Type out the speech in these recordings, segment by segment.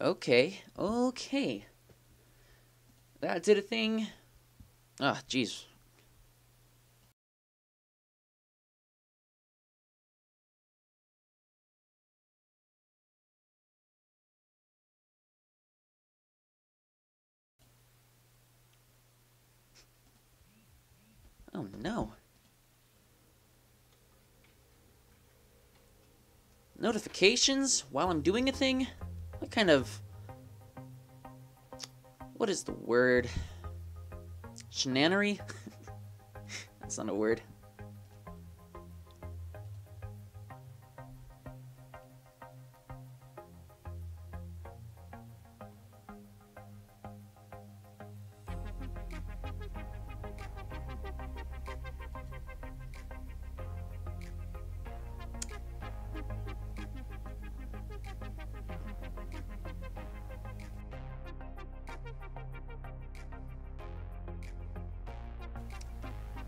Okay, okay. That did a thing. Ah, jeez. Oh no. Notifications while I'm doing a thing? What kind of... What is the word? Shenanery? That's not a word.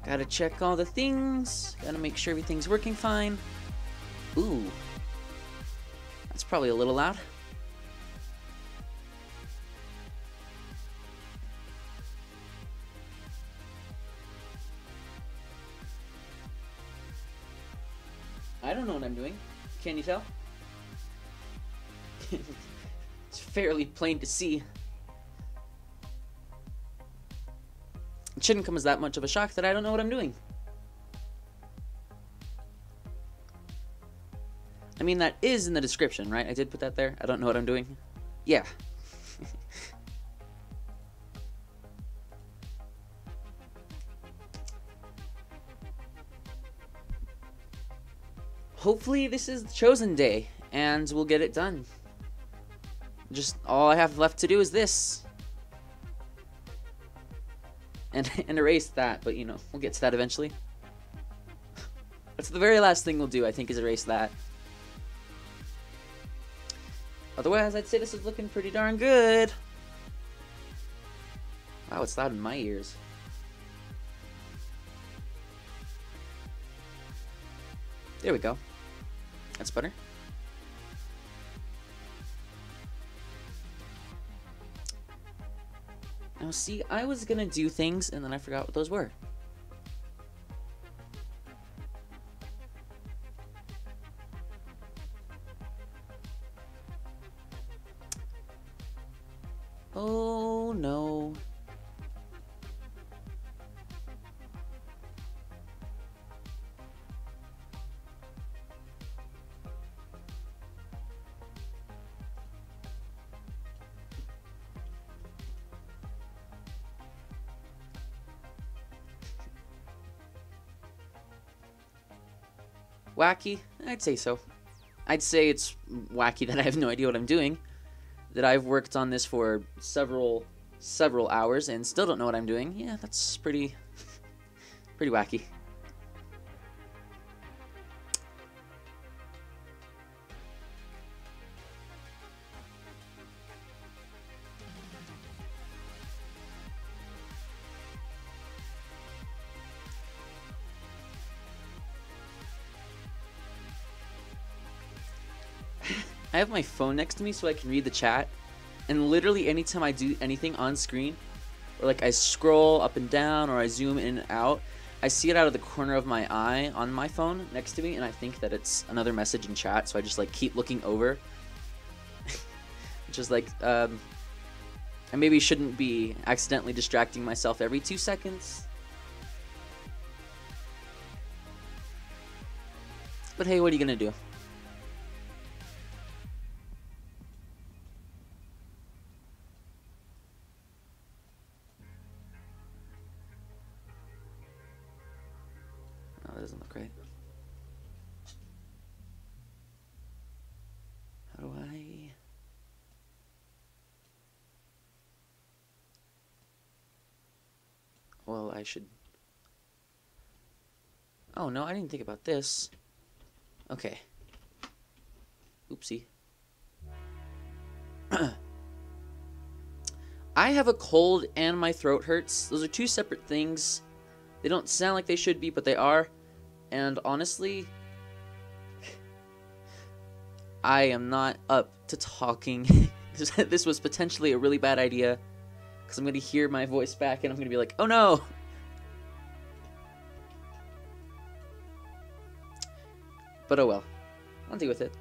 Gotta check all the things. Gotta make sure everything's working fine. Ooh. That's probably a little loud. I don't know what I'm doing. Can you tell? It's fairly plain to see. It shouldn't come as that much of a shock that I don't know what I'm doing. I mean, that is in the description, right? I did put that there. I don't know what I'm doing. Yeah. Hopefully this is the chosen day, and we'll get it done. Just all I have left to do is this. And erase that, but you know, we'll get to that eventually. That's the very last thing we'll do, I think, is erase that. Otherwise, I'd say this is looking pretty darn good. Wow, it's loud in my ears. There we go. That's better. Now see, I was gonna do things and then I forgot what those were. Oh no. Wacky? I'd say so. I'd say it's wacky that I have no idea what I'm doing. That I've worked on this for several hours and still don't know what I'm doing. Yeah, that's pretty wacky. I have my phone next to me so I can read the chat, and literally anytime I do anything on screen, or like I scroll up and down or I zoom in and out, I see it out of the corner of my eye on my phone next to me, and I think that it's another message in chat, so I just like keep looking over. Just like, I maybe shouldn't be accidentally distracting myself every 2 seconds. But hey, what are you gonna do? Oh, that doesn't look right. How do I... Well, I should... Oh, no, I didn't think about this. Okay. Oopsie. I have a cold and my throat hurts. Those are two separate things. They don't sound like they should be, but they are. And honestly, I am not up to talking this was potentially a really bad idea, because I'm going to hear my voice back and I'm going to be like, oh no! But oh well. I'll deal with it.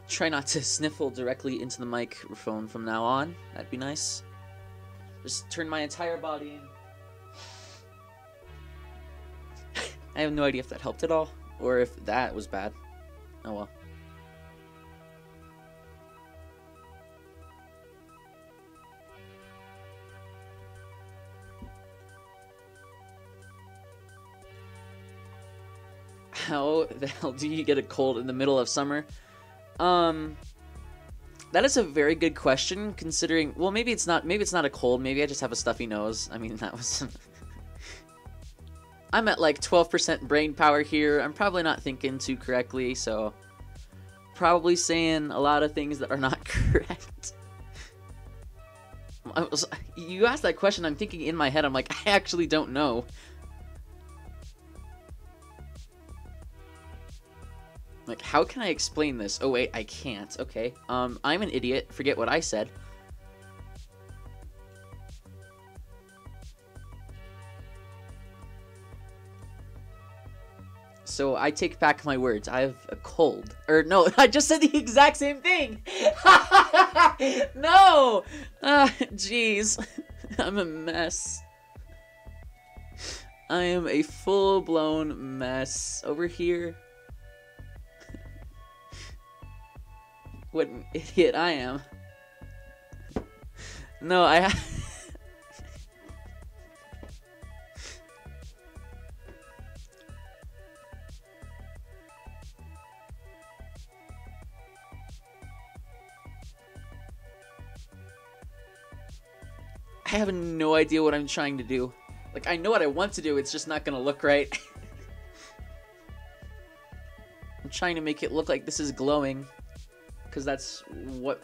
Try not to sniffle directly into the microphone from now on. That'd be nice. Just turn my entire body in. I have no idea if that helped at all, or if that was bad. Oh well. How the hell do you get a cold in the middle of summer? That is a very good question, considering, well, maybe it's not a cold, maybe I just have a stuffy nose. I mean, that was I'm at like 12% brain power here. I'm probably not thinking too correctly, so probably saying a lot of things that are not correct. You asked that question, I'm thinking in my head, I'm like, I actually don't know. Like, how can I explain this? Oh, wait, I can't. Okay. I'm an idiot. Forget what I said. So, I take back my words. I have a cold. Or, no, I just said the exact same thing! No! Jeez. I'm a mess. I am a full-blown mess. Over here. What an idiot I am. No, I have no idea what I'm trying to do. Like, I know what I want to do, it's just not gonna look right. I'm trying to make it look like this is glowing, because that's what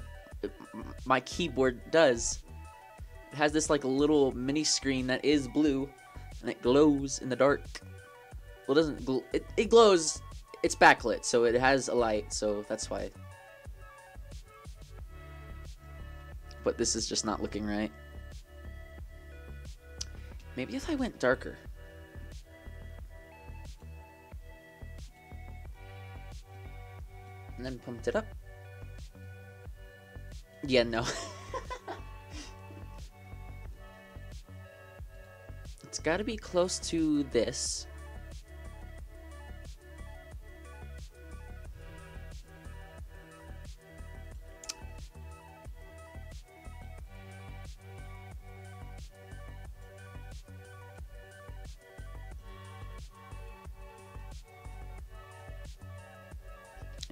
my keyboard does. It has this like little mini screen that is blue, and it glows in the dark. Well, it doesn't it glows, it's backlit, so it has a light, so that's why. But this is just not looking right. Maybe if I went darker. And then pumped it up. Yeah, no. It's gotta be close to this.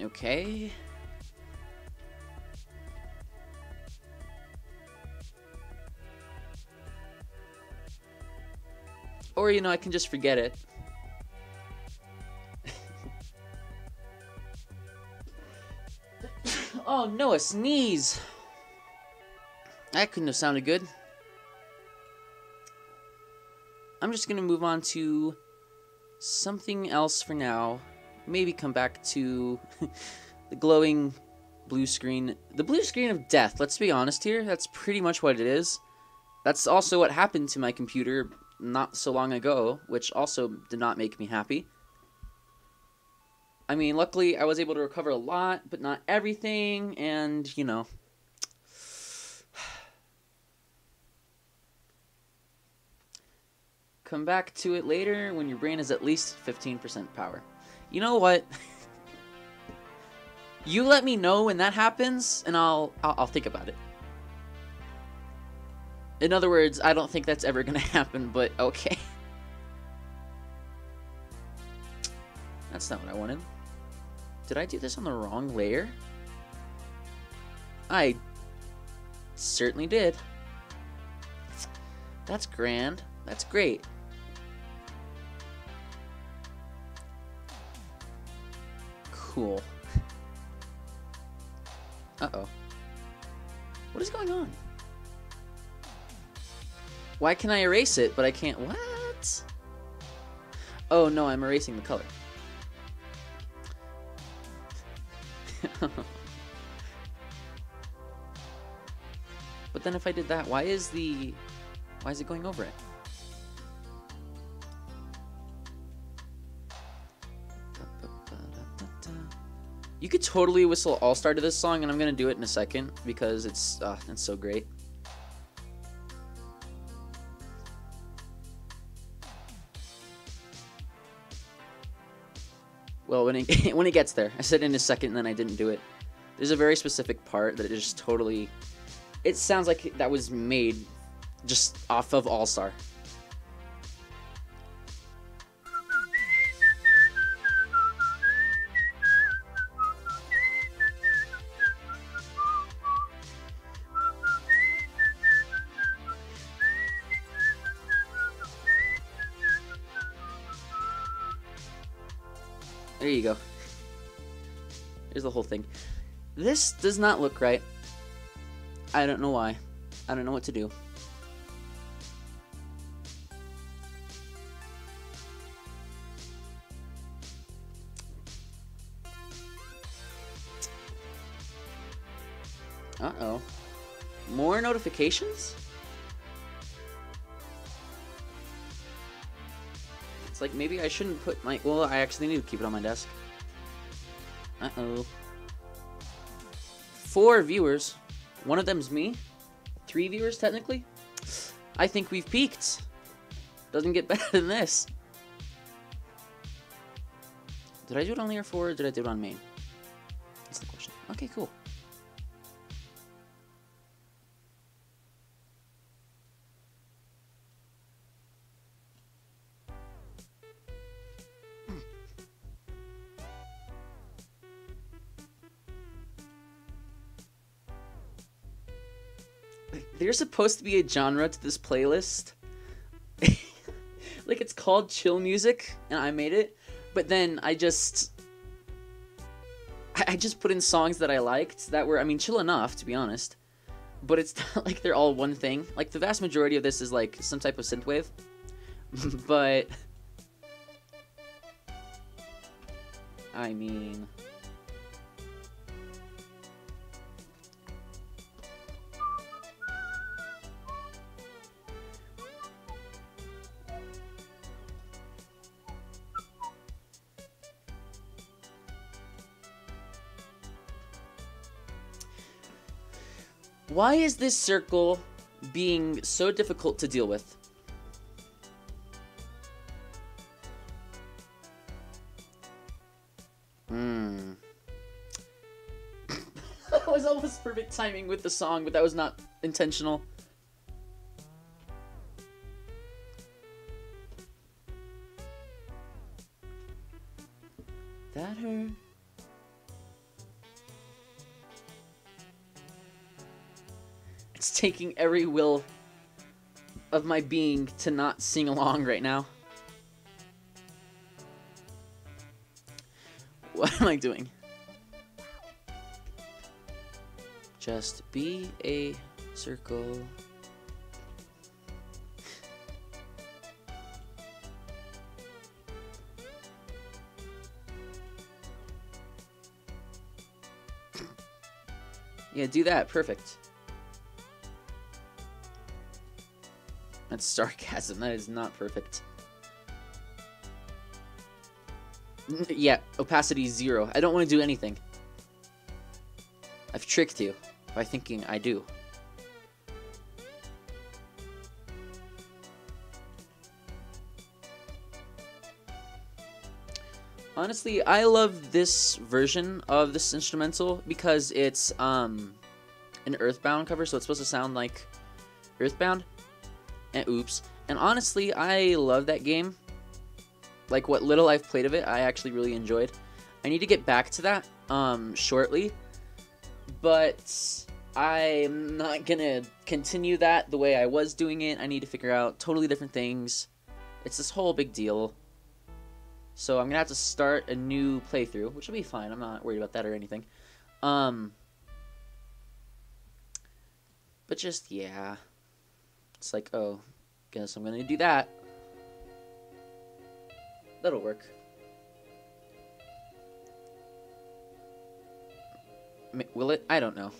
Okay. Or, you know, I can just forget it. Oh no, a sneeze! That couldn't have sounded good. I'm just gonna move on to something else for now. Maybe come back to the glowing blue screen. The blue screen of death, let's be honest here. That's pretty much what it is. That's also what happened to my computer not so long ago, which also did not make me happy. I mean, luckily I was able to recover a lot, but not everything, and, you know. Come back to it later when your brain is at least 15% power. You know what? You let me know when that happens, and I'll think about it. In other words, I don't think that's ever gonna happen, but okay. That's not what I wanted. Did I do this on the wrong layer? I certainly did. That's grand. That's great. Cool. Uh-oh. What is going on? Why can I erase it, but I can't... What? Oh, no, I'm erasing the color. But then if I did that, why is it going over it? You could totally whistle All-Star to this song, and I'm gonna do it in a second because it's so great. Well, when it when it gets there, I said in a second, and then I didn't do it. There's a very specific part that it just totally. It sounds like that was made just off of All-Star. There you go. Here's the whole thing. This does not look right. I don't know why. I don't know what to do. Uh-oh. More notifications? It's like maybe I shouldn't put my... Well, I actually need to keep it on my desk. Uh-oh. 4 viewers. One of them's me. 3 viewers, technically. I think we've peaked. Doesn't get better than this. Did I do it on layer 4 or did I do it on main? That's the question. Okay, cool. There's supposed to be a genre to this playlist. Like, it's called chill music, and I made it. But then I just put in songs that I liked that were, I mean, chill enough, to be honest. But it's not like they're all one thing. Like, the vast majority of this is, like, some type of synthwave. But... I mean... Why is this circle being so difficult to deal with? That was almost perfect timing with the song, but that was not intentional. That hurt. It's taking every will of my being to not sing along right now. What am I doing? Just be a circle. Yeah, do that. Perfect. That's sarcasm. That is not perfect. Yeah, opacity 0. I don't want to do anything. I've tricked you by thinking I do. Honestly, I love this version of this instrumental because it's an Earthbound cover, so it's supposed to sound like Earthbound. And oops. And honestly, I love that game. Like, what little I've played of it, I actually really enjoyed. I need to get back to that shortly. But I'm not gonna continue that the way I was doing it. I need to figure out totally different things. It's this whole big deal. So I'm gonna have to start a new playthrough, which will be fine. I'm not worried about that or anything. But just, yeah. It's like, oh, guess I'm gonna do that. That'll work. Will it? I don't know.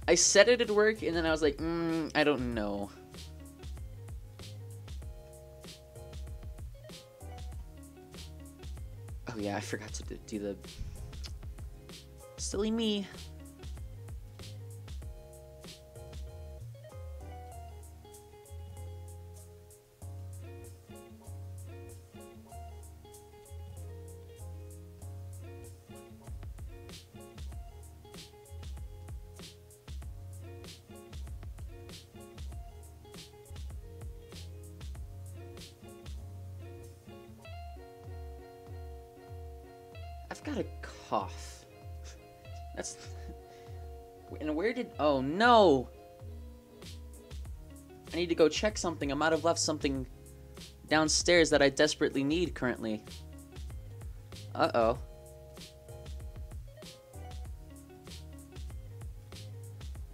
I said it'd work, and then I was like, I don't know. Oh yeah, I forgot to do the... Silly me. I've got a cough. That's... And where did... Oh, no! I need to go check something. I might have left something downstairs that I desperately need currently. Uh-oh.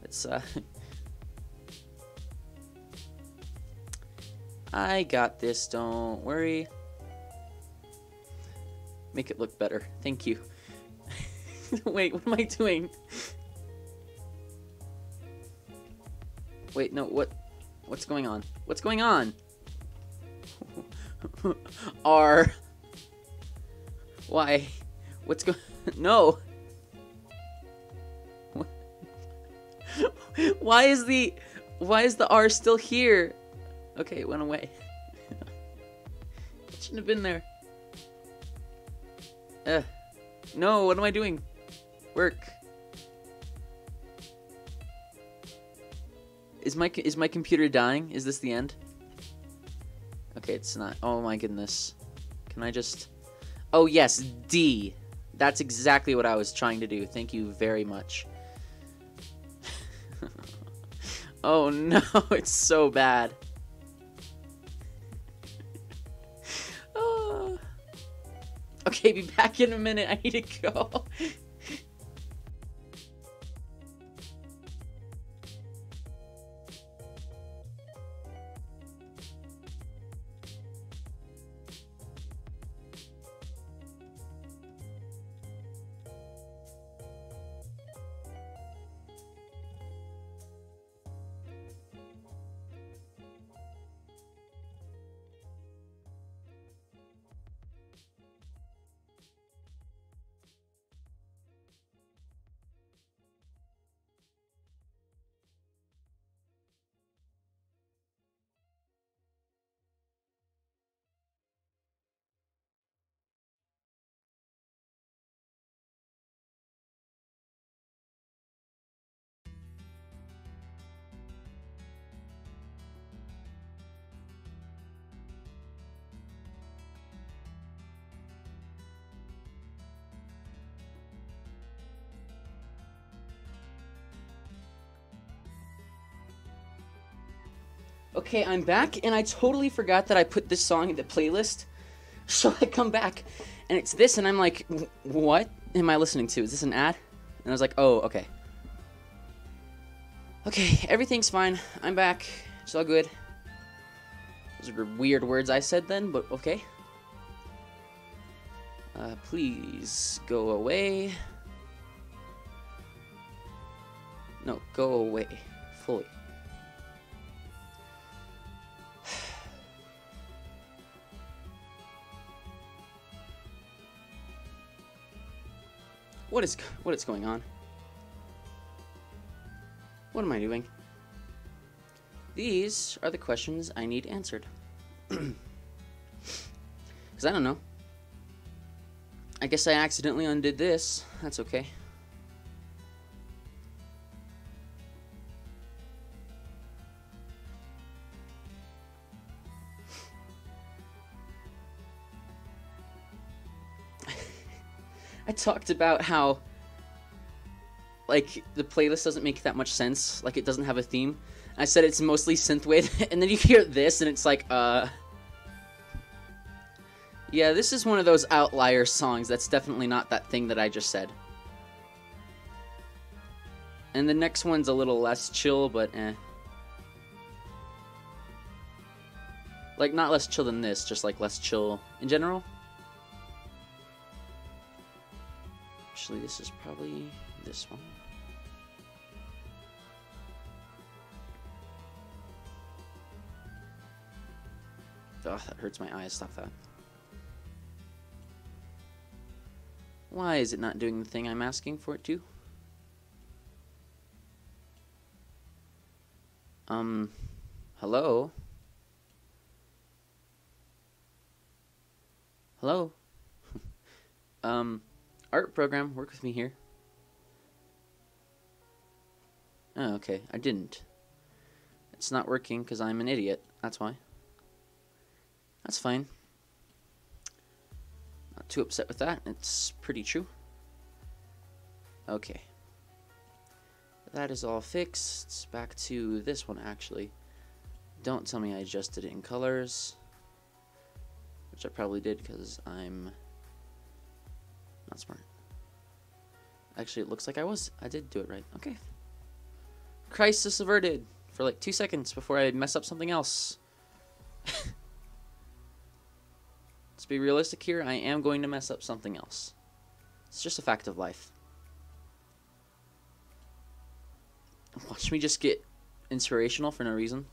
It's, I got this, don't worry. Make it look better. Thank you. Wait, what am I doing? Wait, no, what's going on? What's going on? R. Why? What's going... No. Why is the R still here? Okay, it went away. It shouldn't have been there. No, what am I doing? Work. Is my computer dying? Is this the end? Okay, it's not. Oh my goodness. Can I just... Oh yes, D. That's exactly what I was trying to do. Thank you very much. Oh no, it's so bad. Okay, be back in a minute. I need to go. Okay, I'm back, and I totally forgot that I put this song in the playlist. So I come back, and it's this, and I'm like, what am I listening to? Is this an ad? And I was like, oh, okay. Okay, everything's fine. I'm back. It's all good. Those are weird words I said then, but okay. Please go away. No, go away. Fully. What is going on? What am I doing? These are the questions I need answered. Because I don't know. I guess I accidentally undid this. That's okay. I talked about how, like, the playlist doesn't make that much sense. Like, it doesn't have a theme. I said it's mostly synthwave, and then you hear this, and it's like, yeah, this is one of those outlier songs. That's definitely not that thing that I just said. And the next one's a little less chill, but eh. Like, not less chill than this, just, like, less chill in general. Actually, this is probably this one. Oh, that hurts my eyes. Stop that. Why is it not doing the thing I'm asking for it to? Hello? Hello? Art program, work with me here. Oh, okay, I didn't. It's not working because I'm an idiot, that's why. That's fine. Not too upset with that, it's pretty true. Okay. That is all fixed. Back to this one, actually. Don't tell me I adjusted it in colors. Which I probably did because I'm not smart. Actually, it looks like I did do it right. Okay. Crisis averted for like 2 seconds before I mess up something else. Let's be realistic here. I am going to mess up something else. It's just a fact of life. Watch me just get inspirational for no reason.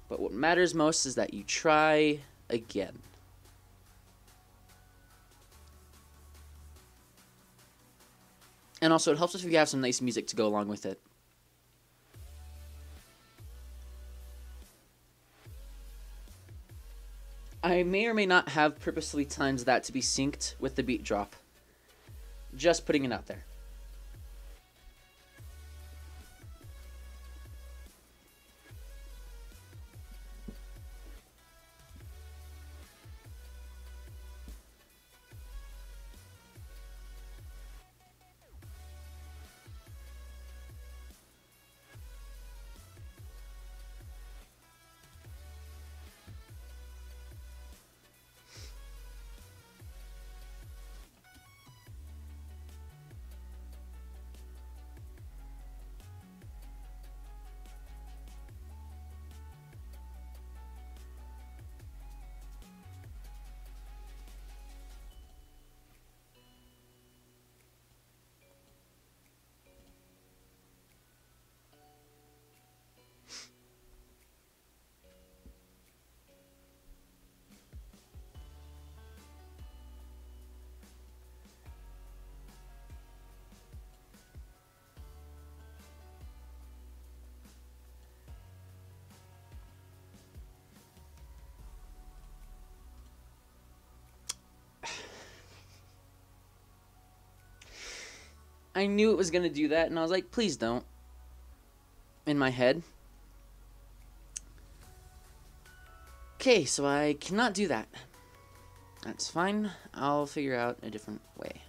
But what matters most is that you try again. And also, it helps if you have some nice music to go along with it. I may or may not have purposely timed that to be synced with the beat drop. Just putting it out there. I knew it was going to do that, and I was like, please don't. In my head. Okay, so I cannot do that. That's fine. I'll figure out a different way.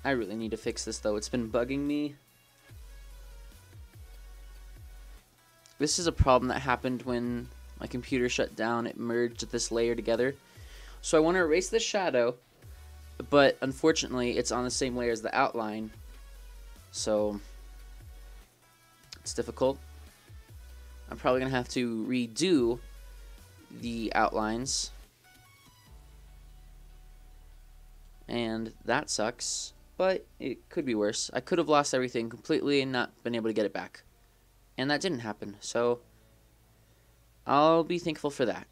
I really need to fix this, though. It's been bugging me. This is a problem that happened when my computer shut down. It merged this layer together. So I want to erase the shadow, but unfortunately it's on the same layer as the outline. So it's difficult. I'm probably going to have to redo the outlines. And that sucks, but it could be worse. I could have lost everything completely and not been able to get it back. And that didn't happen, so I'll be thankful for that.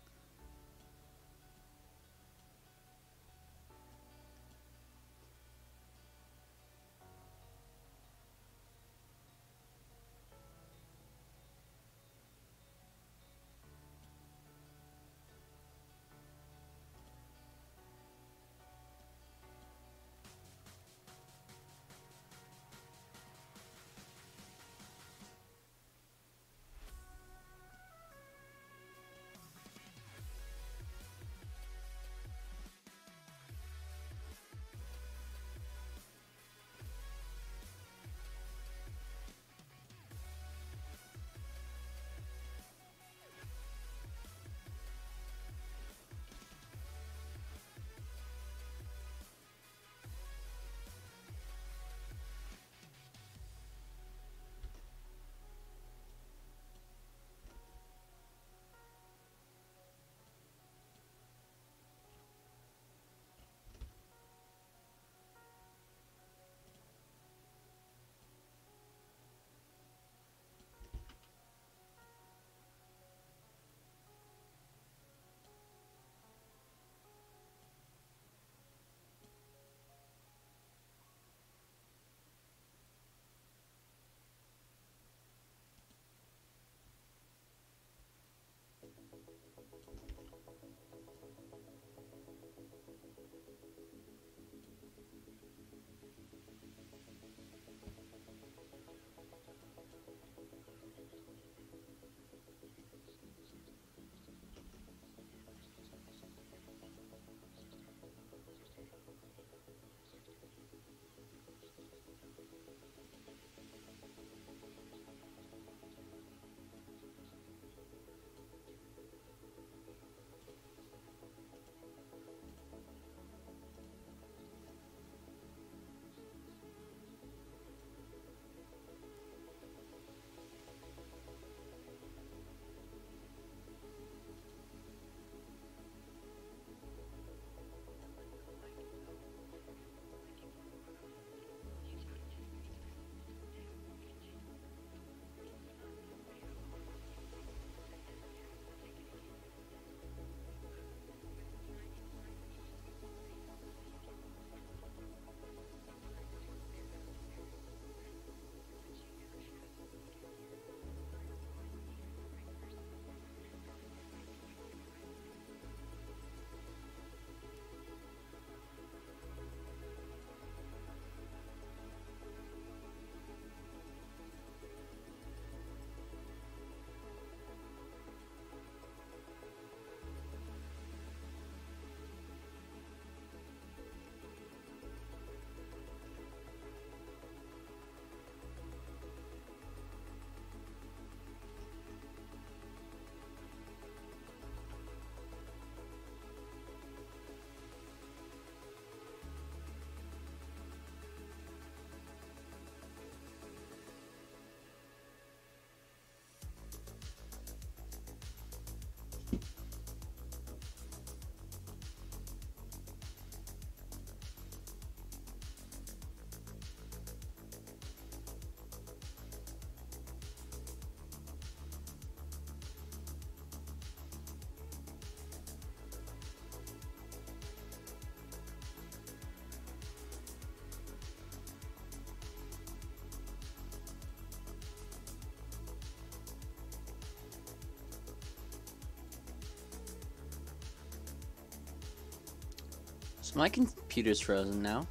So my computer's frozen now,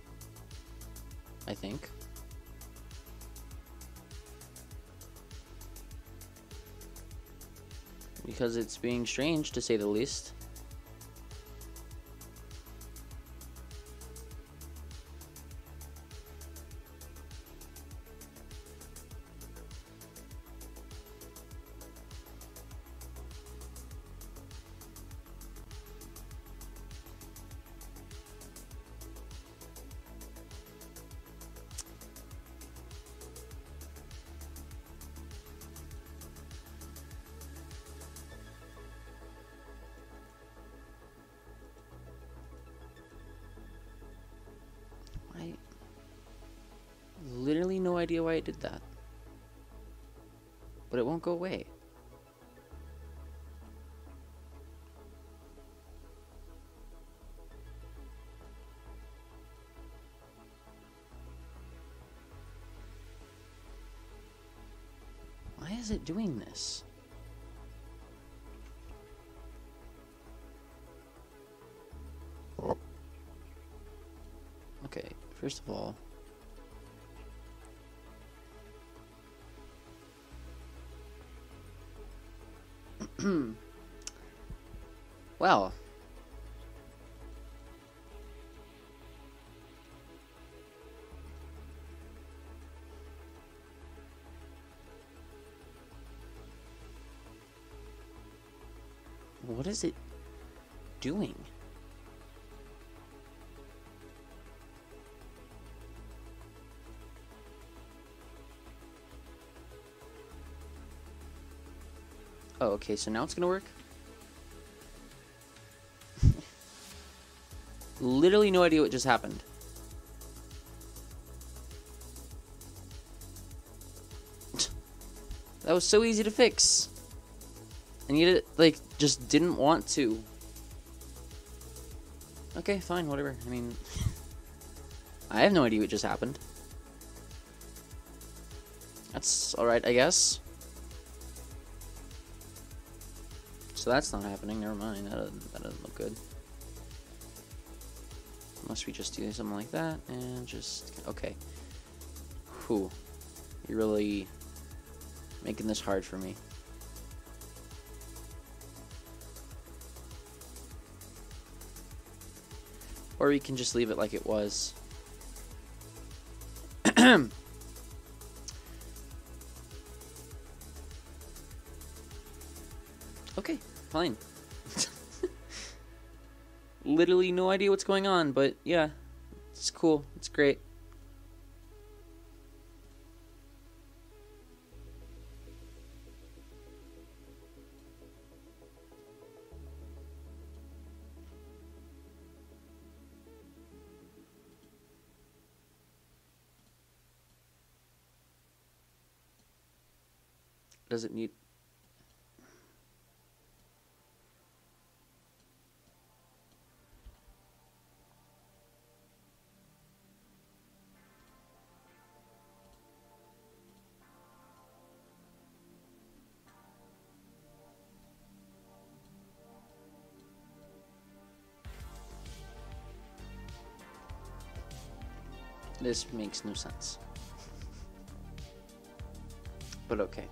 I think. Because it's being strange, to say the least. Literally no idea why it did that. But it won't go away. Why is it doing this? Okay, first of all, well, what is it doing? Oh, okay, so now it's gonna work? Literally no idea what just happened. That was so easy to fix. And yet it, like, just didn't want to. Okay, fine, whatever. I mean, I have no idea what just happened. That's alright, I guess. So that's not happening, never mind. That doesn't look good. Unless we just do something like that and just... Okay. Whew. You're really making this hard for me. Or we can just leave it like it was. Okay, fine. Literally no idea what's going on, but yeah, it's cool. It's great. Does it need... This makes no sense. But okay.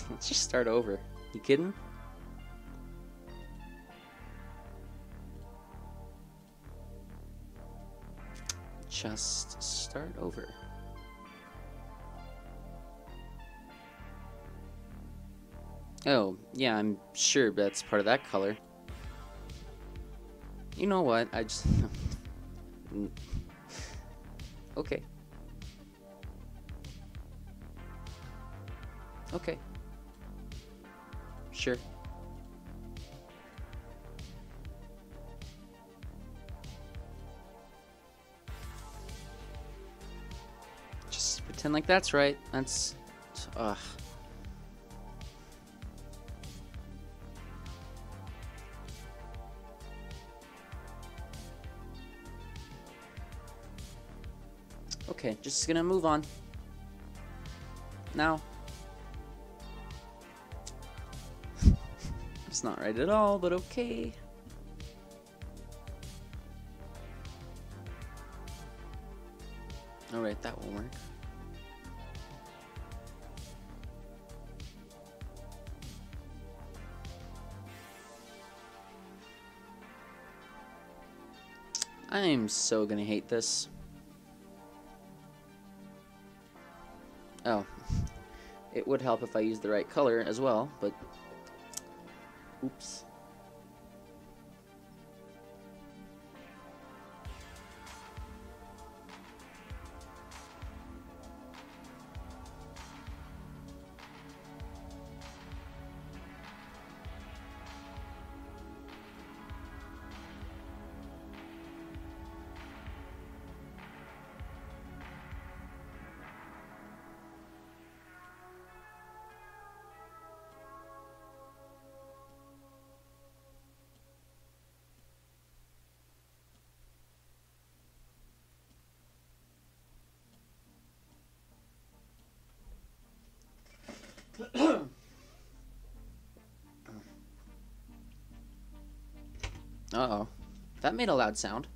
Let's just start over. You kidding? Just start over. Oh, yeah, I'm sure that's part of that color. You know what? I just... Okay. Okay. Sure. Just pretend like that's right. That's... Ugh. Okay, just gonna move on. Now. It's not right at all, but okay. Alright, that will work. I'm so gonna hate this. Oh. It would help if I used the right color as well, but... Oops. Uh-oh. That made a loud sound.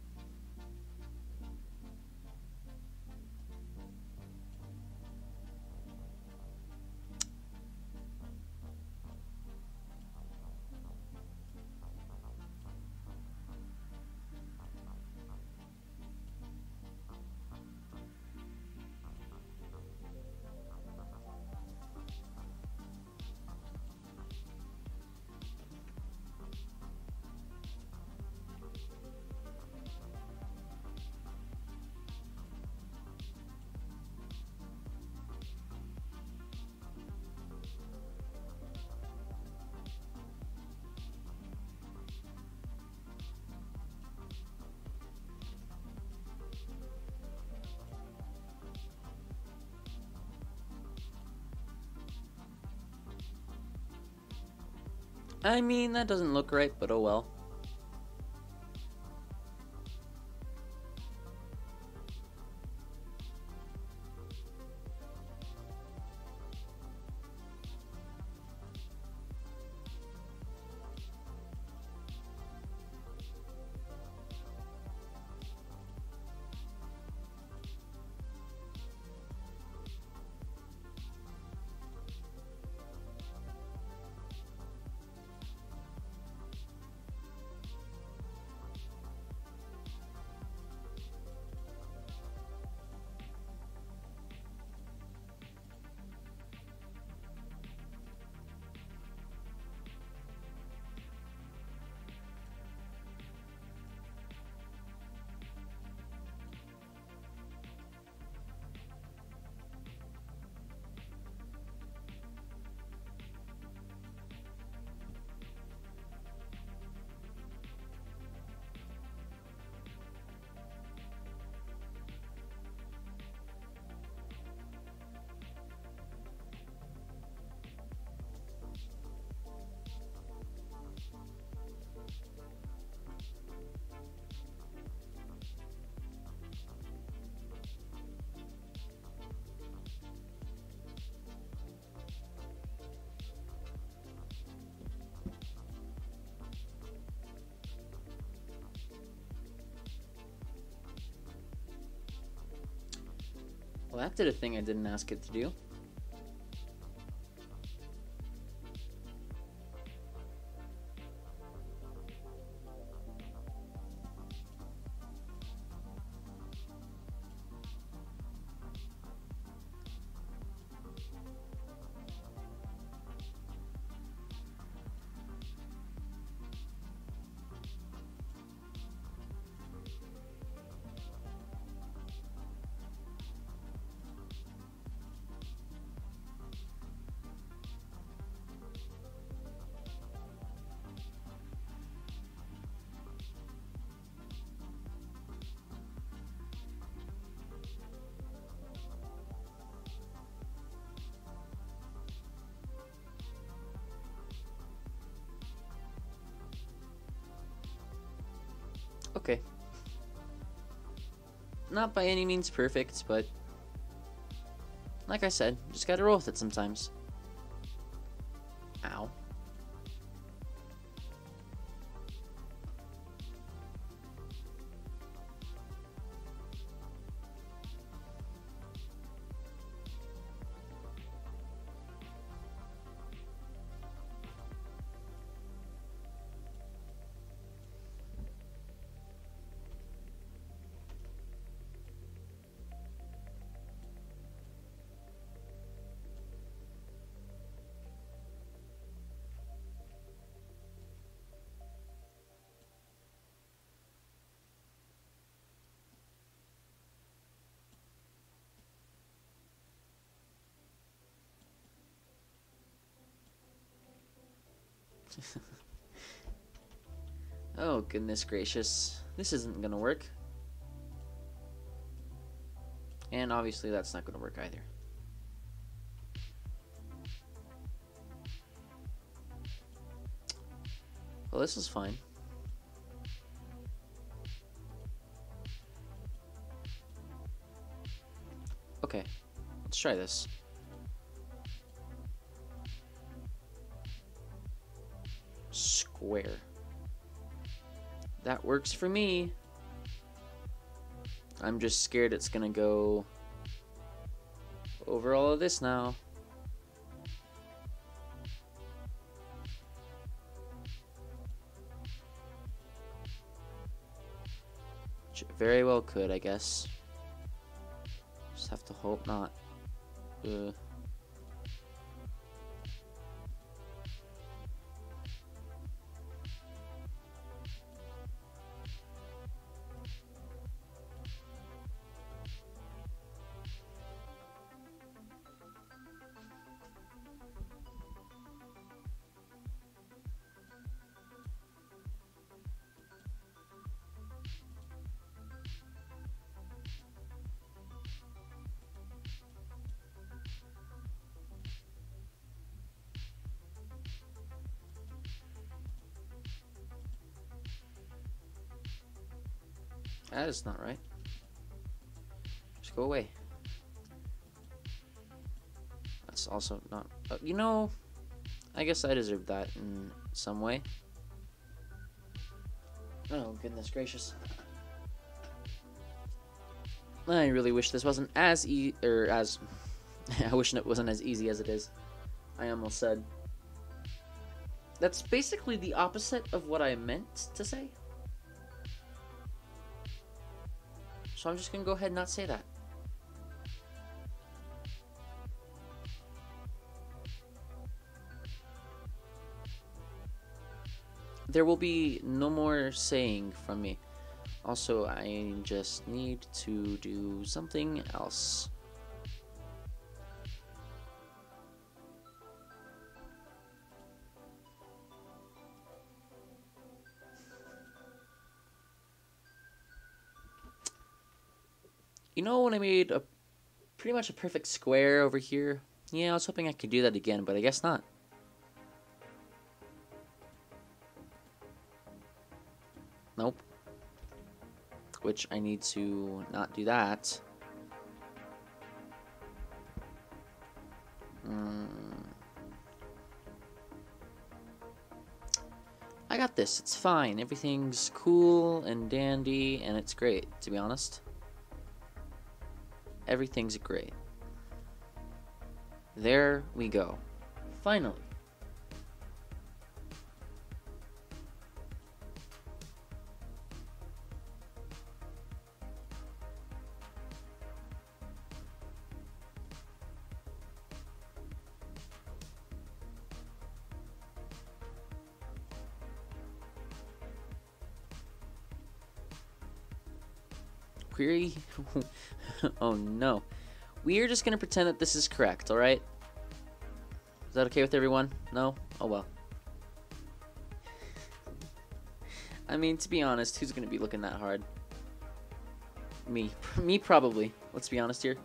I mean, that doesn't look right, but oh well. Well, that did a thing I didn't ask it to do. Okay. Not by any means perfect, but like I said, just gotta roll with it sometimes. Ow. Oh, goodness gracious. This isn't gonna work. And obviously that's not gonna work either. Well, this is fine. Okay, let's try this. Square. That works for me. I'm just scared it's gonna go over all of this now. Which it very well could, I guess. Just have to hope not. That is not right. Just go away. That's also not... you know, I guess I deserve that in some way. Oh, goodness gracious. I really wish this wasn't as I wish it wasn't as easy as it is. I almost said. That's basically the opposite of what I meant to say. So I'm just gonna go ahead and not say that. There will be no more saying from me. Also, I just need to do something else. You know when I made a pretty much a perfect square over here? Yeah, I was hoping I could do that again, but I guess not. Nope. Which I need to not do that. I got this. It's fine. Everything's cool and dandy, and it's great, to be honest. Everything's great. There we go. Finally. Query? Oh no. We are just gonna pretend that this is correct, alright? Is that okay with everyone? No? Oh well. I mean, to be honest, who's gonna be looking that hard? Me. Me probably. Let's be honest here.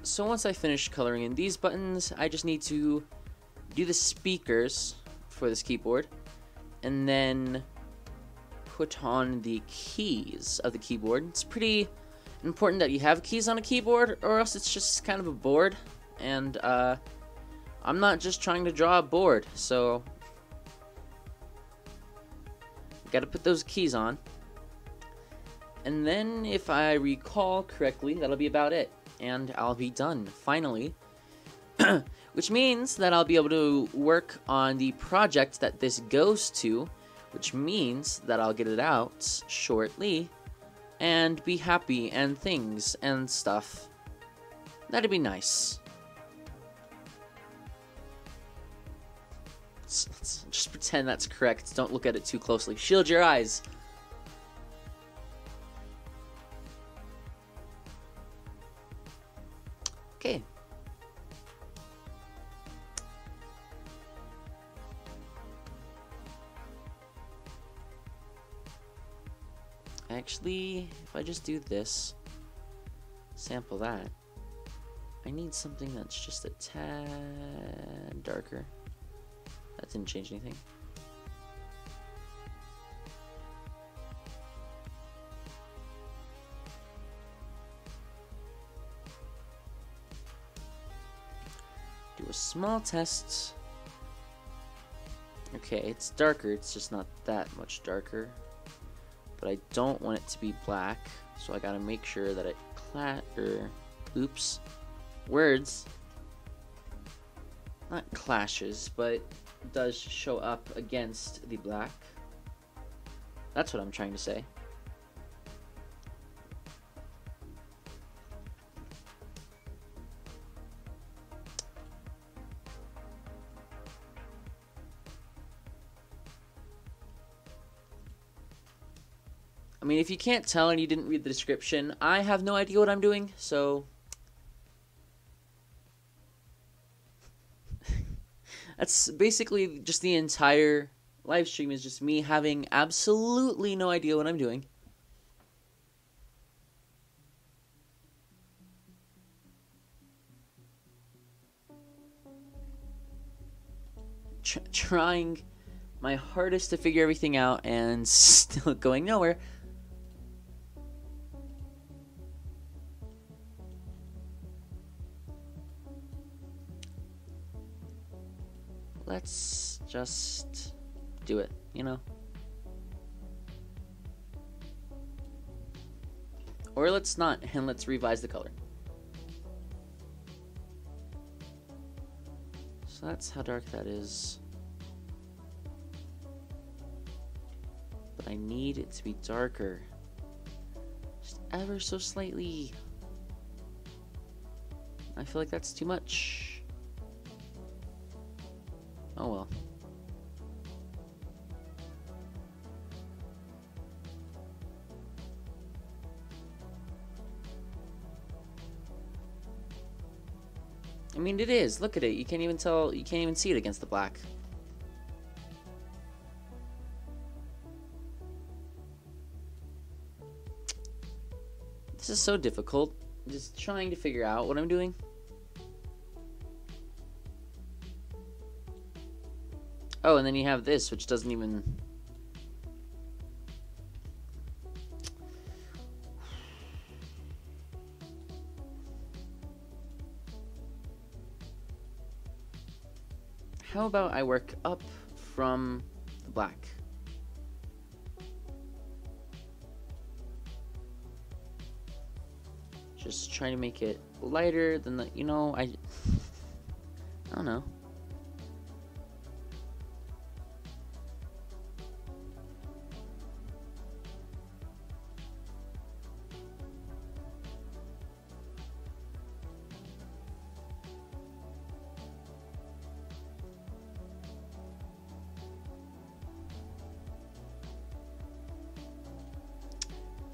So once I finish coloring in these buttons, I just need to do the speakers for this keyboard and then put on the keys of the keyboard. It's pretty important that you have keys on a keyboard, or else it's just kind of a board, and I'm not just trying to draw a board, so gotta put those keys on. And then, if I recall correctly, that'll be about it. And I'll be done, finally. Which means that I'll be able to work on the project that this goes to, which means that I'll get it out shortly, and be happy and things and stuff. That'd be nice. Let's just pretend that's correct. Don't look at it too closely. Shield your eyes. Okay. Actually, if I just do this, sample that, I need something that's just a tad darker. That didn't change anything. Do a small test. Okay, it's darker, it's just not that much darker. But I don't want it to be black, so I gotta make sure that it oops, words, not clashes, but does show up against the black. That's what I'm trying to say. I mean, if you can't tell and you didn't read the description, I have no idea what I'm doing, so that's basically just the entire live stream is just me having absolutely no idea what I'm doing. Trying my hardest to figure everything out and still going nowhere. Let's just do it, you know? Or let's not, and let's revise the color. So that's how dark that is. But I need it to be darker. Just ever so slightly. I feel like that's too much. Oh well. I mean, it is. Look at it. You can't even tell. You can't even see it against the black. This is so difficult. Just trying to figure out what I'm doing. Oh, and then you have this, which doesn't even... How about I work up from the black? Just trying to make it lighter than the, you know, I don't know.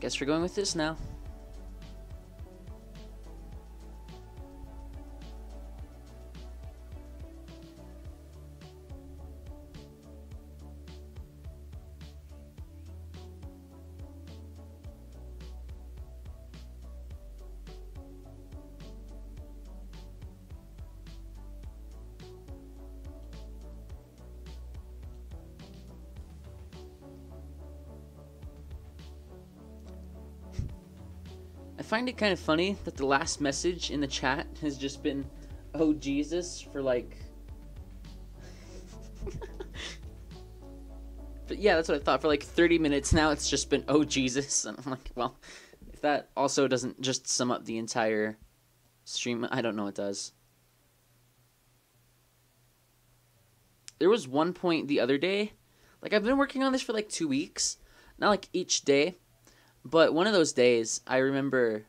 Guess we're going with this now. I find it kind of funny that the last message in the chat has just been, "Oh Jesus," for like... But yeah, that's what I thought. For like 30 minutes now, it's just been, "Oh Jesus." And I'm like, well, if that also doesn't just sum up the entire stream, I don't know what does. There was one point the other day, like I've been working on this for like 2 weeks, not like each day. But one of those days, I remember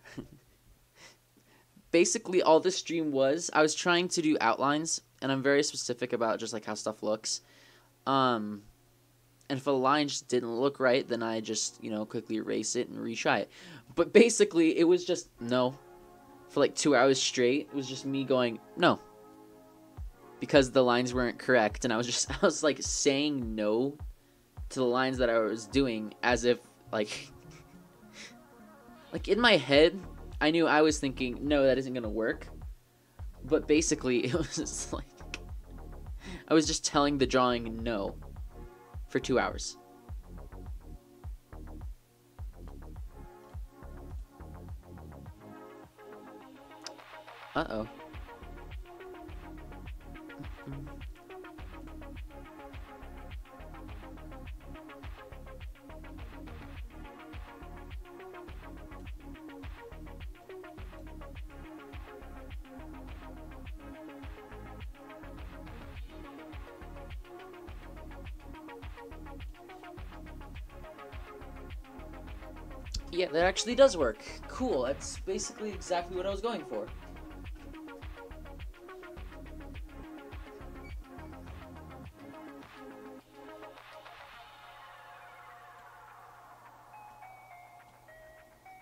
basically all the stream was, I was trying to do outlines, and I'm very specific about just like how stuff looks. And if a line just didn't look right, then I just, you know, quickly erase it and retry it. But basically, it was just no. For like 2 hours straight, it was just me going, no. Because the lines weren't correct, and I was like saying no to the lines that I was doing as if, like... Like, in my head, I knew I was thinking, no, that isn't going to work. But basically, it was just like... I was just telling the drawing no for 2 hours. Uh-oh. Yeah, that actually does work. Cool, that's basically exactly what I was going for.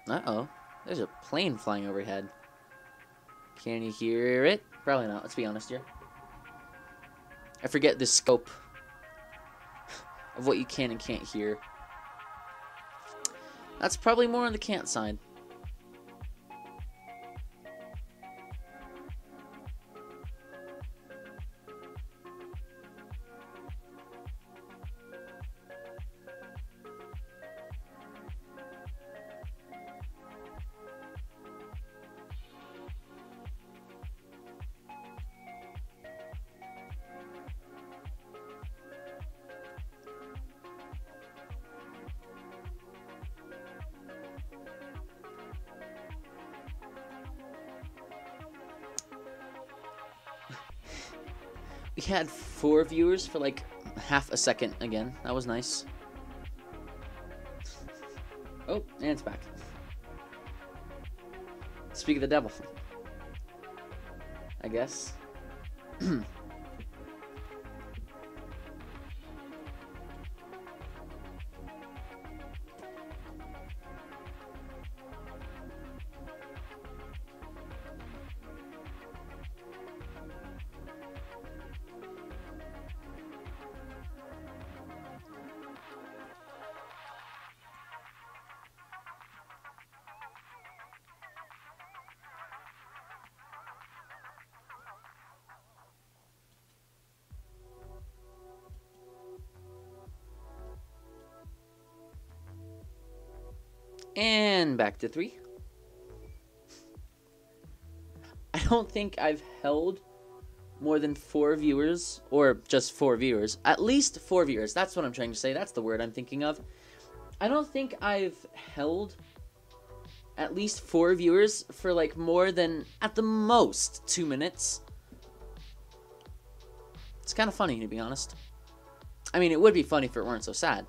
Uh-oh. There's a plane flying overhead. Can you hear it? Probably not. Let's be honest here. I forget the scope of what you can and can't hear. That's probably more on the can't side. We had 4 viewers for like half a second again. That was nice. Oh, and it's back. Speak of the devil. I guess. And back to 3. I don't think I've held more than 4 viewers, or just 4 viewers. At least 4 viewers. That's what I'm trying to say. That's the word I'm thinking of. I don't think I've held at least 4 viewers for like more than, at the most, 2 minutes. It's kind of funny, to be honest. I mean, it would be funny if it weren't so sad.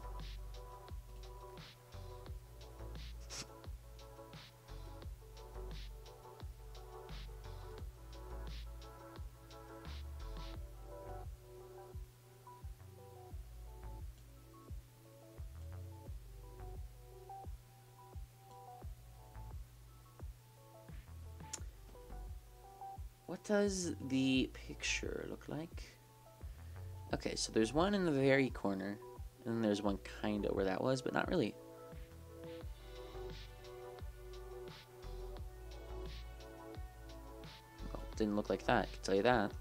What does the picture look like? Okay, so there's one in the very corner, and then there's one kind of where that was, but not really. Well, it didn't look like that, I can tell you that.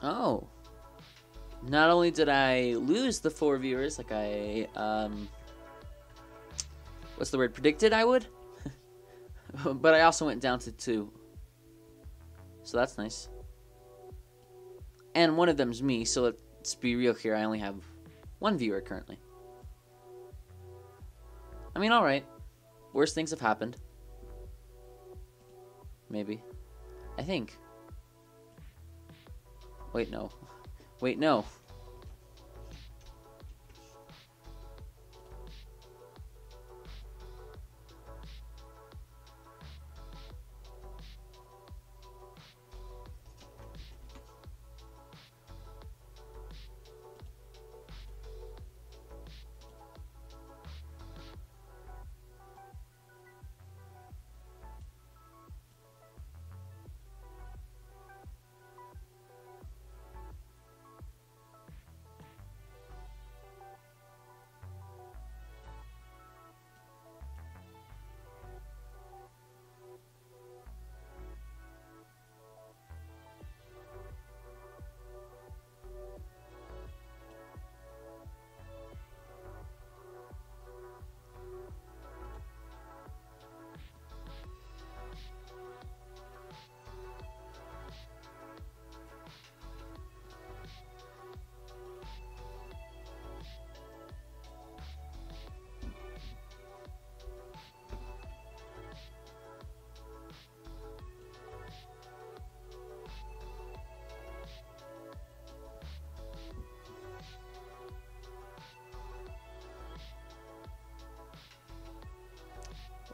Oh. Not only did I lose the 4 viewers like I, what's the word, predicted I would? But I also went down to 2. So that's nice. And one of them's me, so let's be real here, I only have 1 viewer currently. I mean, alright. Worse things have happened. Maybe. I think. Wait, no. Wait, no.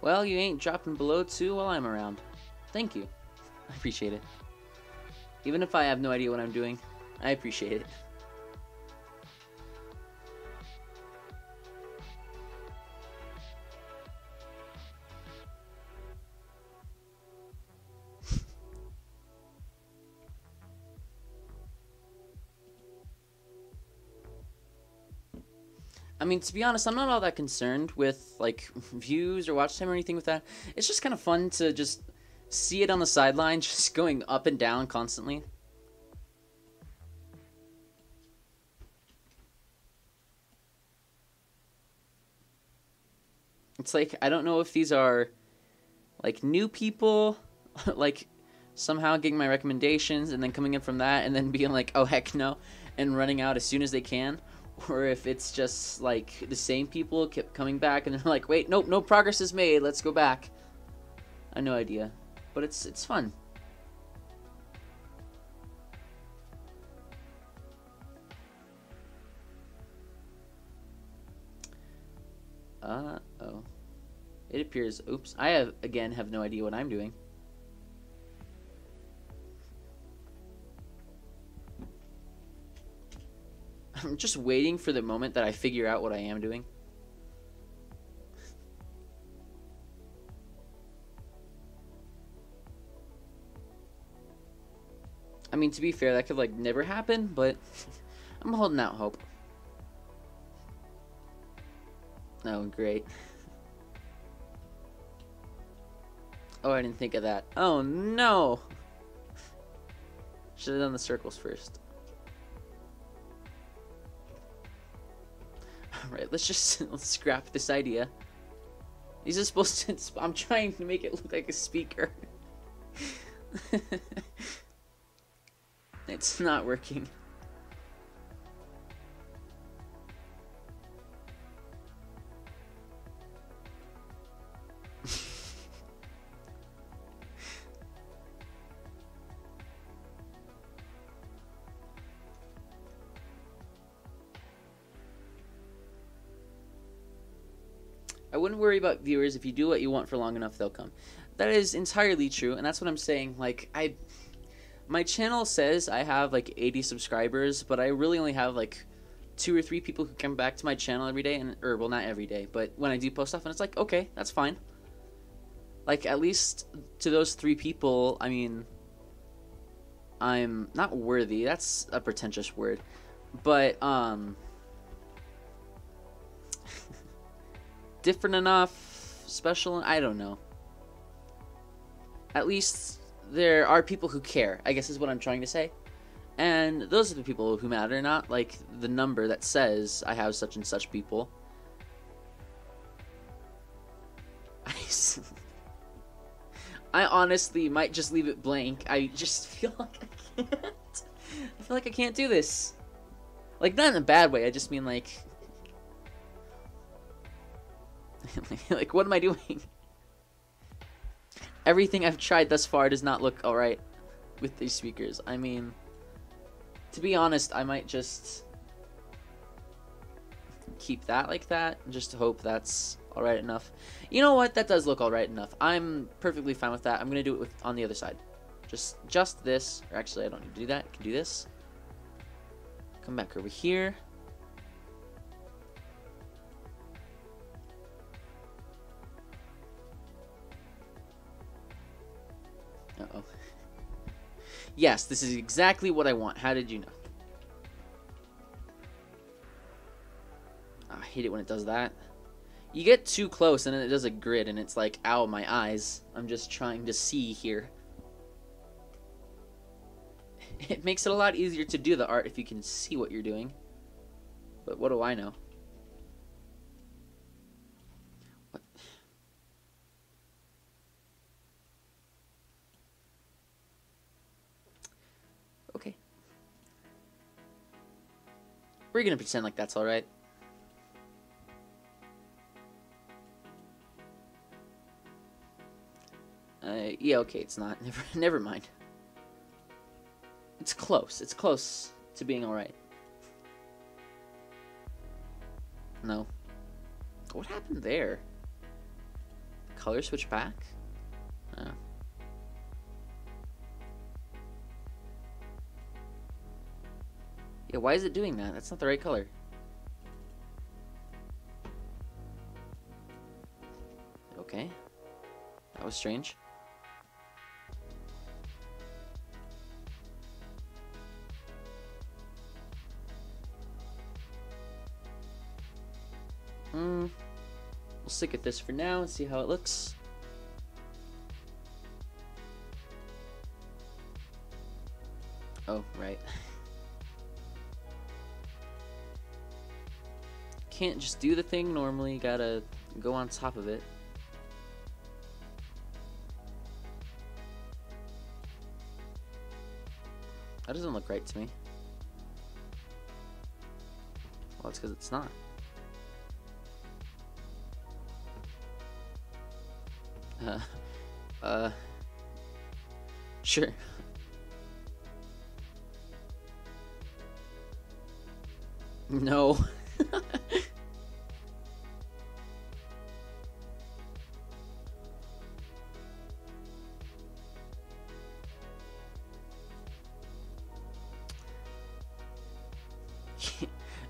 Well, you ain't dropping below 2 while I'm around. Thank you. I appreciate it. Even if I have no idea what I'm doing, I appreciate it. I mean, to be honest, I'm not all that concerned with, like, views or watch time or anything with that. It's just kind of fun to just see it on the sideline, just going up and down constantly. It's like, I don't know if these are, like, new people, like, somehow getting my recommendations and then coming in from that and then being like, oh, heck no, and running out as soon as they can. Or if it's just, like, the same people kept coming back and they're like, wait, nope, no progress is made, let's go back. I have no idea. But it's fun. Oh. It appears, oops, I have no idea what I'm doing. I'm just waiting for the moment that I figure out what I am doing. I mean, to be fair, that could, like, never happen, but I'm holding out hope. Oh, great. Oh, I didn't think of that. Oh, no! Should have done the circles first. Alright, let's scrap this idea. These are supposed to... I'm trying to make it look like a speaker. It's not working. I wouldn't worry about viewers. If you do what you want for long enough, they'll come. That is entirely true, and that's what I'm saying. Like, my channel says I have like 80 subscribers, but I really only have like 2 or 3 people who come back to my channel every day, or well, not every day, but when I do post stuff, and it's like, okay, that's fine. Like, at least to those 3 people, I mean, I'm not worthy. That's a pretentious word, but different enough, special, I don't know. At least there are people who care, I guess is what I'm trying to say. And those are the people who matter, not like the number that says I have such and such people. I honestly might just leave it blank. I just feel like I can't. I feel like I can't do this. Like, not in a bad way, I just mean like... like, what am I doing? Everything I've tried thus far does not look alright with these speakers. I mean, to be honest, I might just keep that like that and just hope that's alright enough. You know what? That does look alright enough. I'm perfectly fine with that. I'm going to do it on the other side. Just this. Or actually, I don't need to do that. I can do this. Come back over here. Uh-oh. Yes, this is exactly what I want. How did you know? Oh, I hate it when it does that. You get too close and then it does a grid and it's like, ow, my eyes. I'm just trying to see here. It makes it a lot easier to do the art if you can see what you're doing. But what do I know? What? Okay. We're gonna pretend like that's alright. Yeah, okay, it's not. Never mind. It's close. It's close to being alright. No. What happened there? color switch back? Oh. Yeah, why is it doing that? That's not the right color. Okay. That was strange. We'll stick at this for now and see how it looks. Oh, right. Can't just do the thing normally, gotta go on top of it. That doesn't look right to me. Well, it's because it's not. Sure. No.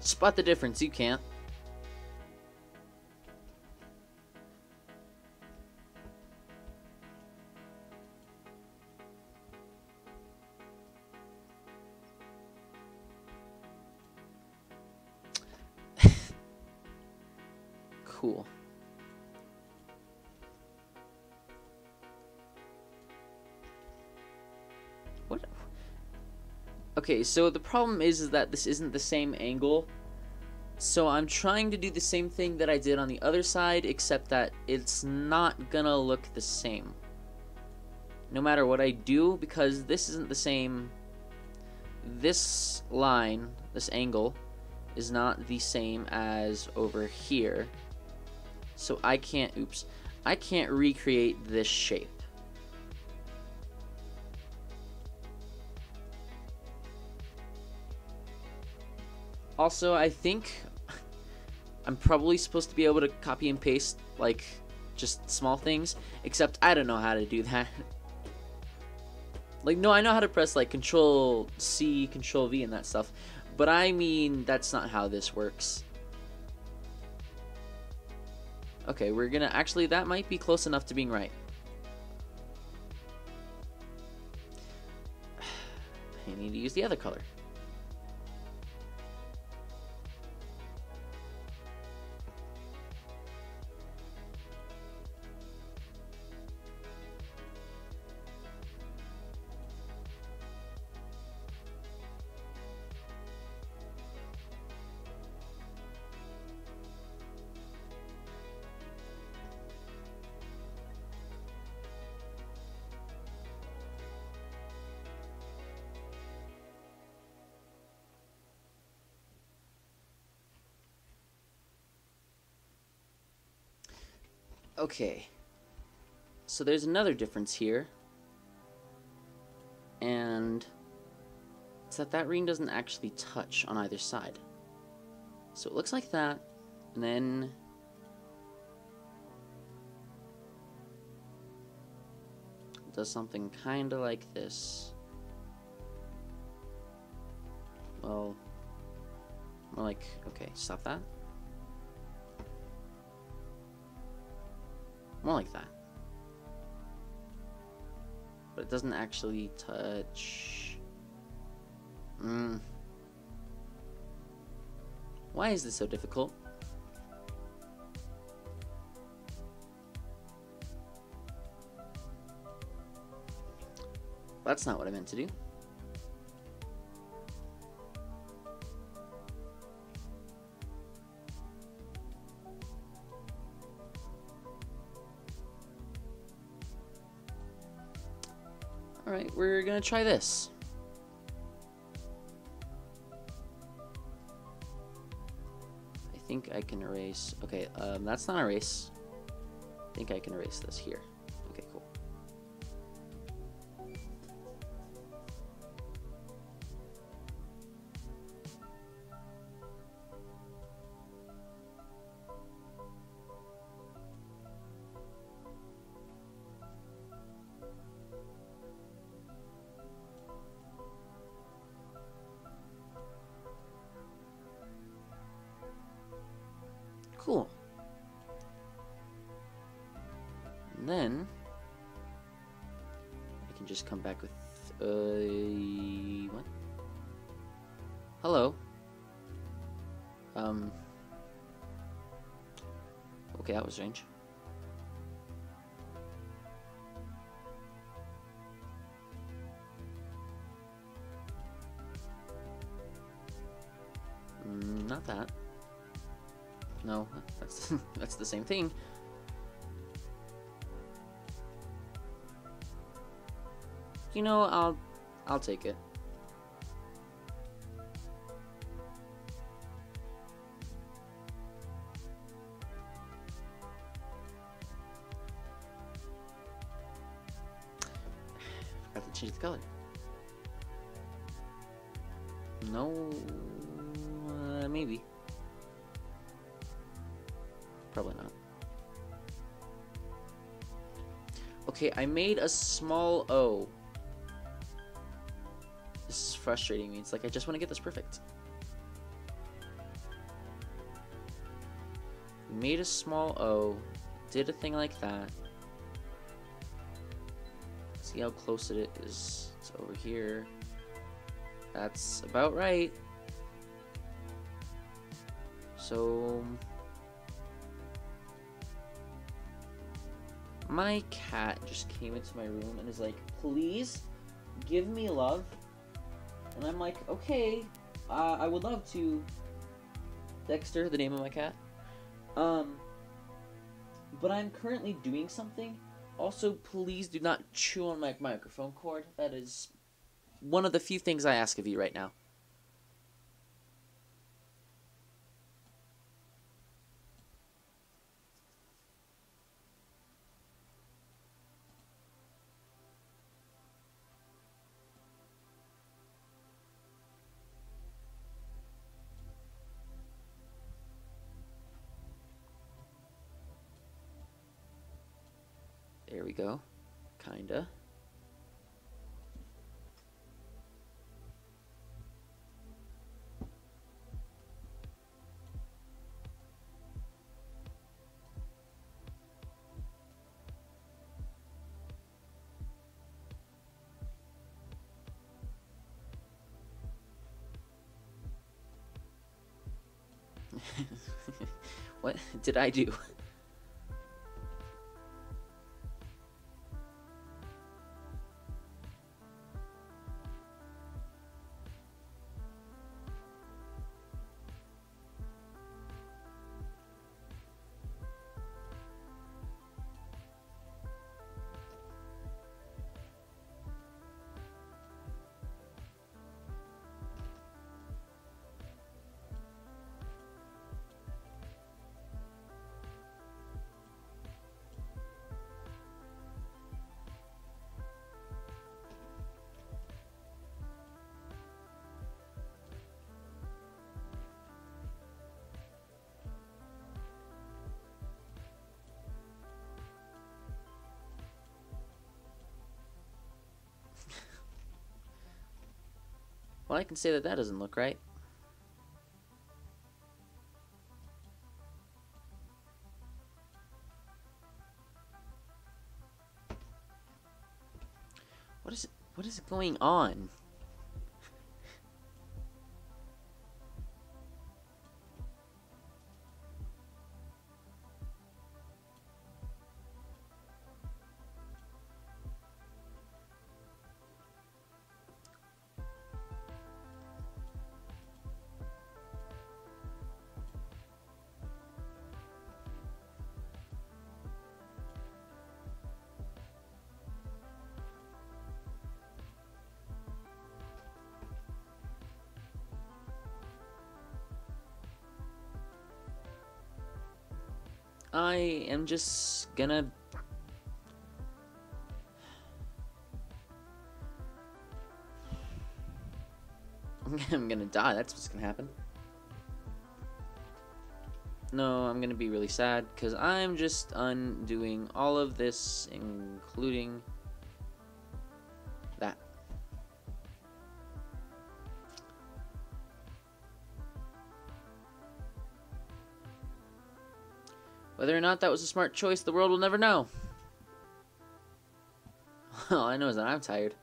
Spot the difference, you can't. Cool. What? Okay, so the problem is that this isn't the same angle. So I'm trying to do the same thing that I did on the other side, except that it's not gonna look the same. No matter what I do, because this isn't the same. This line, this angle, is not the same as over here. So I can't, oops, I can't recreate this shape. Also, I think I'm probably supposed to be able to copy and paste, like, just small things, except I don't know how to do that. Like, no, I know how to press, like, Control C, Control V and that stuff, but I mean, that's not how this works. Okay, we're gonna, actually, that might be close enough to being right. I need to use the other color. Okay, so there's another difference here, and it's that that ring doesn't actually touch on either side. So it looks like that, and then it does something kind of like this. Well, more like, okay, stop that. More like that. But it doesn't actually touch. Why is this so difficult? That's not what I meant to do. Alright, we're gonna try this. I think I can erase. Okay, that's not erase. I think I can erase this here. Okay, cool. can just come back with what? Hello. Okay, that was strange. Not that. No, that's that's the same thing. You know, I'll take it. Forgot to change the color. No, maybe. Probably not. Okay, I made a small O. This is frustrating me. It's like I just want to get this perfect. Made a small O, did a thing like that. See how close it is. It's over here. That's about right. So my cat just came into my room and is like, please give me love. And I'm like, okay, I would love to. Dexter, the name of my cat. But I'm currently doing something. Also, please do not chew on my microphone cord. That is one of the few things I ask of you right now. There we go. Kinda. What did I do? Well, I can say that doesn't look right. What is going on? I am just gonna... I'm gonna die, that's what's gonna happen. No, I'm gonna be really sad, because I'm just undoing all of this, including that. Whether or not that was a smart choice, the world will never know. All I know is that I'm tired.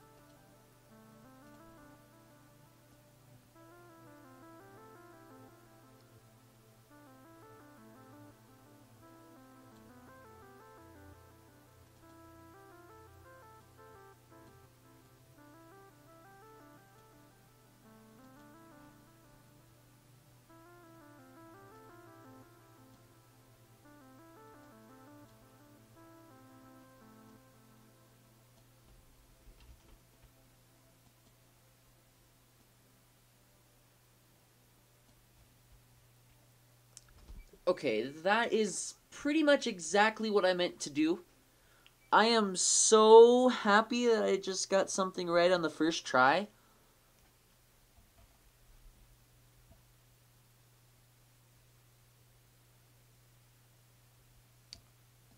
Okay, that is pretty much exactly what I meant to do. I am so happy that I just got something right on the first try.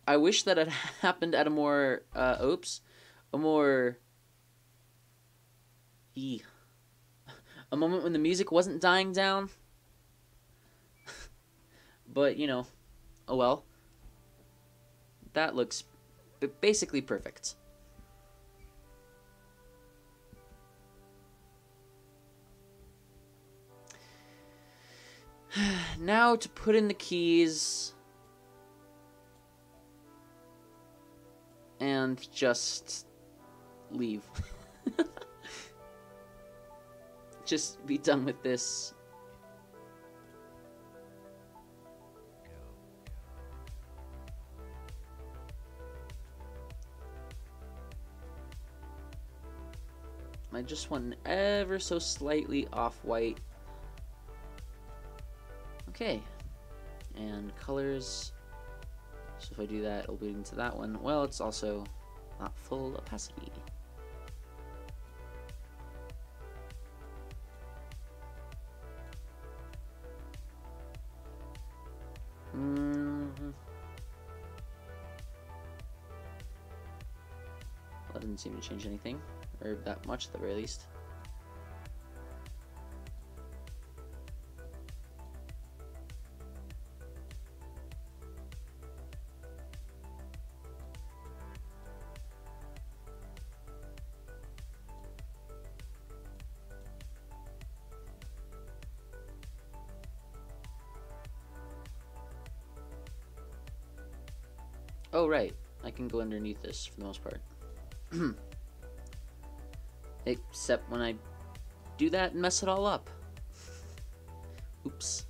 I wish that had happened at a more, a more, a moment when the music wasn't dying down. But, you know, oh well. That looks basically perfect. Now to put in the keys and just leave. Just be done with this. I just want ever so slightly off-white. Okay. And colors. So if I do that, it'll bleed into that one. Well, it's also not full opacity. That didn't seem to change anything, or that much at the very least. Oh, right. I can go underneath this for the most part. Except when I do that and mess it all up. Oops.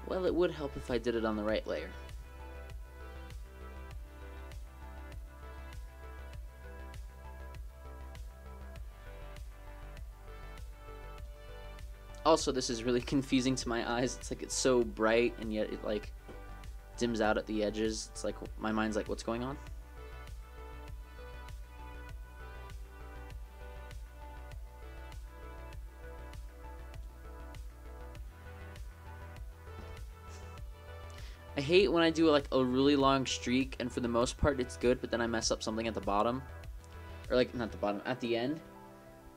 Well, it would help if I did it on the right layer. Also, this is really confusing to my eyes. It's like it's so bright and yet it like dims out at the edges. It's like my mind's like, what's going on? I hate when I do like a really long streak and for the most part it's good, but then I mess up something at the bottom. Or like, not the bottom, at the end.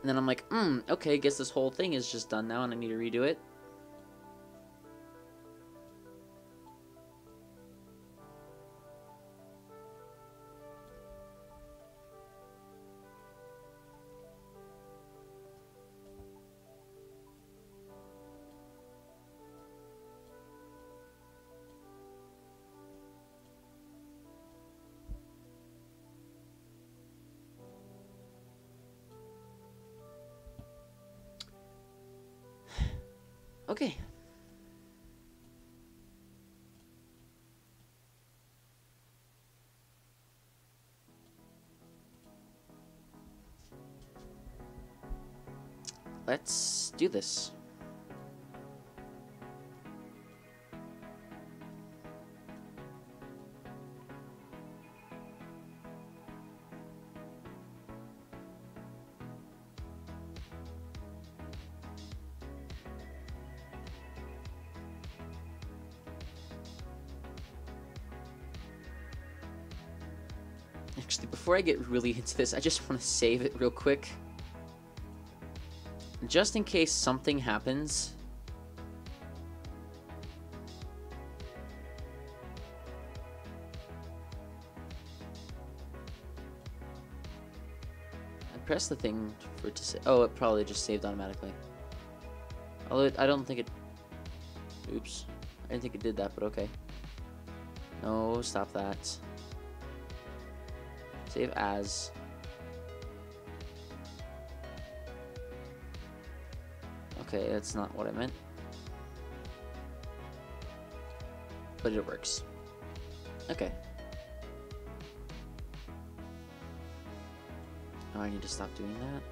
And then I'm like, okay, guess this whole thing is just done now and I need to redo it. Okay. let's do this. Actually, before I get really into this, I just want to save it real quick. Just in case something happens. I pressed the thing for it to say. Oh, it probably just saved automatically. Although I don't think it. Oops. I didn't think it did that, but okay. No, stop that. Save as. Okay, that's not what I meant. But it works. Okay. Oh, I need to stop doing that.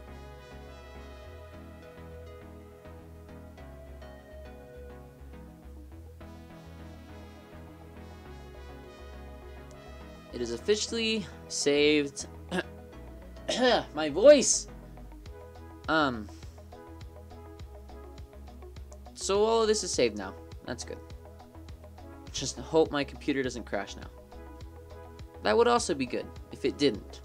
It is officially saved. My voice! So all of this is saved now. That's good. Just hope my computer doesn't crash now. That would also be good if it didn't.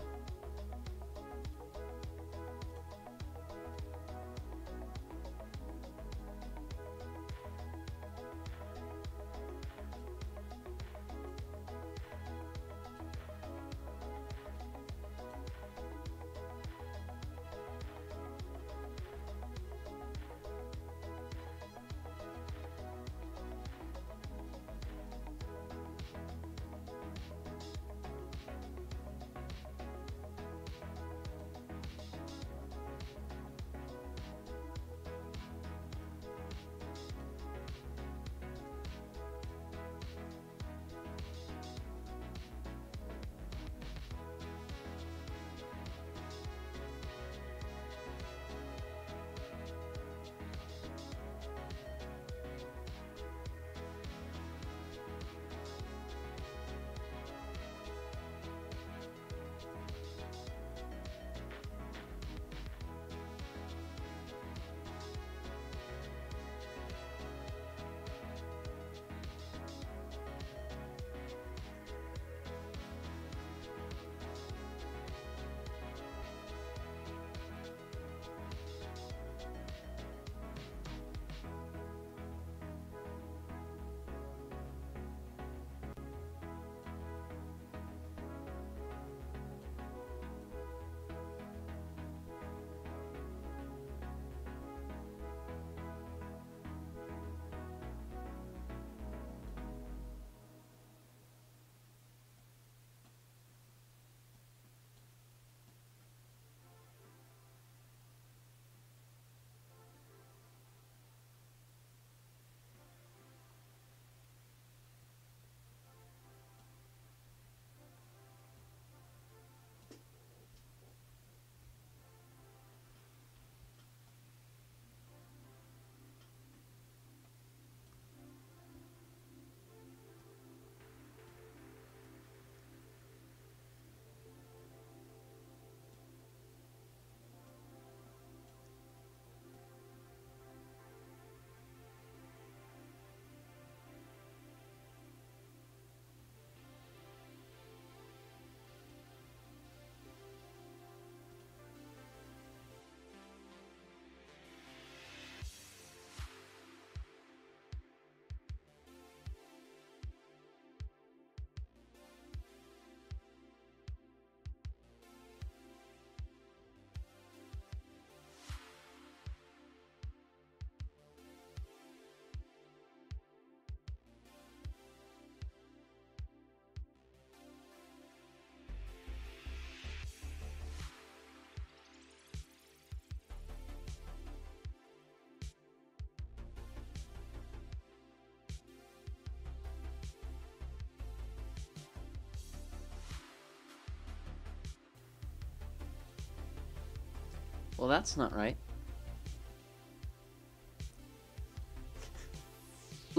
Well, that's not right.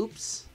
Oops.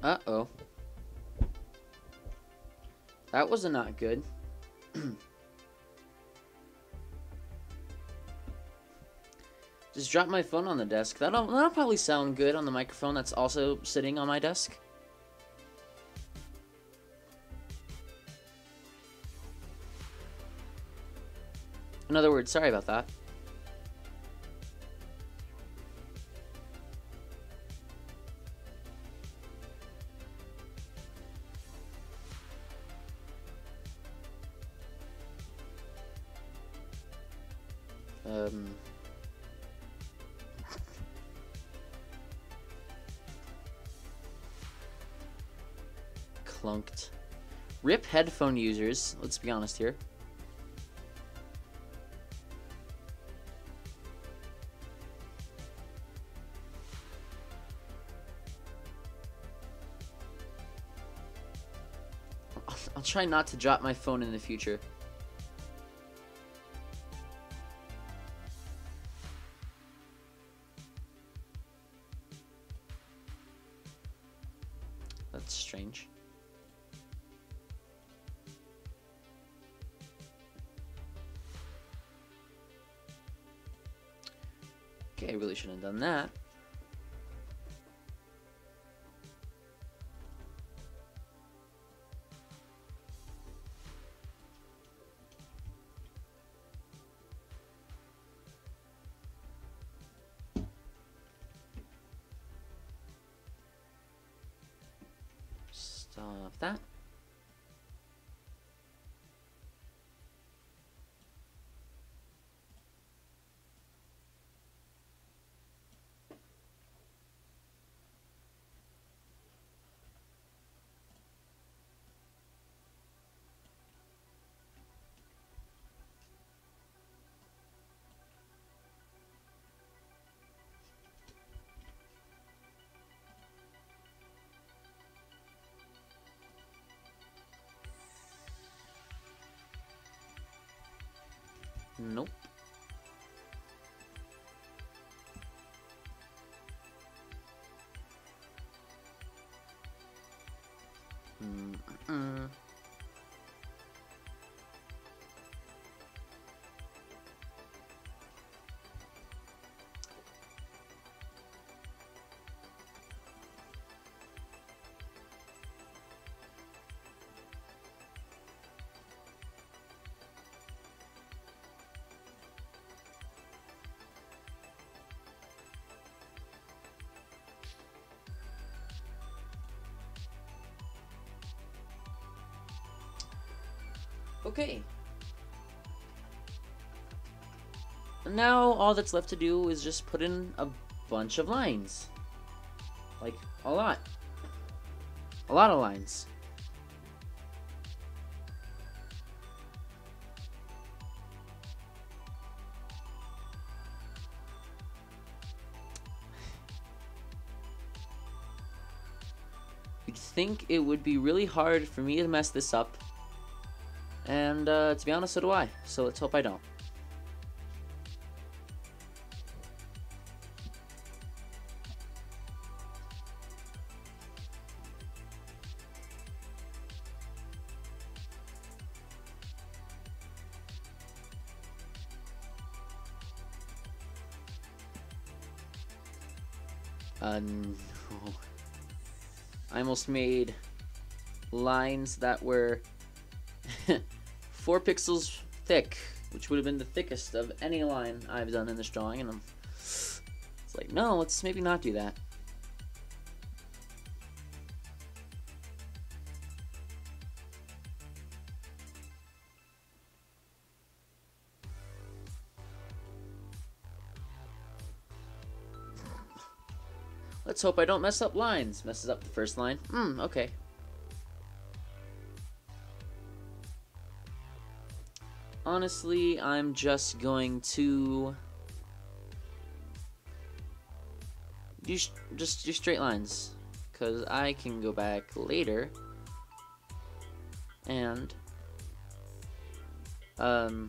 Uh-oh. That was not good. Just drop my phone on the desk. That'll probably sound good on the microphone that's also sitting on my desk. In other words, sorry about that. Clunked. RIP headphone users, let's be honest here. I'll try not to drop my phone in the future. That's strange. Okay, I really shouldn't have done that. Stop that. Nope. Okay. And now all that's left to do is just put in a bunch of lines. Like, a lot. A lot of lines. You'd think it would be really hard for me to mess this up. And to be honest, so do I. So let's hope I don't. No. I almost made lines that were 4 pixels thick, which would have been the thickest of any line I've done in this drawing, and it's like, no, let's maybe not do that. Let's hope I don't mess up lines. Messes up the first line. Okay. Honestly, I'm just going to just do straight lines, because I can go back later and put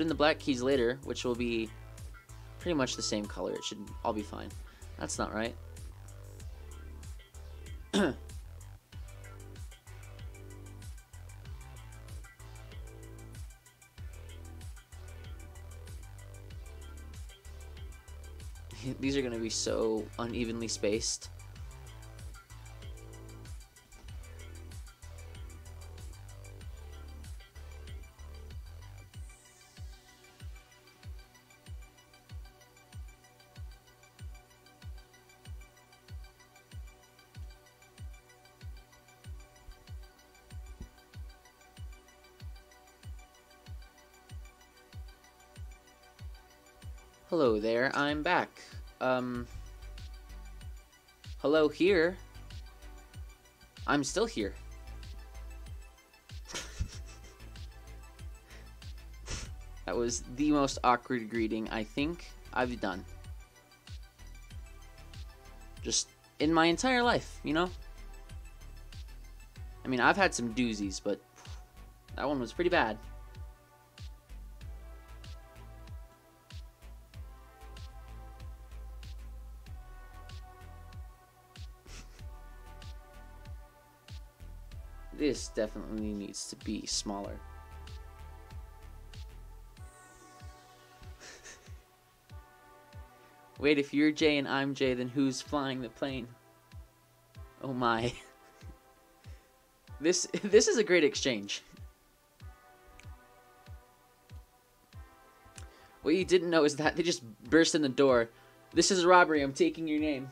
in the black keys later, which will be pretty much the same color. It should all be fine. That's not right. These are going to be so unevenly spaced. Hello there, I'm back. Hello here. I'm still here. That was the most awkward greeting I think I've done. Just in my entire life, you know? I mean, I've had some doozies, but that one was pretty bad. This definitely needs to be smaller. Wait, if you're Jay and I'm Jay, then who's flying the plane? Oh my. This is a great exchange. What you didn't know is that they just burst in the door. This is a robbery, I'm taking your name.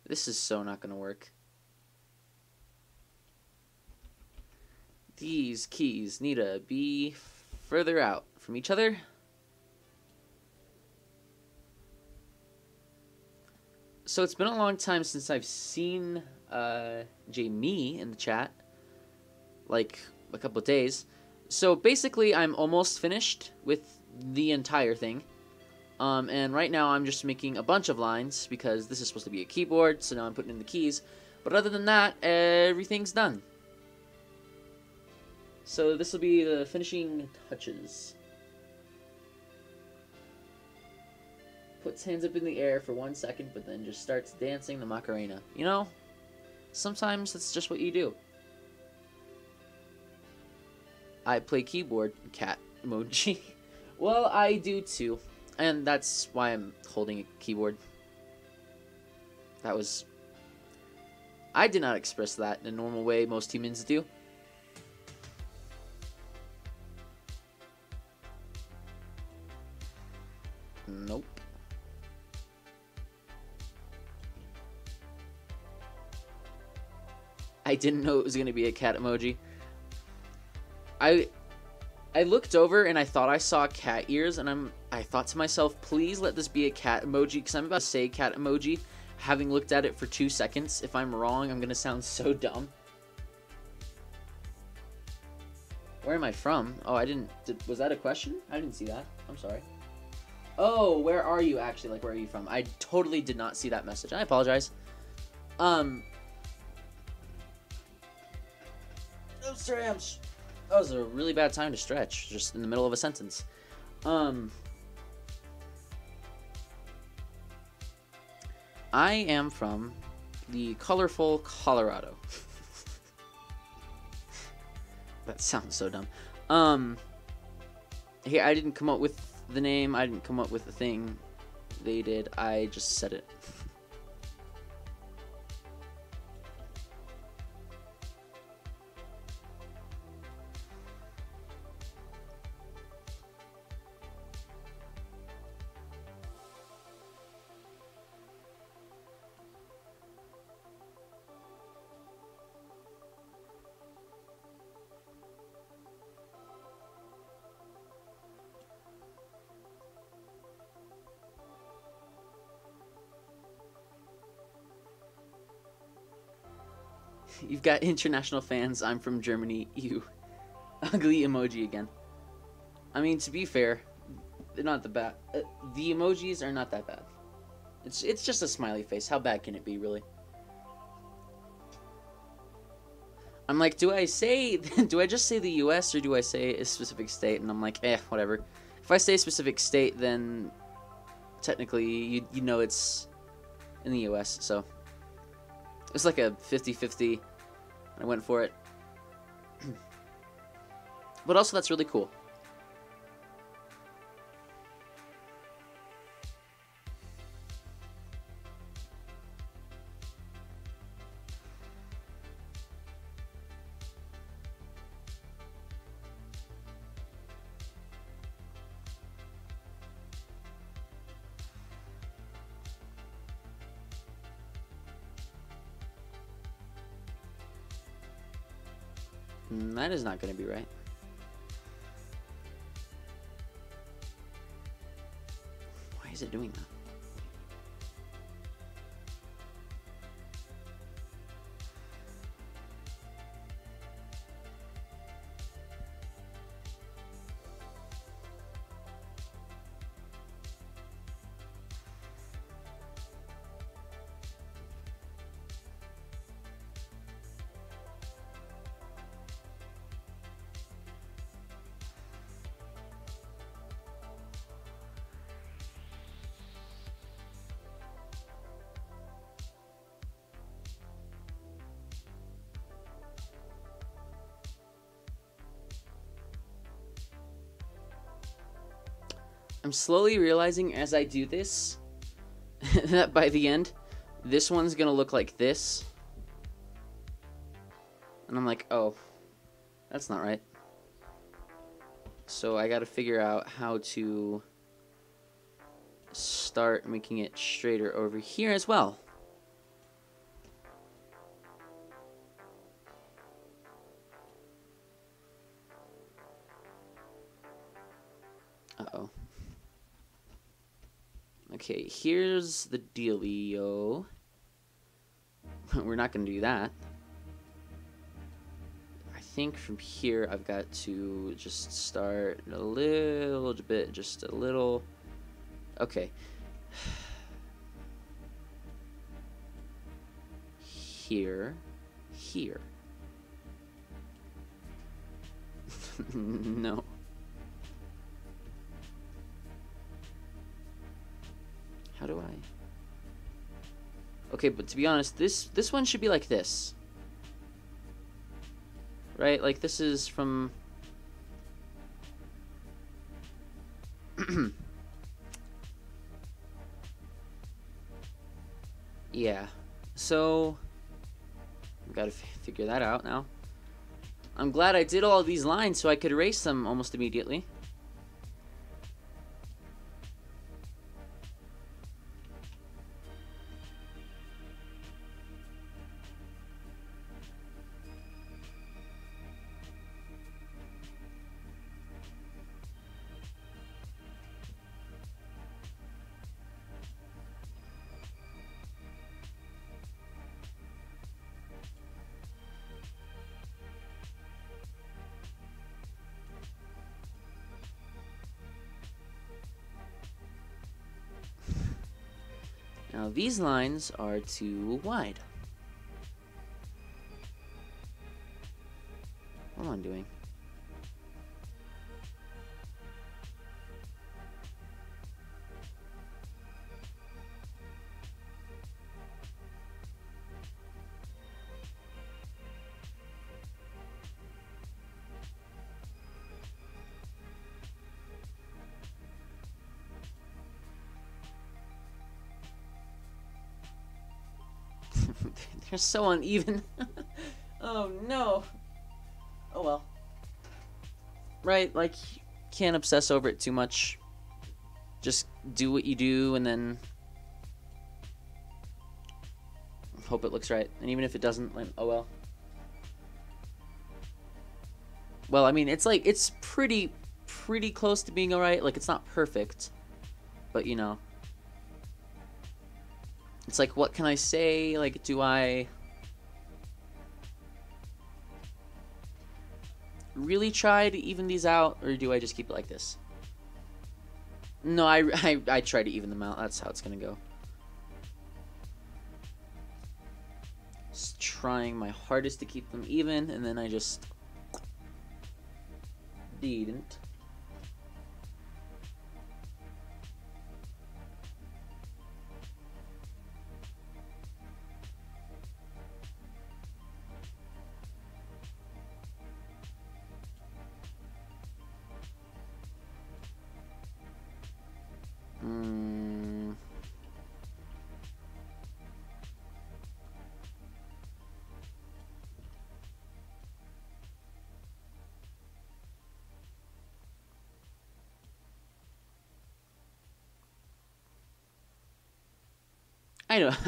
This is so not gonna work. These keys need to be further out from each other. So it's been a long time since I've seen Jamie in the chat. Like a couple of days. So basically I'm almost finished with the entire thing. And right now I'm just making a bunch of lines because this is supposed to be a keyboard, so now I'm putting in the keys. But other than that, everything's done. So this will be the finishing touches. Puts hands up in the air for 1 second, but then just starts dancing the Macarena. You know, sometimes that's just what you do. I play keyboard, cat emoji. Well, I do too. And that's why I'm holding a keyboard. That was... I did not express that in a normal way most humans do. Nope. I didn't know it was gonna be a cat emoji. I looked over and I thought I saw cat ears, and I thought to myself, please let this be a cat emoji, because I'm about to say cat emoji, having looked at it for 2 seconds. If I'm wrong, I'm gonna sound so dumb. Where am I from? Oh, I didn't... was that a question? I didn't see that. I'm sorry. Oh, where are you actually? Like, where are you from? I totally did not see that message. I apologize. I'm sorry, that was a really bad time to stretch, just in the middle of a sentence. I am from the colorful Colorado. That sounds so dumb. Here, I didn't come up with the name, I didn't come up with the thing. They did, I just said it. You've got international fans. I'm from Germany. You. Ugly emoji again. I mean, to be fair, they're not that bad. The emojis are not that bad. It's just a smiley face. How bad can it be, really? I'm like, do I just say the US, or do I say a specific state? And I'm like, whatever. If I say a specific state, then technically you know it's in the US, so it's like a 50-50. I went for it. But also, that's really cool. That is not going to be right. Why is it doing that? I'm slowly realizing as I do this that by the end, this one's gonna look like this. And I'm like, oh, that's not right. So I gotta figure out how to start making it straighter over here as well. Uh-oh. Okay, here's the dealio. We're not going to do that. I think from here I've got to just start a little bit, just a little. Okay. Here. Here. No. How do I? Okay, but to be honest, this one should be like this. Right? Like this is from yeah. So I've got to figure that out now. I'm glad I did all of these lines so I could erase them almost immediately. Now these lines are too wide. What am I doing? They're so uneven. Oh no. Oh well. Right, like, can't obsess over it too much. Just do what you do and then hope it looks right. And even if it doesn't, like, oh well. Well, I mean, it's like, it's pretty close to being alright. Like, it's not perfect, but you know. It's like, what can I say? Like, do I really try to even these out, or do I just keep it like this? No, I try to even them out. That's how it's gonna go. Just trying my hardest to keep them even, and then I just didn't.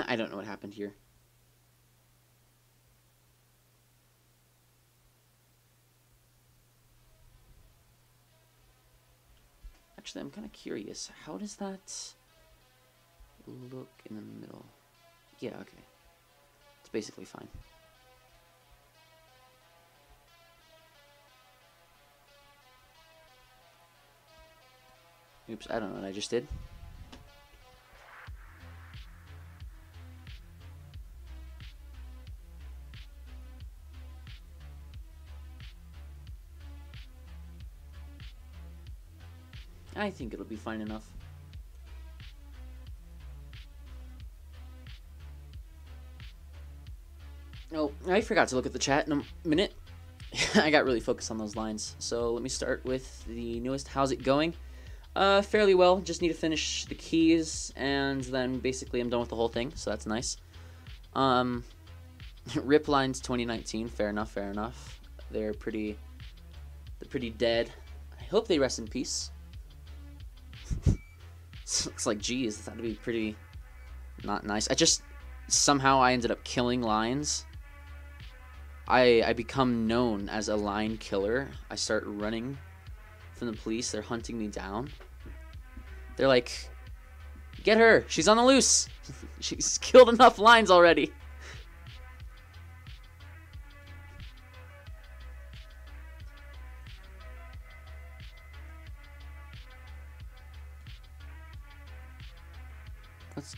I don't know what happened here. Actually, I'm kind of curious. How does that look in the middle? Yeah, okay. It's basically fine. Oops, I don't know what I just did. I think it'll be fine enough. Oh, I forgot to look at the chat in a minute. I got really focused on those lines. So let me start with the newest. How's it going? Fairly well. Just need to finish the keys, and then basically I'm done with the whole thing, so that's nice. RIP lines 2019. Fair enough, fair enough. They're pretty dead. I hope they rest in peace. Looks like, geez, that would be pretty not nice. Somehow I ended up killing lines. I become known as a line killer. I start running from the police. They're hunting me down. They're like, get her, she's on the loose. She's killed enough lines already. Let's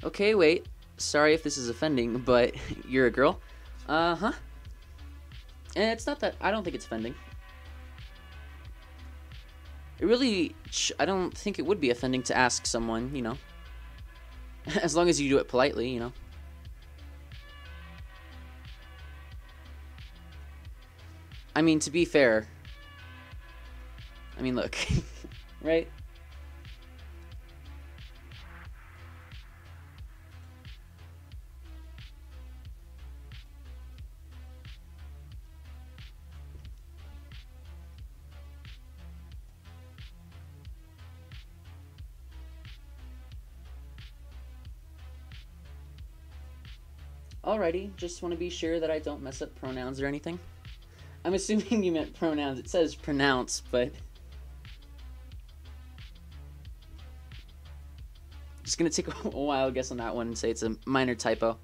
Okay, wait. Sorry if this is offending, but you're a girl. Uh-huh. And it's not that... I don't think it's offending. It really... I don't think it would be offending to ask someone, you know. As long as you do it politely, you know. I mean, to be fair... I mean, look. Right? Alrighty, just want to be sure that I don't mess up pronouns or anything. I'm assuming you meant pronouns. It says pronounce, but just gonna take a while guess on that one and say it's a minor typo.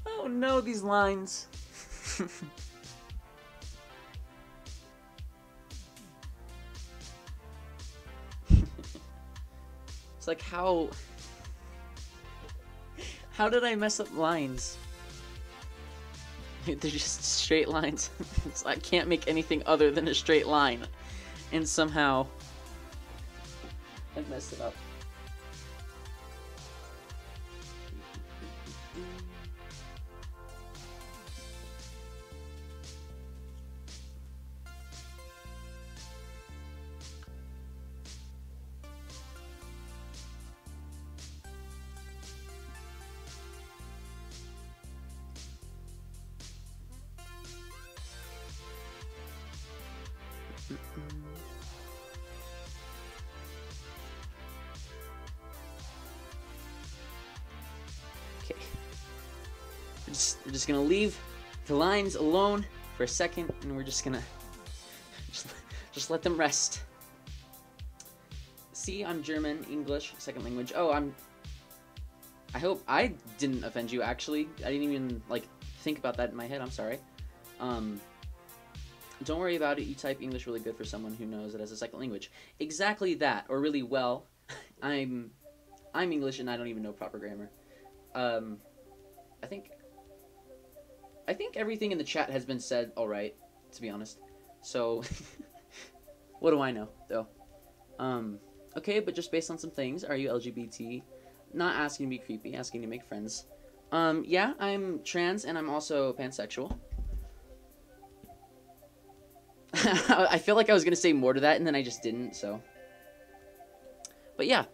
Oh no, these lines. It's like how did I mess up lines? They're just straight lines. I can't make anything other than a straight line. And somehow I messed it up. Okay. We're just gonna leave the lines alone for a second, and we're just gonna just let them rest. See, I'm German, English, second language. Oh, I hope I didn't offend you, actually. I didn't even, like, think about that in my head. I'm sorry. Don't worry about it. You type English really good for someone who knows it as a second language. Exactly that, or really well. I'm English and I don't even know proper grammar. I think everything in the chat has been said alright, to be honest. So, what do I know, though? Okay, but just based on some things, are you LGBT? Not asking to be creepy, asking to make friends. Yeah, I'm trans and I'm also pansexual. I feel like I was gonna say more to that and then I just didn't, so. But yeah.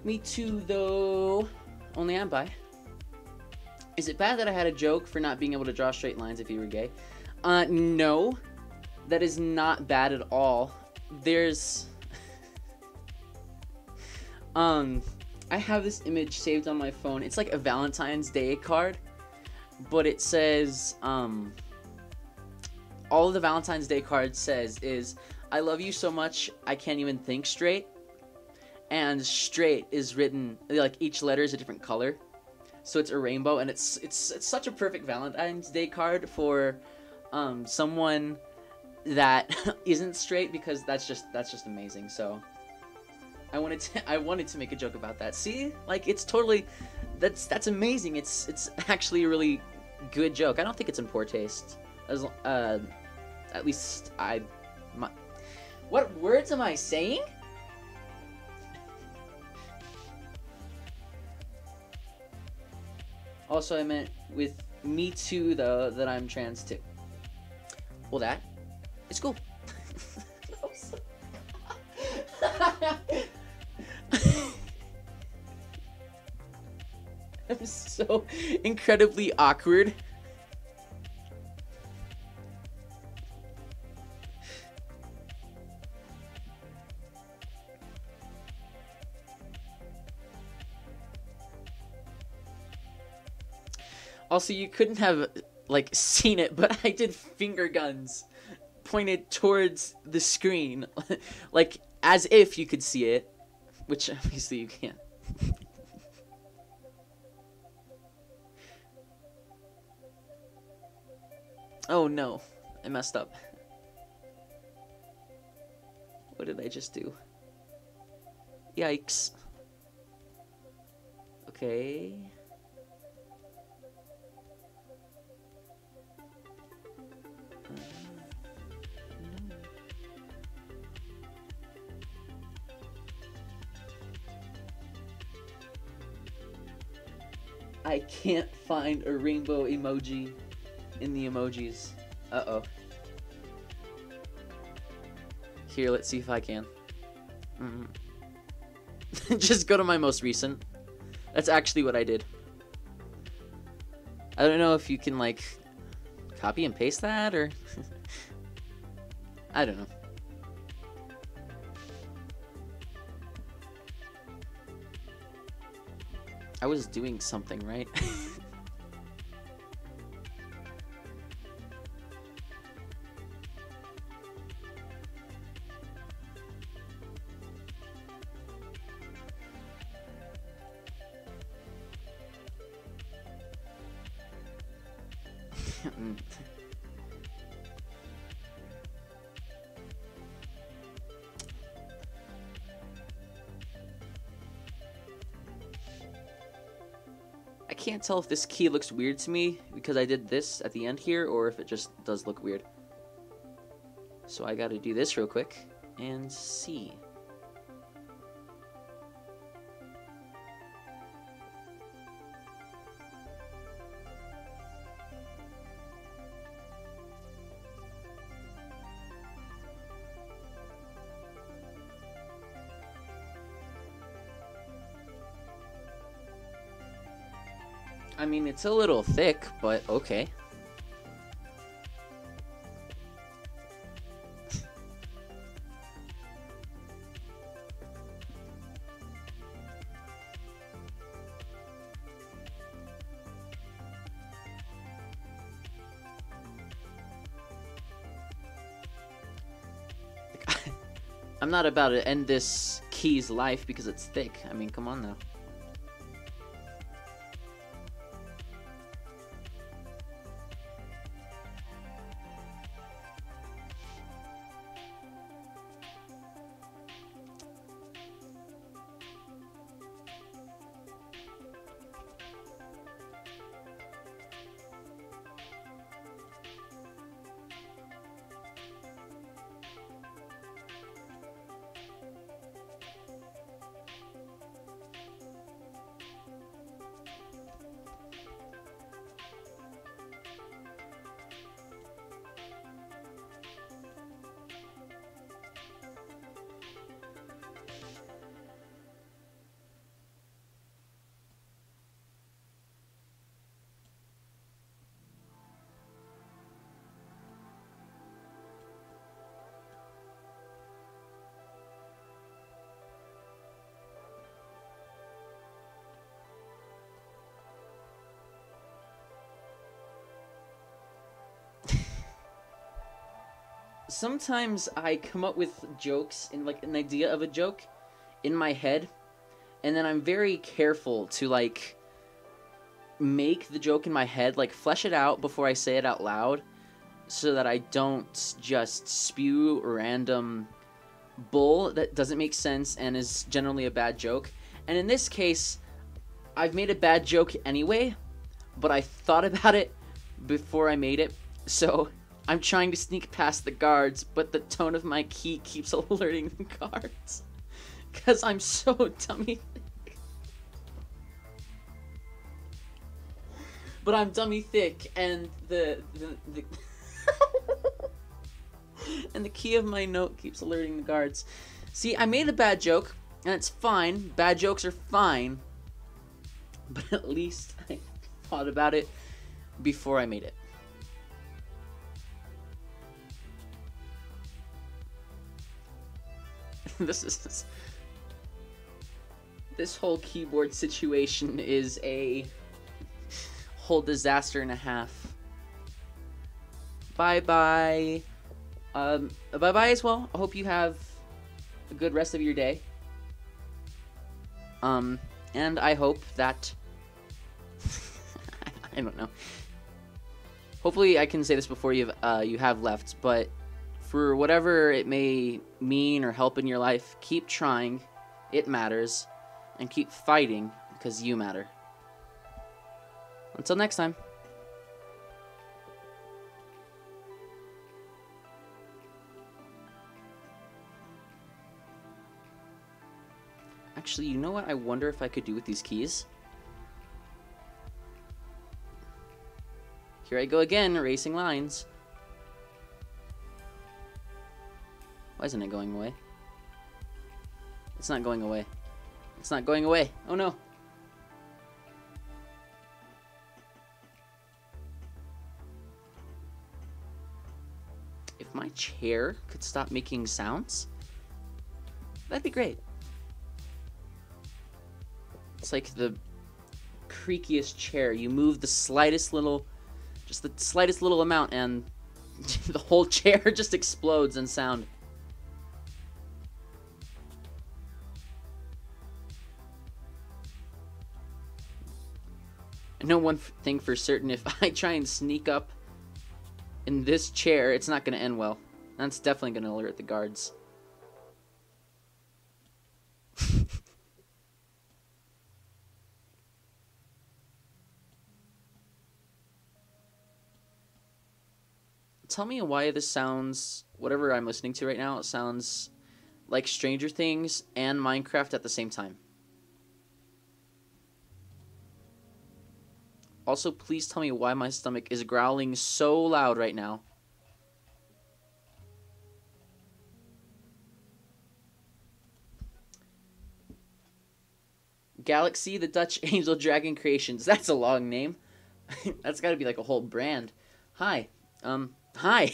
Me too, though. Only I'm bi. Is it bad that I had a joke for not being able to draw straight lines if you were gay? No. That is not bad at all. There's... I have this image saved on my phone. It's like a Valentine's Day card, but it says, all the Valentine's Day card says is, I love you so much, I can't even think straight. And straight is written, like, each letter is a different color. So it's a rainbow, and it's such a perfect Valentine's Day card for, someone that isn't straight, because that's just amazing. So I wanted to make a joke about that. See, like, it's totally, that's amazing. It's actually a really good joke. I don't think it's in poor taste. At least what words am I saying? Also, I meant with me too, though, that I'm trans too. Well, that is cool. I'm so incredibly awkward. Also, you couldn't have, like, seen it, but I did finger guns pointed towards the screen, like, as if you could see it, which obviously you can't. Oh no, I messed up. What did I just do? Yikes. Okay. I can't find a rainbow emoji in the emojis. Uh-oh. Here, let's see if I can. Just go to my most recent. That's actually what I did. I don't know if you can, like, copy and paste that, or... I don't know. I was doing something, right? I can't tell if this key looks weird to me because I did this at the end here, or if it just does look weird. So I gotta do this real quick and see. I mean, it's a little thick, but okay. I'm not about to end this key's life because it's thick. I mean, come on now. sometimes I come up with jokes and like an idea of a joke in my head, and then I'm very careful to like make the joke in my head, like flesh it out before I say it out loud, so that I don't just spew random bull that doesn't make sense and is generally a bad joke. And in this case, I've made a bad joke anyway, but I thought about it before I made it, so I'm trying to sneak past the guards, but the tone of my key keeps alerting the guards. Because I'm so dummy thick. But I'm dummy thick, and the and the key of my note keeps alerting the guards. See, I made a bad joke, and it's fine. Bad jokes are fine. But at least I thought about it before I made it. This whole keyboard situation is a whole disaster and a half. Bye-bye. Bye-bye as well. I hope you have a good rest of your day. And I hope that... I don't know. Hopefully I can say this before you have left, but for whatever it may mean or help in your life, keep trying. It matters. And keep fighting, because you matter. Until next time. Actually, you know what I wonder if I could do with these keys? Here I go again, erasing lines. Why isn't it going away? It's not going away. It's not going away. Oh no. If my chair could stop making sounds, that'd be great. It's like the creakiest chair. You move the slightest little, just the slightest little amount, and the whole chair just explodes in sound. I know one thing for certain: if I try and sneak up in this chair, it's not going to end well. That's definitely going to alert the guards. Tell me why this sounds, whatever I'm listening to right now, it sounds like Stranger Things and Minecraft at the same time. Also, please tell me why my stomach is growling so loud right now. Galaxy the Dutch Angel Dragon Creations. That's a long name. That's got to be like a whole brand. Hi. Hi.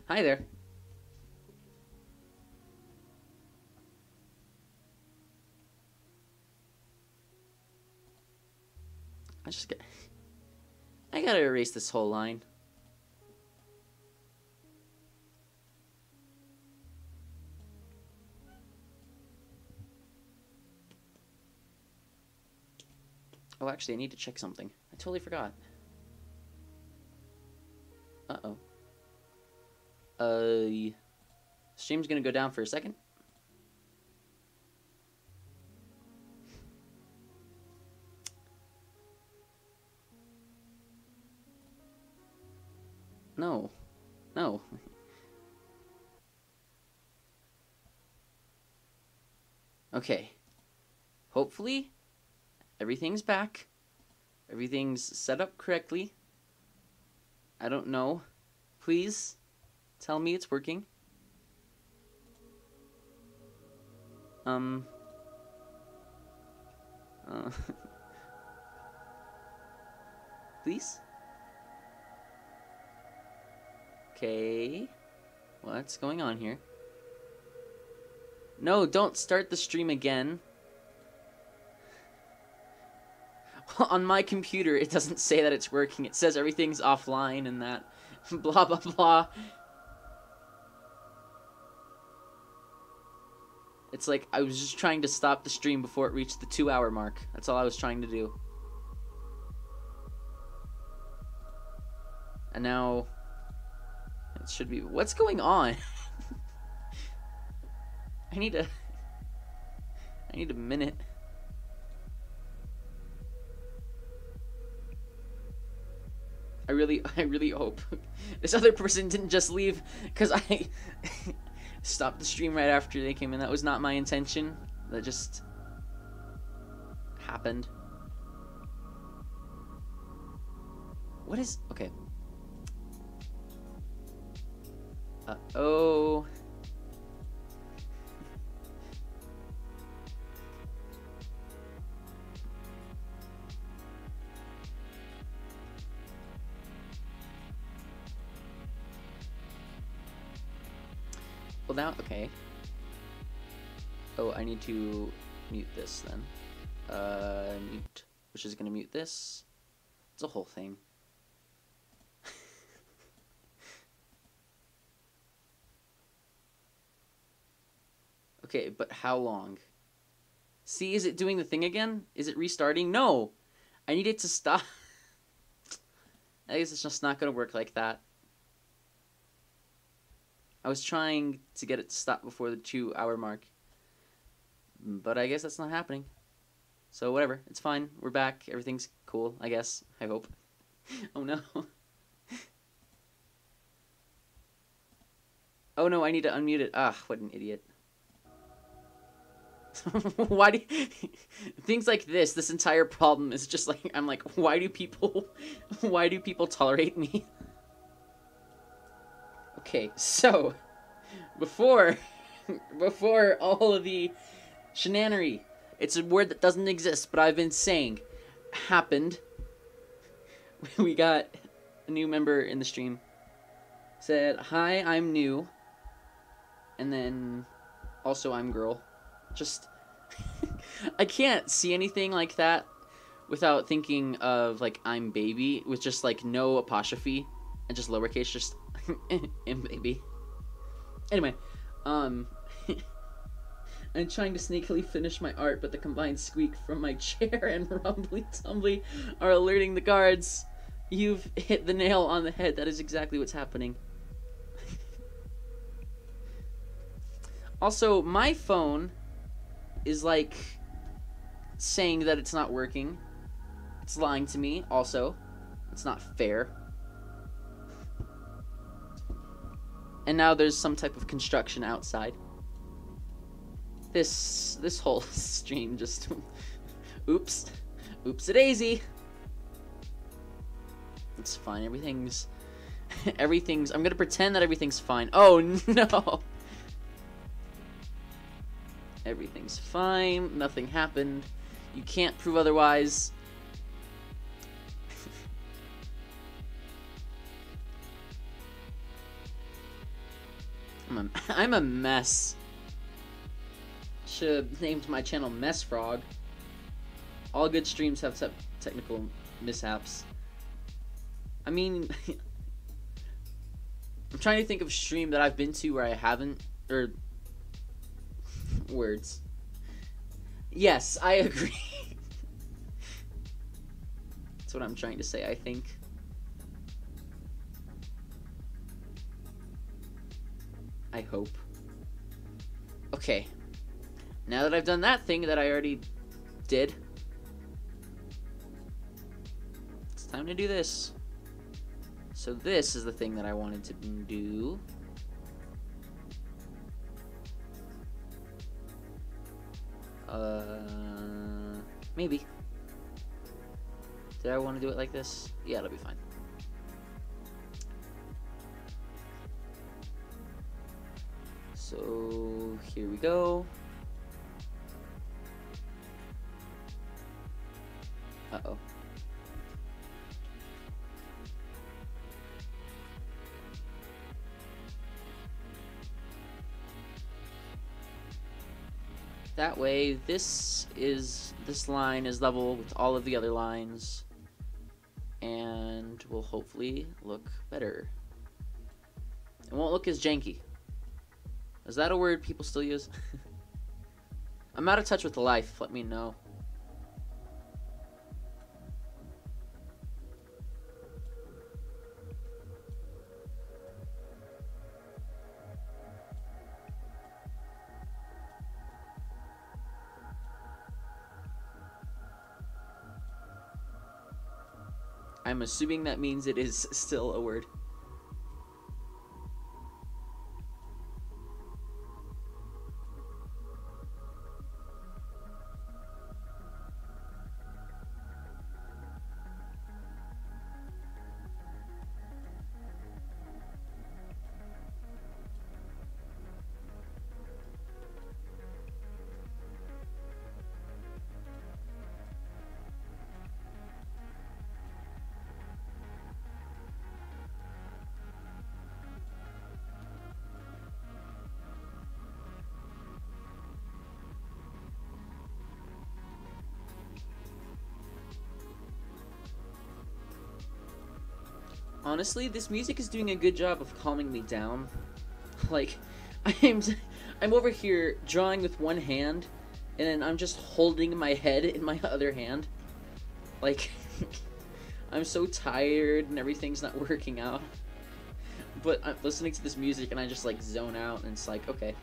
Hi there. I gotta erase this whole line. Oh, actually, I need to check something. I totally forgot. Uh-oh. Stream's gonna go down for a second. No. No. Okay. Hopefully, everything's back. Everything's set up correctly. I don't know. Please tell me it's working. Please? Okay. What's going on here? No, don't start the stream again. On my computer, it doesn't say that it's working. It says everything's offline and that blah, blah, blah. It's like I was just trying to stop the stream before it reached the 2-hour mark. That's all I was trying to do. And now it should be. What's going on? I need a minute. I really hope this other person didn't just leave because I stopped the stream right after they came in. That was not my intention. That just happened. What is... Okay. Uh-oh. Well, now, okay. Oh, I need to mute this then. Mute, which is going to mute this. It's a whole thing. Okay, but how long? See, is it doing the thing again? Is it restarting? No! I need it to stop. I guess it's just not going to work like that. I was trying to get it to stop before the 2-hour mark. But I guess that's not happening. So whatever, it's fine. We're back. Everything's cool, I guess. I hope. Oh no. Oh no, I need to unmute it. Ah, what an idiot. Why do things like this entire problem is just like, I'm like, why do people tolerate me? Okay, so before all of the shenanery, it's a word that doesn't exist, but I've been saying happened. We got a new member in the stream. Said, "Hi, I'm new." And then also I'm girl. Just I can't see anything like that without thinking of like I'm baby with just like no apostrophe and just lowercase, just M baby. Anyway, I'm trying to sneakily finish my art, but the combined squeak from my chair and rumbly tumbly are alerting the guards. You've hit the nail on the head. That is exactly what's happening. Also, my phone is like saying that it's not working. It's lying to me also. It's not fair. And now there's some type of construction outside. This whole stream just oops-a daisy. It's fine. Everything's I'm gonna pretend that everything's fine. Oh no. Everything's fine. Nothing happened. You can't prove otherwise. I'm a mess. Should have named my channel Mess Frog. All good streams have technical mishaps. I mean, I'm trying to think of a stream that I've been to where I haven't, or words. Yes, I agree. That's what I'm trying to say, I think. I hope. Okay. Now that I've done that thing that I already did, it's time to do this. So this is the thing that I wanted to do. Maybe. Did I want to do it like this? Yeah, it'll be fine. So here we go. Uh-oh. That way, this line is level with all of the other lines, and will hopefully look better. It won't look as janky. Is that a word people still use? I'm out of touch with life. Let me know. I'm assuming that means it is still a word. Honestly, this music is doing a good job of calming me down. Like, I'm, I'm over here drawing with one hand, and then I'm just holding my head in my other hand. Like, I'm so tired and everything's not working out. But I'm listening to this music and I just like zone out, and it's like, okay,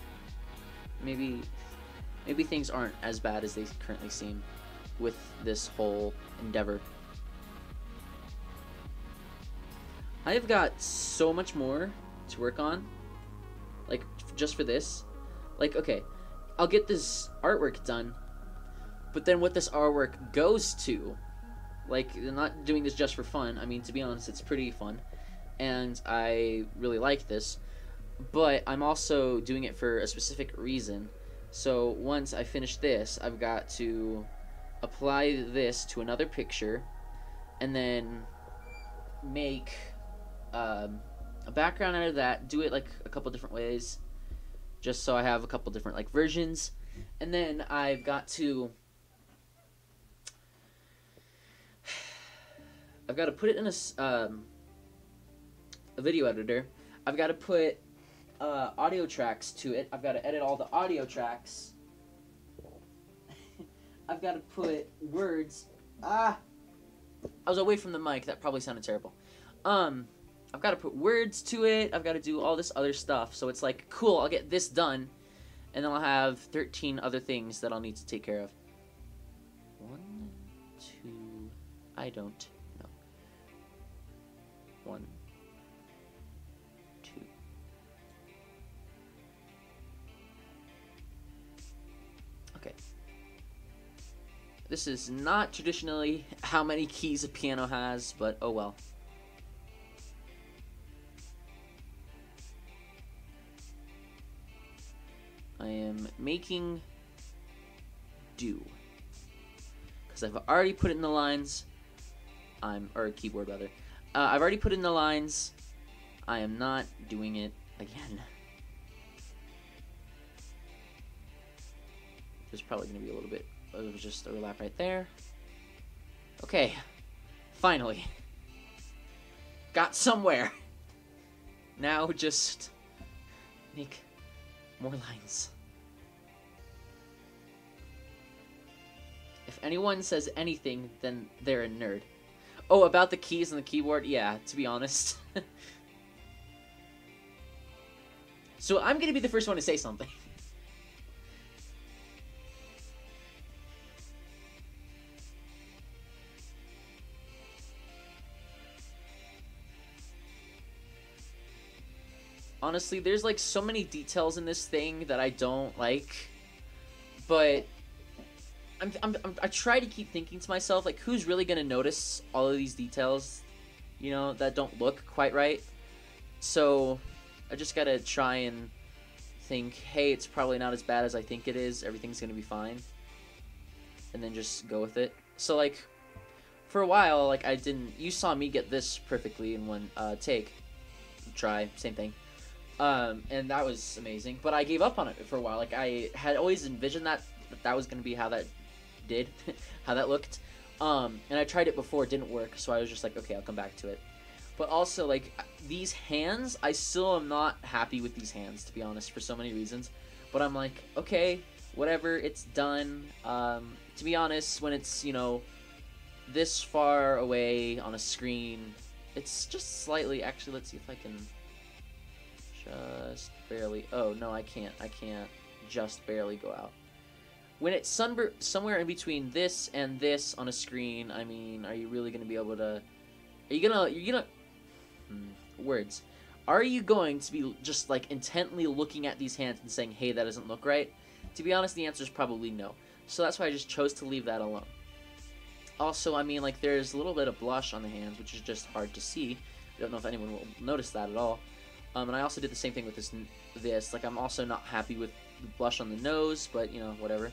maybe things aren't as bad as they currently seem with this whole endeavor. I have got so much more to work on, like, just for this. Like, okay, I'll get this artwork done, but then what this artwork goes to, like, I'm not doing this just for fun. I mean, to be honest, it's pretty fun, and I really like this, but I'm also doing it for a specific reason. So once I finish this, I've got to apply this to another picture, and then make a background out of that, do it like a couple different ways, just so I have a couple different like versions, and then I've got to put it in a video editor. I've got to put audio tracks to it. I've got to edit all the audio tracks. I've got to put words. I was away from the mic. That probably sounded terrible. I've got to put words to it. I've got to do all this other stuff. So it's like, cool, I'll get this done, and then I'll have 13 other things that I'll need to take care of. 1, 2, I don't know. 1, 2. Okay. This is not traditionally how many keys a piano has, but oh well. I am making do, because I've already put it in the lines. Or keyboard rather. I've already put it in the lines. I am not doing it again. There's probably going to be a little bit of just overlap right there. Okay, finally. Got somewhere. Now just make more lines. If anyone says anything, then they're a nerd. Oh, about the keys and the keyboard? Yeah, to be honest. So I'm gonna be the first one to say something. Honestly, there's like so many details in this thing that I don't like, but I try to keep thinking to myself, like, who's really gonna notice all of these details, you know, that don't look quite right? So I just gotta try and think, hey, it's probably not as bad as I think it is. Everything's gonna be fine, and then just go with it. So like, for a while, like you saw me get this perfectly in one take. Try, same thing. And that was amazing, but I gave up on it for a while. Like, I had always envisioned that was going to be how that did, how that looked, and I tried it before, it didn't work, so I was just like, okay, I'll come back to it. But also, like, these hands, I still am not happy with these hands, to be honest, for so many reasons, but I'm like, okay, whatever, it's done. To be honest, when it's, you know, this far away on a screen, it's just slightly, actually, let's see if I can just barely, oh no, I can't just barely go out. When it's somewhere in between this and this on a screen, I mean, are you really going to be able to, you're gonna, words. Are you going to be just, like, intently looking at these hands and saying, hey, that doesn't look right? To be honest, the answer is probably no. So that's why I just chose to leave that alone. Also, I mean, like, there's a little bit of blush on the hands, which is just hard to see. I don't know if anyone will notice that at all. And I also did the same thing with this. Like, I'm also not happy with the blush on the nose, but, you know, whatever.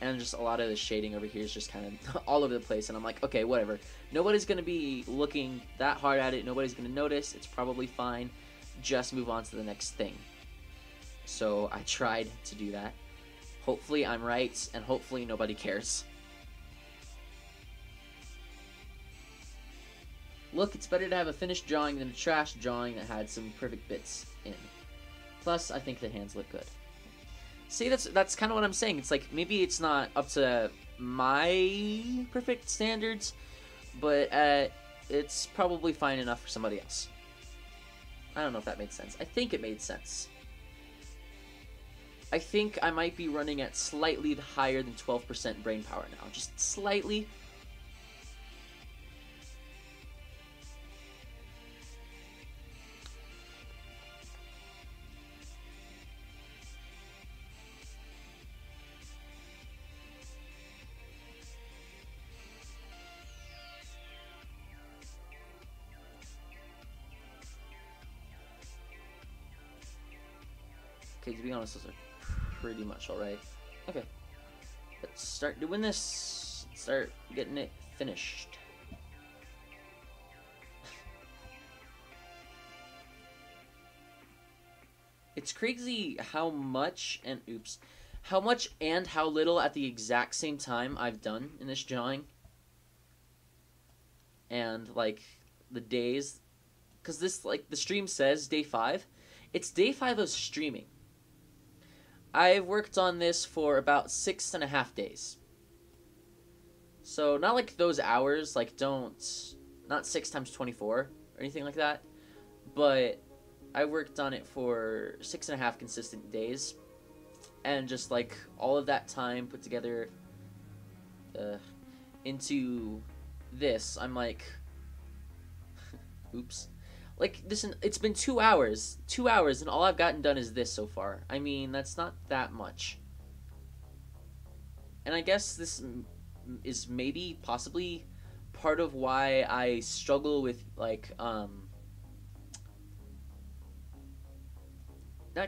And just a lot of the shading over here is just kind of all over the place, and I'm like, okay, whatever. Nobody's going to be looking that hard at it. Nobody's going to notice. It's probably fine. Just move on to the next thing. So I tried to do that. Hopefully I'm right, and hopefully nobody cares. Look, it's better to have a finished drawing than a trash drawing that had some perfect bits in. Plus, I think the hands look good. See, that's kind of what I'm saying. It's like, maybe it's not up to my perfect standards, but it's probably fine enough for somebody else. I don't know if that made sense. I think it made sense. I think I might be running at slightly higher than 12% brain power now. Just slightly. Okay, to be honest, those are pretty much alright. Okay, let's start doing this. Start getting it finished. It's crazy how much and how little at the exact same time I've done in this drawing. And, like, the days, because this, like, the stream says day 5. It's day 5 of streaming. I've worked on this for about 6.5 days. So, not like those hours, like, not 6 times 24 or anything like that. But I worked on it for 6.5 consistent days. And just, like, all of that time put together into this, I'm like, oops. Like, listen, it's been 2 hours. 2 hours, and all I've gotten done is this so far. I mean, that's not that much. And I guess this is maybe, possibly, part of why I struggle with, like, not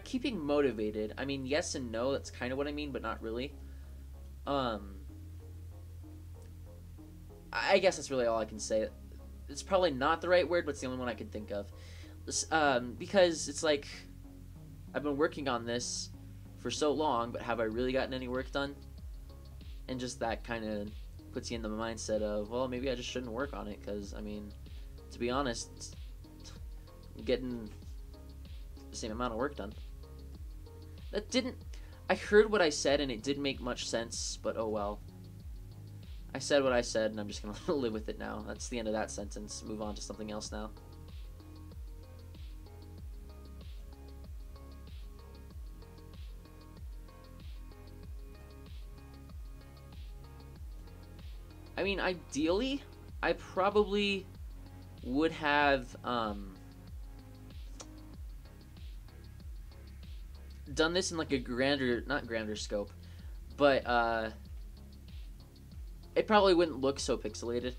keeping motivated. I mean, yes and no, that's kind of what I mean, but not really. I guess that's really all I can say. It's probably not the right word, but it's the only one I could think of. Because it's like, I've been working on this for so long, but have I really gotten any work done? And just that kind of puts you in the mindset of, well, maybe I just shouldn't work on it, because, I mean, to be honest, I'm getting the same amount of work done. That didn't... I heard what I said, and it didn't make much sense, but oh well. I said what I said, and I'm just going to live with it now. That's the end of that sentence. Move on to something else now. I mean, ideally, I probably would have done this in like a not grander scope, but it probably wouldn't look so pixelated.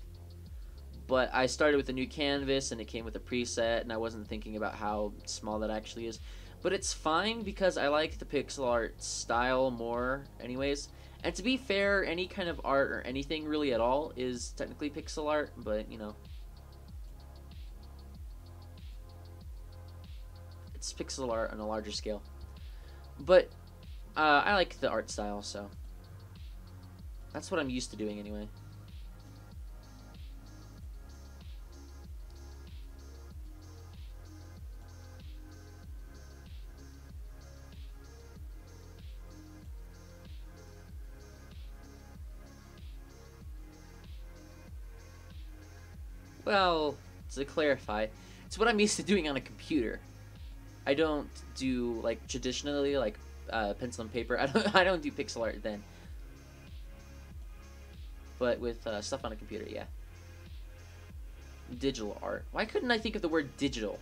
But I started with a new canvas, and it came with a preset, and I wasn't thinking about how small that actually is. But it's fine, because I like the pixel art style more anyways. And to be fair, any kind of art or anything really at all is technically pixel art, but, you know. It's pixel art on a larger scale. But I like the art style, so that's what I'm used to doing anyway. Well, to clarify, it's what I'm used to doing on a computer. I don't do like traditionally like pencil and paper. I don't do pixel art then. But with stuff on a computer, yeah. Digital art. Why couldn't I think of the word digital?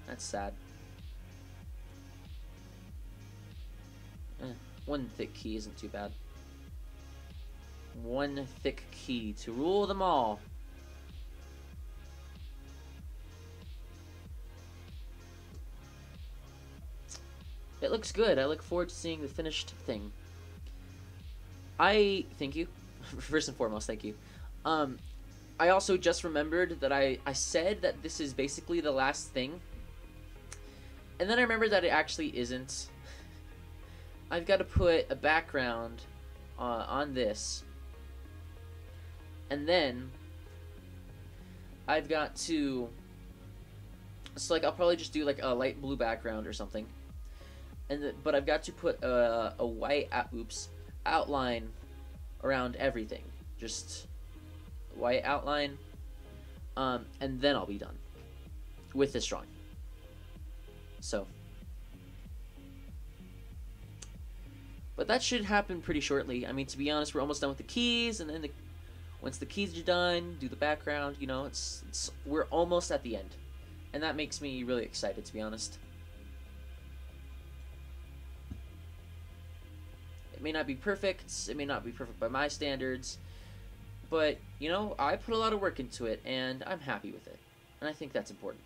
That's sad. One thick key isn't too bad. One thick key to rule them all. It looks good. I look forward to seeing the finished thing. Thank you. First and foremost, thank you. I also just remembered that I said that this is basically the last thing. And then I remembered that it actually isn't. I've got to put a background on this. And then I've got to... So like I'll probably just do like a light blue background or something. But I've got to put a white outline around everything. Just white outline. And then I'll be done with this drawing. So, but that should happen pretty shortly. I mean, to be honest, we're almost done with the keys, and then once the keys are done, do the background. You know, we're almost at the end, and that makes me really excited, to be honest. It may not be perfect. It may not be perfect by my standards, but you know, I put a lot of work into it, and I'm happy with it, and I think that's important.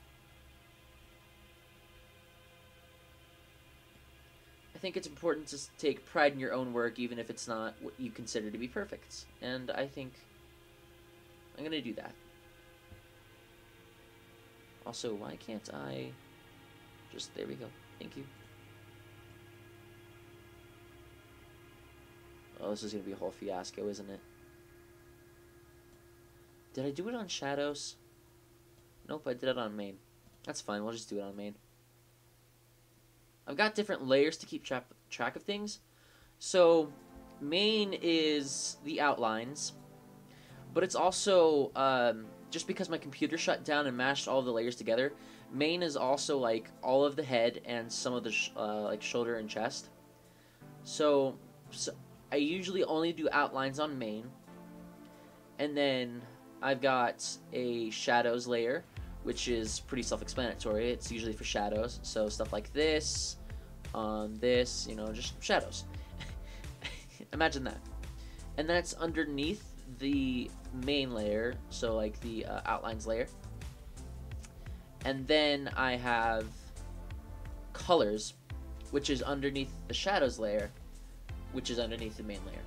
I think it's important to take pride in your own work, even if it's not what you consider to be perfect. And I think I'm going to do that. Also, why can't I just... There we go. Thank you. Oh, this is going to be a whole fiasco, isn't it? Did I do it on shadows? Nope, I did it on main. That's fine. We'll just do it on main. I've got different layers to keep track of things. So, main is the outlines, but it's also, just because my computer shut down and mashed all of the layers together, main is also like all of the head and some of the like shoulder and chest. So I usually only do outlines on main, and then I've got a shadows layer, which is pretty self-explanatory. It's usually for shadows, so stuff like this, this, you know, just shadows. Imagine that. And that's underneath the main layer, so like the outlines layer. And then I have colors, which is underneath the shadows layer, which is underneath the main layer.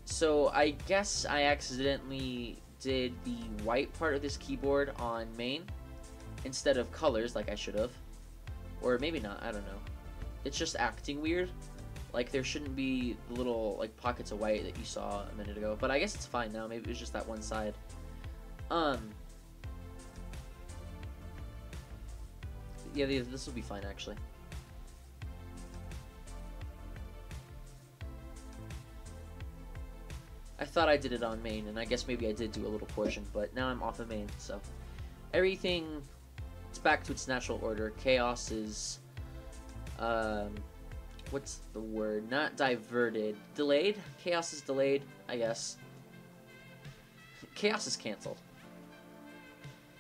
So I guess I accidentally did the white part of this keyboard on main instead of colors like I should have. Or maybe not, I don't know. It's just acting weird. Like there shouldn't be little like pockets of white that you saw a minute ago. But I guess it's fine now. Maybe it was just that one side. Yeah, this will be fine actually. I thought I did it on main, and I guess maybe I did do a little portion, but now I'm off of main, so everything it's back to its natural order. Chaos is what's the word? Not diverted. Delayed? Chaos is delayed, I guess. Chaos is canceled.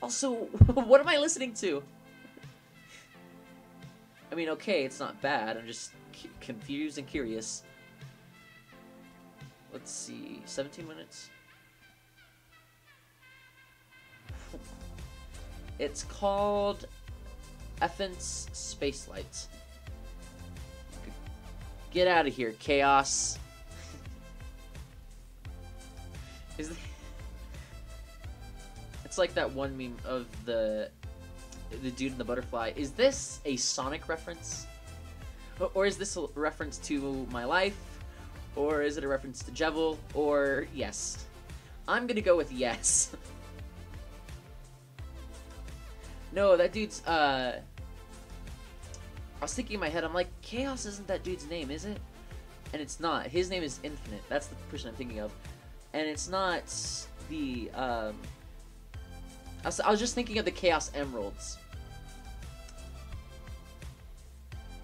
Also, what am I listening to? I mean, okay, it's not bad. I'm just confused and curious. Let's see, 17 minutes. It's called Effen's Spacelight. Get out of here, Chaos. It's like that one meme of the dude and the butterfly. Is this a Sonic reference? Or is this a reference to my life? Or is it a reference to Jevil? Or yes. I'm gonna go with yes. No, that dude's, I was thinking in my head, I'm like, Chaos isn't that dude's name, is it? And it's not. His name is Infinite. That's the person I'm thinking of. And it's not the I was just thinking of the Chaos Emeralds.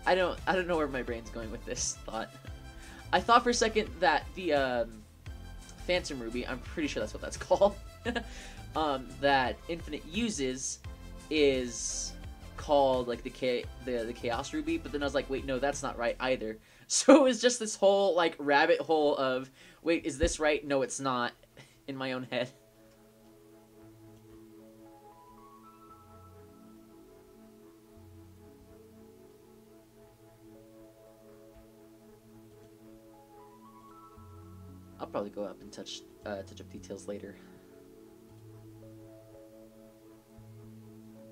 I don't know where my brain's going with this thought. I thought for a second that the Phantom Ruby, I'm pretty sure that's what that's called, that Infinite uses is called like the Chaos Ruby, but then I was like, wait, no, that's not right either. So it was just this whole like rabbit hole of, wait, is this right? No, it's not, in my own head. I'll probably go up and touch up details later.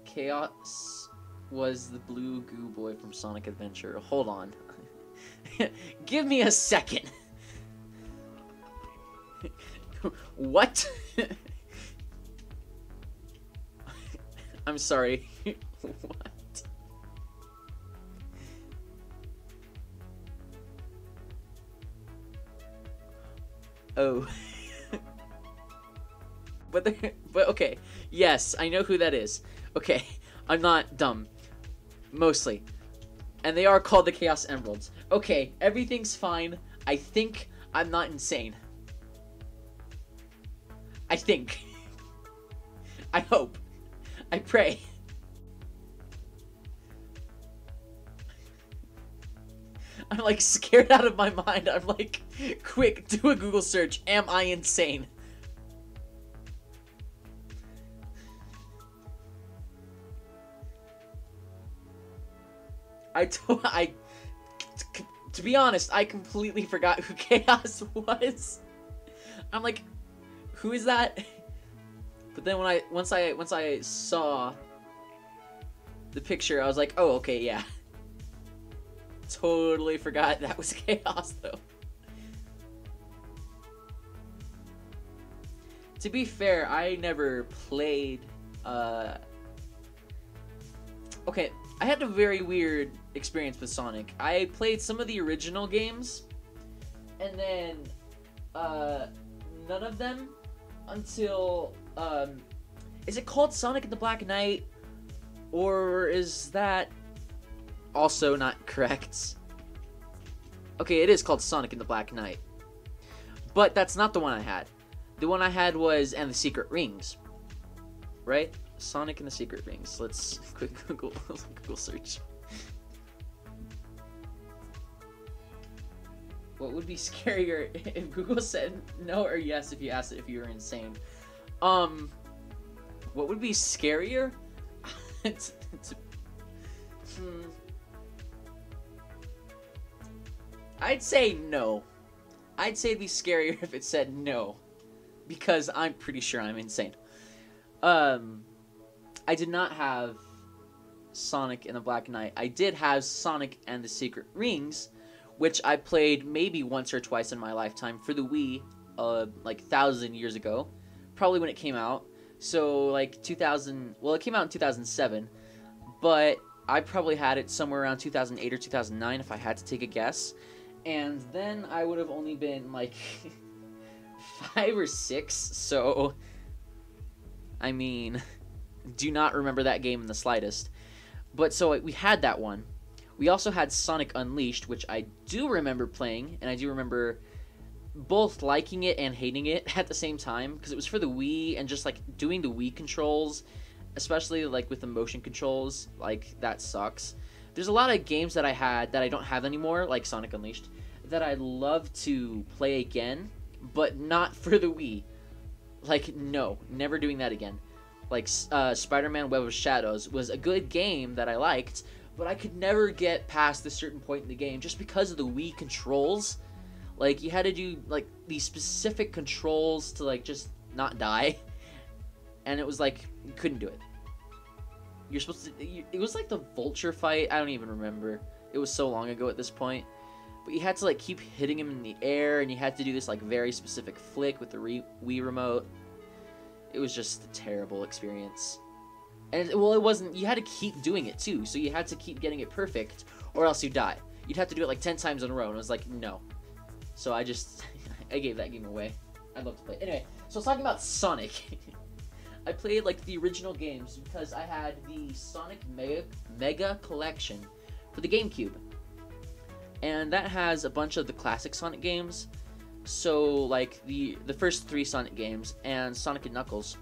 Chaos was the blue goo boy from Sonic Adventure. Hold on. Give me a second. What? I'm sorry. What? Oh. But okay. Yes, I know who that is. Okay, I'm not dumb. Mostly. And they are called the Chaos Emeralds. Okay, everything's fine. I think I'm not insane. I think. I hope. I pray. I'm like scared out of my mind. I'm like, quick, do a Google search. Am I insane? To be honest, I completely forgot who Chaos was. I'm like, who is that? But then once I saw the picture, I was like, oh, okay, yeah. Totally forgot that was Chaos, though. To be fair, I never played, okay, I had a very weird experience with Sonic. I played some of the original games, and then, none of them until, is it called Sonic and the Black Knight? Or is that also not correct? Okay, it is called Sonic and the Black Knight. But that's not the one I had. The one I had was And the Secret Rings. Right? Sonic and the Secret Rings. Let's quick Google search. What would be scarier if Google said no or yes if you asked it if you were insane? What would be scarier? I'd say no. I'd say it'd be scarier if it said no, because I'm pretty sure I'm insane. I did not have Sonic and the Black Knight. I did have Sonic and the Secret Rings, which I played maybe once or twice in my lifetime for the Wii, like 1,000 years ago, probably when it came out. So like 2000, well, it came out in 2007, but I probably had it somewhere around 2008 or 2009 if I had to take a guess. And then I would have only been like 5 or 6, so I mean, do not remember that game in the slightest. But so we had that one. We also had Sonic Unleashed, which I do remember playing, and I do remember both liking it and hating it at the same time, because it was for the Wii, and just like doing the Wii controls, especially like with the motion controls, like that sucks. There's a lot of games that I had that I don't have anymore, like Sonic Unleashed, that I'd love to play again, but not for the Wii. Like, no, never doing that again. Like, Spider-Man Web of Shadows was a good game that I liked, but I could never get past a certain point in the game just because of the Wii controls. Like, you had to do, like, these specific controls to, like, just not die. And it was like, you couldn't do it. You're supposed to, it was like the vulture fight, I don't even remember. It was so long ago at this point. But you had to, like, keep hitting him in the air, and you had to do this, like, very specific flick with the Wii remote. It was just a terrible experience. And, well, it wasn't, you had to keep doing it, too. So you had to keep getting it perfect, or else you die. You'd have to do it, like, 10 times in a row, and I was like, no. So I just, I gave that game away. I'd love to play. Anyway, so I was talking about Sonic. I played like the original games because I had the Sonic Mega Collection for the GameCube, and that has a bunch of the classic Sonic games. So like the first 3 Sonic games and Sonic and Knuckles.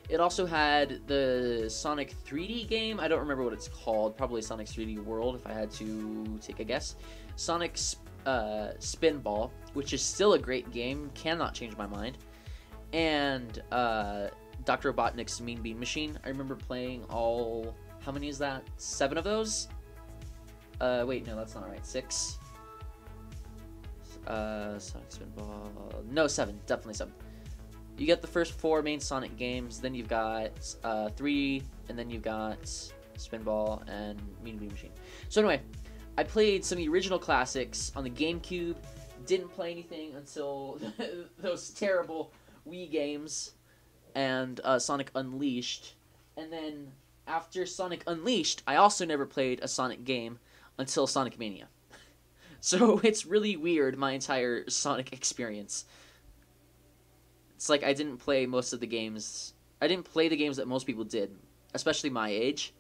It also had the Sonic 3D game. I don't remember what it's called. Probably Sonic 3D World, if I had to take a guess. Sonic Spinball, which is still a great game. Cannot change my mind. And Dr. Robotnik's Mean Bean Machine. I remember playing all... How many is that? 7 of those? Wait, no, that's not right. 6. Sonic Spinball... No, 7. Definitely 7. You get the first 4 main Sonic games, then you've got 3, and then you've got Spinball and Mean Bean Machine. So anyway, I played some of the original classics on the GameCube. Didn't play anything until those terrible Wii games and Sonic Unleashed. And then after Sonic Unleashed, I also never played a Sonic game until Sonic Mania. So it's really weird, my entire Sonic experience. It's like I didn't play most of the games. I didn't play the games that most people did, especially my age.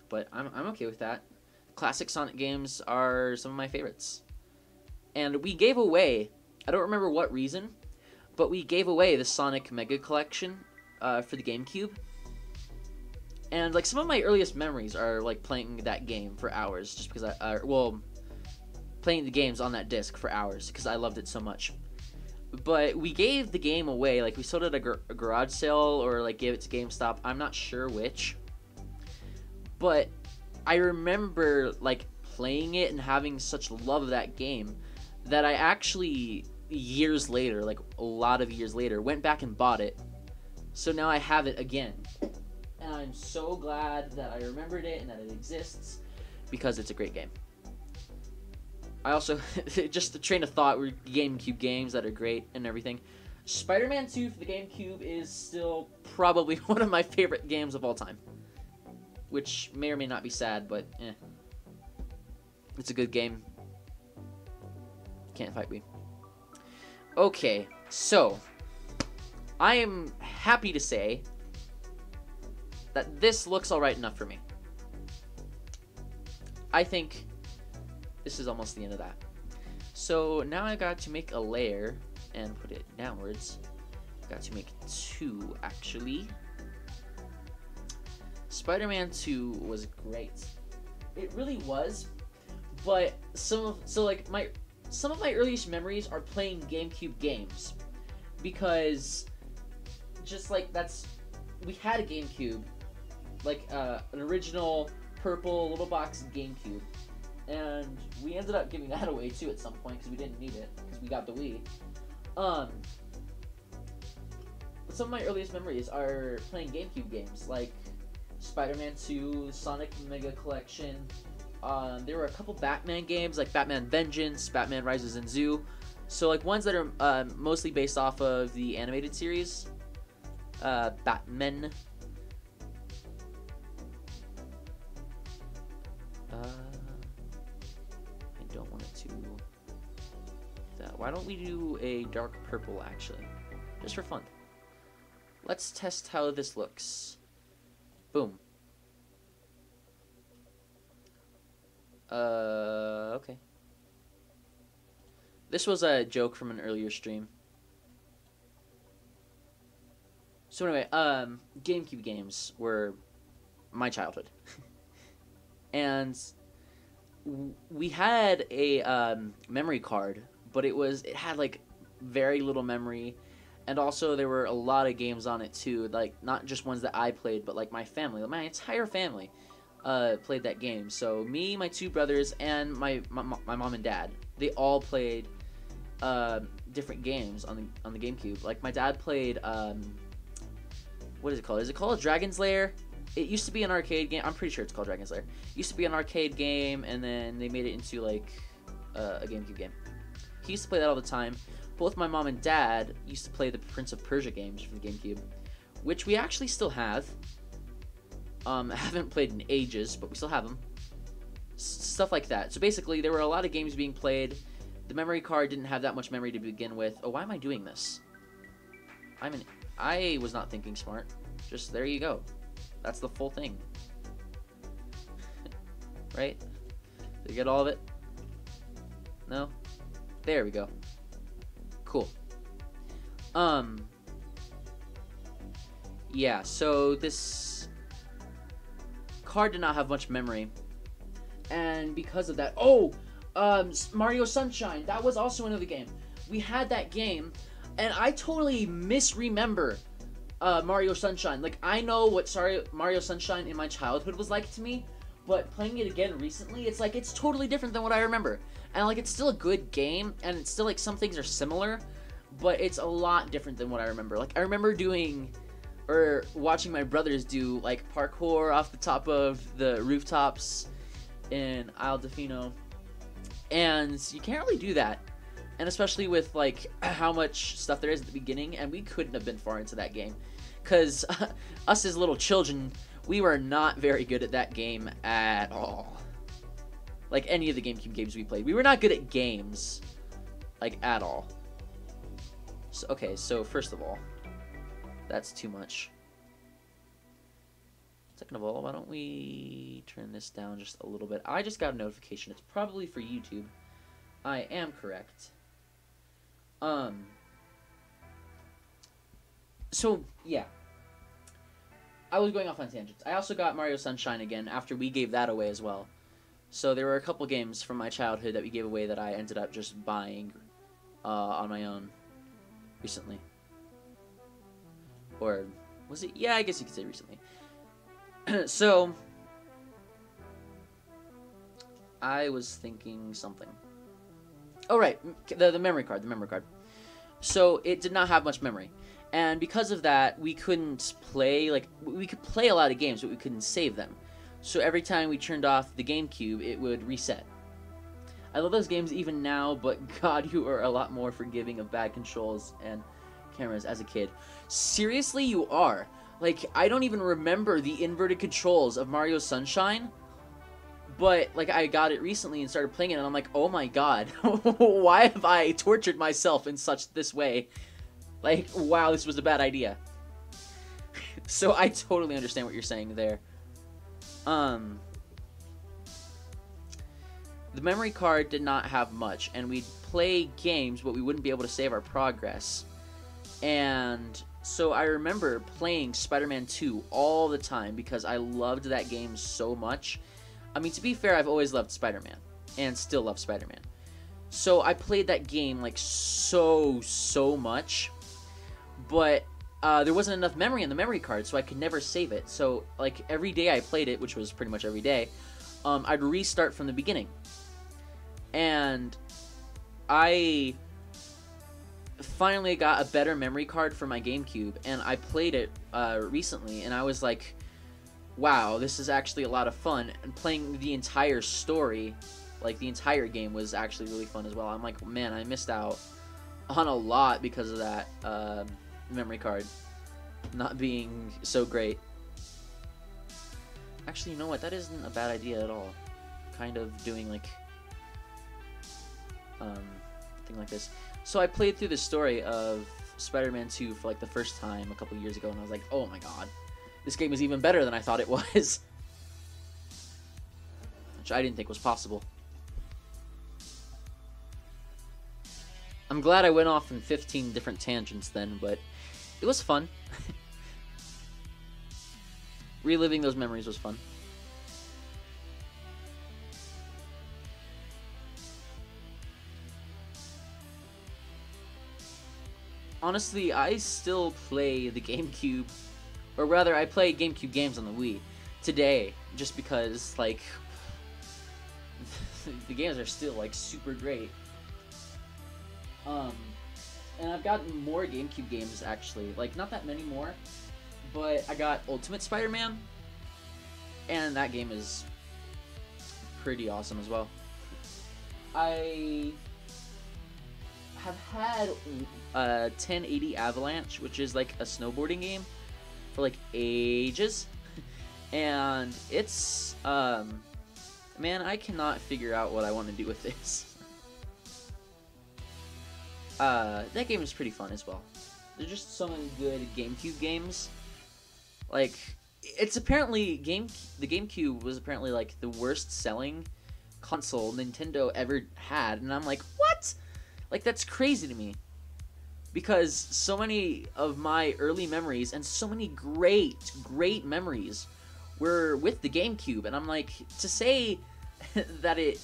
But I'm okay with that. Classic Sonic games are some of my favorites. And we gave away, I don't remember what reason, but we gave away the Sonic Mega Collection for the GameCube. And like some of my earliest memories are like playing that game for hours, just because playing the games on that disc for hours because I loved it so much. But we gave the game away, like we sold it at a garage sale or like gave it to GameStop. I'm not sure which. But I remember like playing it and having such love of that game that I actually years later, like a lot of years later, went back and bought it. So now I have it again. And I'm so glad that I remembered it and that it exists because it's a great game. I also, just the train of thought, were GameCube games that are great and everything. Spider-Man 2 for the GameCube is still probably one of my favorite games of all time. Which may or may not be sad, but eh. It's a good game. Can't fight me. Okay, so I am happy to say that this looks alright enough for me. I think this is almost the end of that. So now I got to make a layer and put it downwards. Got to make 2 actually. Spider-Man 2 was great. It really was, but some of my earliest memories are playing GameCube games because just like we had a GameCube, like an original purple little box GameCube. And we ended up giving that away too at some point because we didn't need it because we got the Wii. Some of my earliest memories are playing GameCube games like Spider-Man 2, Sonic Mega Collection. There were a couple Batman games like Batman Vengeance, Batman Rises in Zoo. So like ones that are mostly based off of the animated series. Batman. Don't want it to that. Why don't we do a dark purple actually, just for fun? Let's test how this looks. Boom. Okay. This was a joke from an earlier stream. So anyway, GameCube games were my childhood. And we had a memory card, but it had like very little memory, and also there were a lot of games on it too, like not just ones that I played, but like my family, my entire family played that game. So me, my 2 brothers, and my mom and dad, they all played different games on the GameCube. Like my dad played what is it called? Is it called Dragon's Lair? It used to be an arcade game. I'm pretty sure it's called Dragon's Lair. It used to be an arcade game, and then they made it into like a GameCube game. He used to play that all the time. Both my mom and dad used to play the Prince of Persia games for the GameCube, which we actually still have. I haven't played in ages, but we still have them. Stuff like that. So basically, there were a lot of games being played, The memory card didn't have that much memory to begin with. Oh, why am I doing this? I was not thinking smart. Just there you go. That's the full thing. Right? Did you get all of it? No? There we go. Cool. Yeah, so this card did not have much memory. And because of that... Oh! Mario Sunshine. That was also another game. We had that game, and I totally misremember Mario Sunshine. Like, I know what Mario Sunshine in my childhood was like to me, but playing it again recently, it's like, it's totally different than what I remember. And, like, it's still a good game, and it's still, like, some things are similar, but it's a lot different than what I remember. Like, I remember doing, or watching my brothers do, like, parkour off the top of the rooftops in Isle Delfino. And you can't really do that. And especially with, like, how much stuff there is at the beginning. And we couldn't have been far into that game. Because us as little children, we were not very good at that game at all. Like, any of the GameCube games we played. We were not good at games. Like, at all. So, okay, so first of all, that's too much. Second of all, why don't we turn this down just a little bit? I just got a notification. It's probably for YouTube. I am correct. So, yeah. I was going off on tangents. I also got Mario Sunshine again after we gave that away as well. So there were a couple games from my childhood that we gave away that I ended up just buying on my own recently. Or, was it? Yeah, I guess you could say recently. So, I was thinking something. Oh, right, the memory card, So, it did not have much memory. And because of that, we couldn't play, like, we could play a lot of games, but we couldn't save them. So, every time we turned off the GameCube, it would reset. I love those games even now, but God, you are a lot more forgiving of bad controls and cameras as a kid. Seriously, you are. Like, I don't even remember the inverted controls of Mario Sunshine, but, like, I got it recently and started playing it, and I'm like, oh my god, why have I tortured myself in this way? Like, wow, this was a bad idea. So, I totally understand what you're saying there. The memory card did not have much, and we'd play games, but we wouldn't be able to save our progress. And so I remember playing Spider-Man 2 all the time because I loved that game so much. I mean, to be fair, I've always loved Spider-Man and still love Spider-Man. So I played that game like so much, but there wasn't enough memory in the memory card, so I could never save it. So like every day I played it, which was pretty much every day, I'd restart from the beginning. And I finally got a better memory card for my GameCube, and I played it recently, and I was like, wow, this is actually a lot of fun. And playing the entire story, like the entire game, was actually really fun as well. I'm like, man, I missed out on a lot because of that memory card not being so great. Actually, you know what? That isn't a bad idea at all. Kind of doing like thing like this. So I played through the story of Spider-Man 2 for like the first time a couple years ago, and I was like, oh my god, this game is even better than I thought it was. Which I didn't think was possible. I'm glad I went off in 15 different tangents then, but it was fun. Reliving those memories was fun. Honestly, I still play the GameCube, or rather, I play GameCube games on the Wii today, just because, like, the games are still, like, super great. And I've gotten more GameCube games, actually. Like, not that many more, but I got Ultimate Spider-Man, and that game is pretty awesome as well. I have had 1080 Avalanche, which is like a snowboarding game, for like ages, and it's man, I cannot figure out what I want to do with this. That game is pretty fun as well. There's just so many good GameCube games. Like, it's apparently the GameCube was apparently like the worst selling console Nintendo ever had, and I'm like, what? Like, that's crazy to me. Because so many of my early memories and so many great memories were with the GameCube, and I'm like, to say that it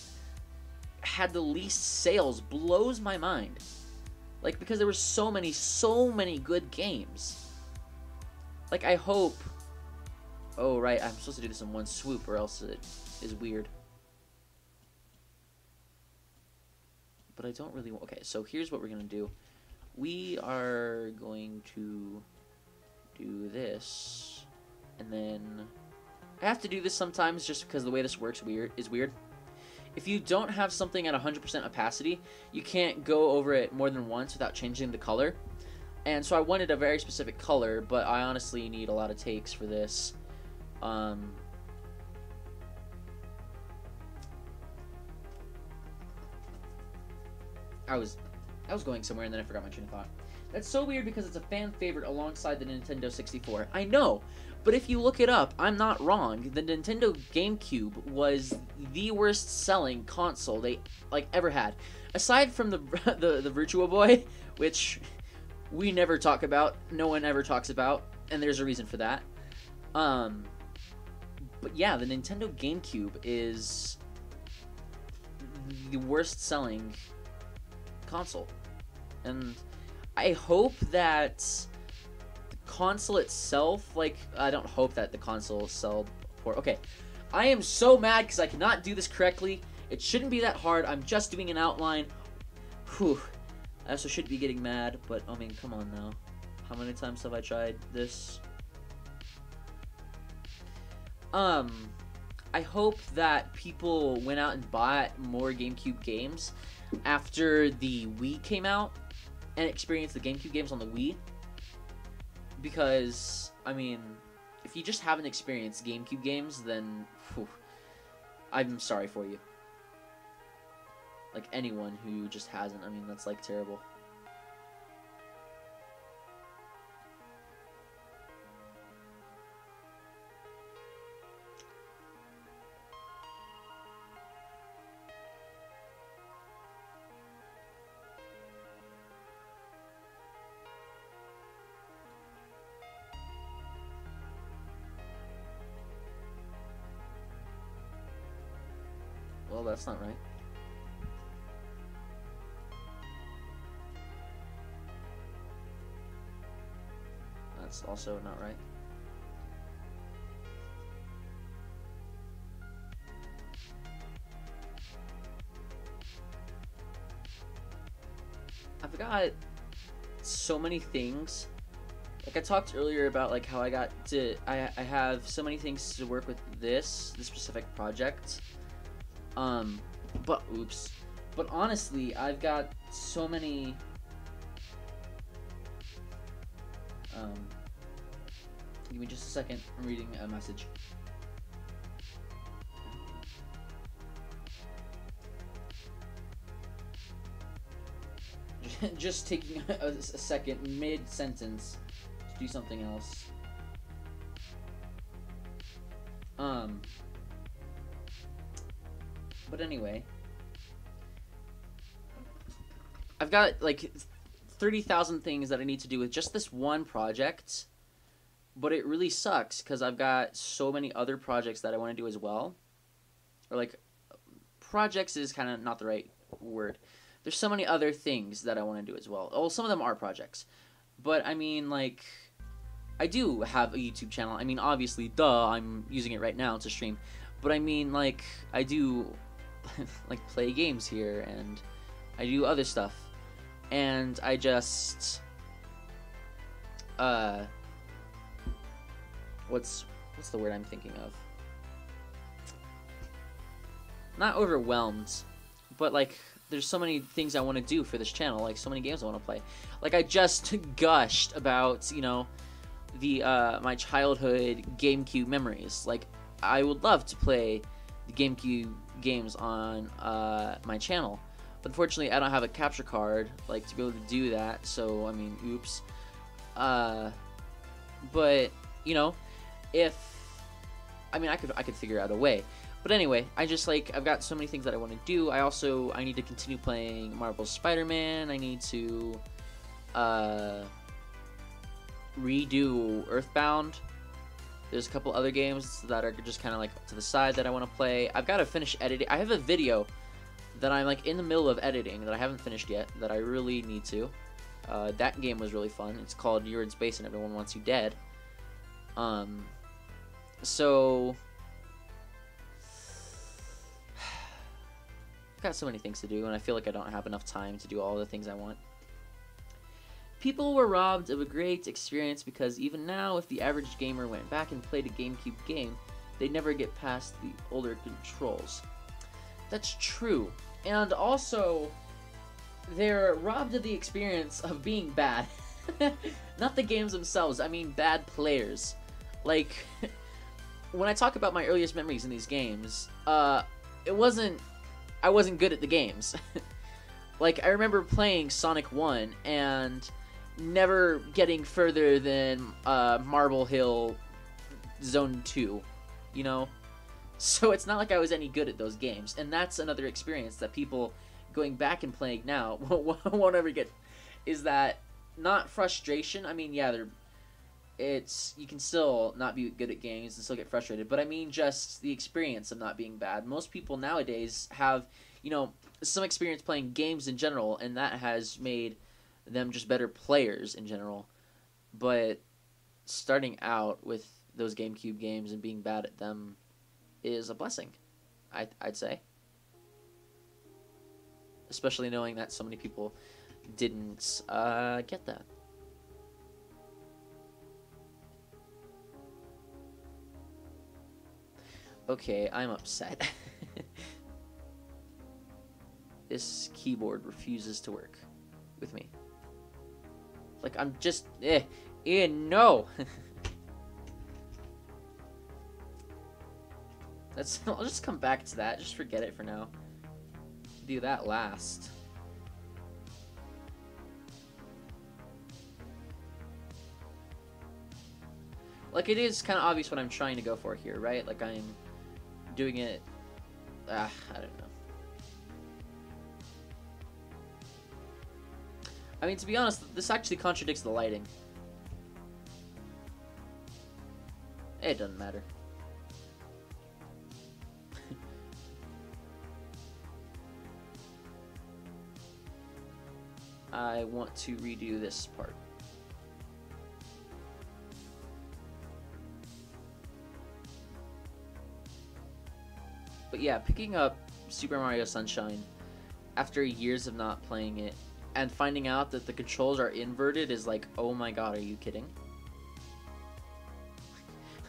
had the least sales blows my mind. Like, because there were so many good games. Like, I hope... Oh, right, I'm supposed to do this in one swoop or else it is weird. But I don't really... Okay, so here's what we're going to do. We are going to do this. And then... I have to do this sometimes just because the way this works is weird. If you don't have something at 100% opacity, you can't go over it more than once without changing the color. And so I wanted a very specific color, but I honestly need a lot of takes for this. I was going somewhere and then I forgot my train of thought. That's so weird because it's a fan favorite alongside the Nintendo 64. I know, but if you look it up, I'm not wrong. The Nintendo GameCube was the worst selling console they ever had. Aside from the Virtua Boy, which we never talk about, no one ever talks about, and there's a reason for that. But yeah, the Nintendo GameCube is the worst selling console. And I hope that the console itself, like, I don't hope that the console sell for... Okay, I am so mad because I cannot do this correctly. It shouldn't be that hard. I'm just doing an outline. Whew. I also should be getting mad, but, I mean, come on now. How many times have I tried this? I hope that people went out and bought more GameCube games after the Wii came out and experienced the GameCube games on the Wii. Because, I mean, if you just haven't experienced GameCube games, then whew, I'm sorry for you. Like, anyone who just hasn't, I mean, that's, like, terrible. Well, that's not right. That's also not right. I've got so many things. Like I talked earlier about like how I have so many things to work with this specific project. But honestly, I've got so many give me just a second. I'm reading a message. Just taking a second mid-sentence to do something else. But anyway, I've got like 30,000 things that I need to do with just this one project, but it really sucks because I've got so many other projects that I want to do as well. Or like, projects is kind of not the right word. There's so many other things that I want to do as well. Well, some of them are projects, but I mean, like, I do have a YouTube channel. I mean, obviously, duh, I'm using it right now to stream, but I mean, like, I do like play games here and I do other stuff, and I just what's the word I'm thinking of? Not overwhelmed, but like there's so many things I want to do for this channel, like so many games I want to play. Like I just gushed about, you know, the my childhood GameCube memories. Like I would love to play the GameCube games on my channel, Unfortunately, I don't have a capture card like to be able to do that. So I mean, oops. But you know, if I mean, I could figure out a way. But anyway, I've got so many things that I want to do. I need to continue playing Marvel's Spider-Man. I need to redo Earthbound. There's a couple other games that are just kind of like to the side that I want to play. I've got to finish editing. I have a video that I'm like in the middle of editing that I haven't finished yet that I really need to. That game was really fun. It's called You're in Space and Everyone Wants You Dead. So I've got so many things to do, and I feel like I don't have enough time to do all the things I want. People were robbed of a great experience because even now, if the average gamer went back and played a GameCube game, they'd never get past the older controls. That's true. And also, they're robbed of the experience of being bad. Not the games themselves, I mean bad players. Like, when I talk about my earliest memories in these games, I wasn't good at the games. Like, I remember playing Sonic 1 and never getting further than Marble Hill Zone 2, you know? So it's not like I was any good at those games, and that's another experience that people going back and playing now won't ever get, is that not frustration. I mean, yeah, you can still not be good at games and still get frustrated, but I mean just the experience of not being bad. Most people nowadays have, you know, some experience playing games in general, and that has made them just better players in general. But starting out with those GameCube games and being bad at them is a blessing, I'd say. Especially knowing that so many people didn't get that. Okay, I'm upset. This keyboard refuses to work with me. Like, I'm just... no! I'll just come back to that. Just forget it for now. Do that last. Like, it is kind of obvious what I'm trying to go for here, right? Like, I'm doing it... I don't know. I mean, to be honest, this actually contradicts the lighting. It doesn't matter. I want to redo this part. But yeah, picking up Super Mario Sunshine after years of not playing it and finding out that the controls are inverted is like, oh my god, are you kidding?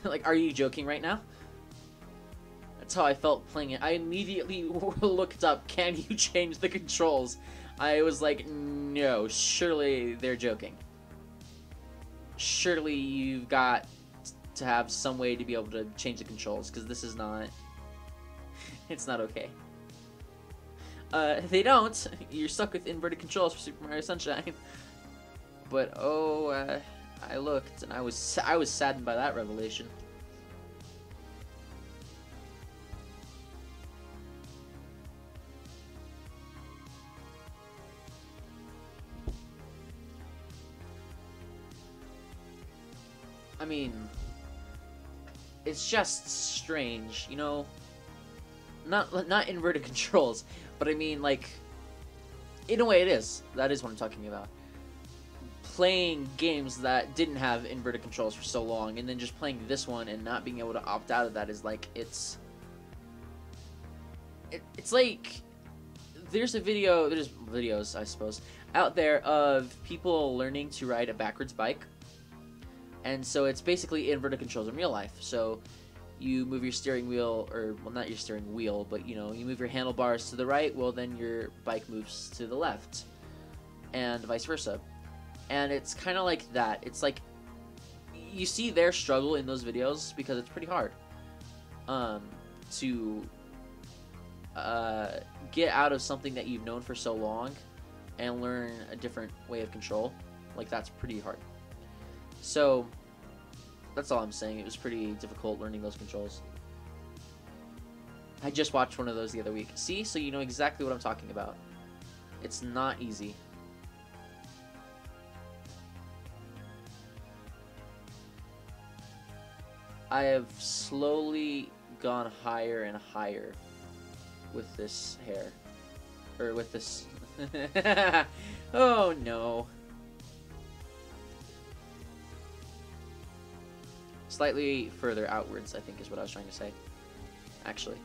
Like, are you joking right now? That's how I felt playing it. I immediately looked up, can you change the controls? I was like, no, surely they're joking. Surely you've got to have some way to be able to change the controls, because this is not... It's not okay. If they don't, you're stuck with inverted controls for Super Mario Sunshine. But oh, I looked and I was saddened by that revelation. I mean, it's just strange, you know. Not inverted controls, but I mean, like, in a way it is. That is what I'm talking about. Playing games that didn't have inverted controls for so long, and then just playing this one and not being able to opt out of that is like, it's like, there's videos, I suppose, out there of people learning to ride a backwards bike. And so it's basically inverted controls in real life. So you move your steering wheel, or, well, not your steering wheel, but, you know, you move your handlebars to the right, well, then your bike moves to the left, and vice versa. And it's kind of like that. It's like, you see their struggle in those videos, because it's pretty hard to get out of something that you've known for so long and learn a different way of control. Like, that's pretty hard. So that's all I'm saying. It was pretty difficult learning those controls. I just watched one of those the other week. See? So you know exactly what I'm talking about. It's not easy. I have slowly gone higher and higher with this hair. Or with this... Oh no. Slightly further outwards, I think is what I was trying to say. Actually.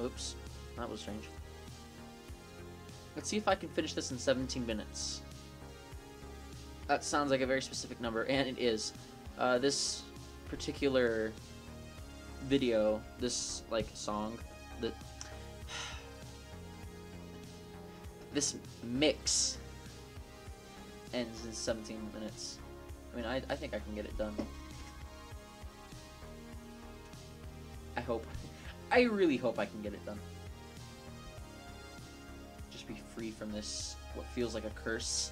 Oops, that was strange. Let's see if I can finish this in 17 minutes. That sounds like a very specific number, and it is. This particular video, this like song, this mix ends in 17 minutes. I mean, I think I can get it done. I hope. I really hope I can get it done. Just be free from this, what feels like a curse.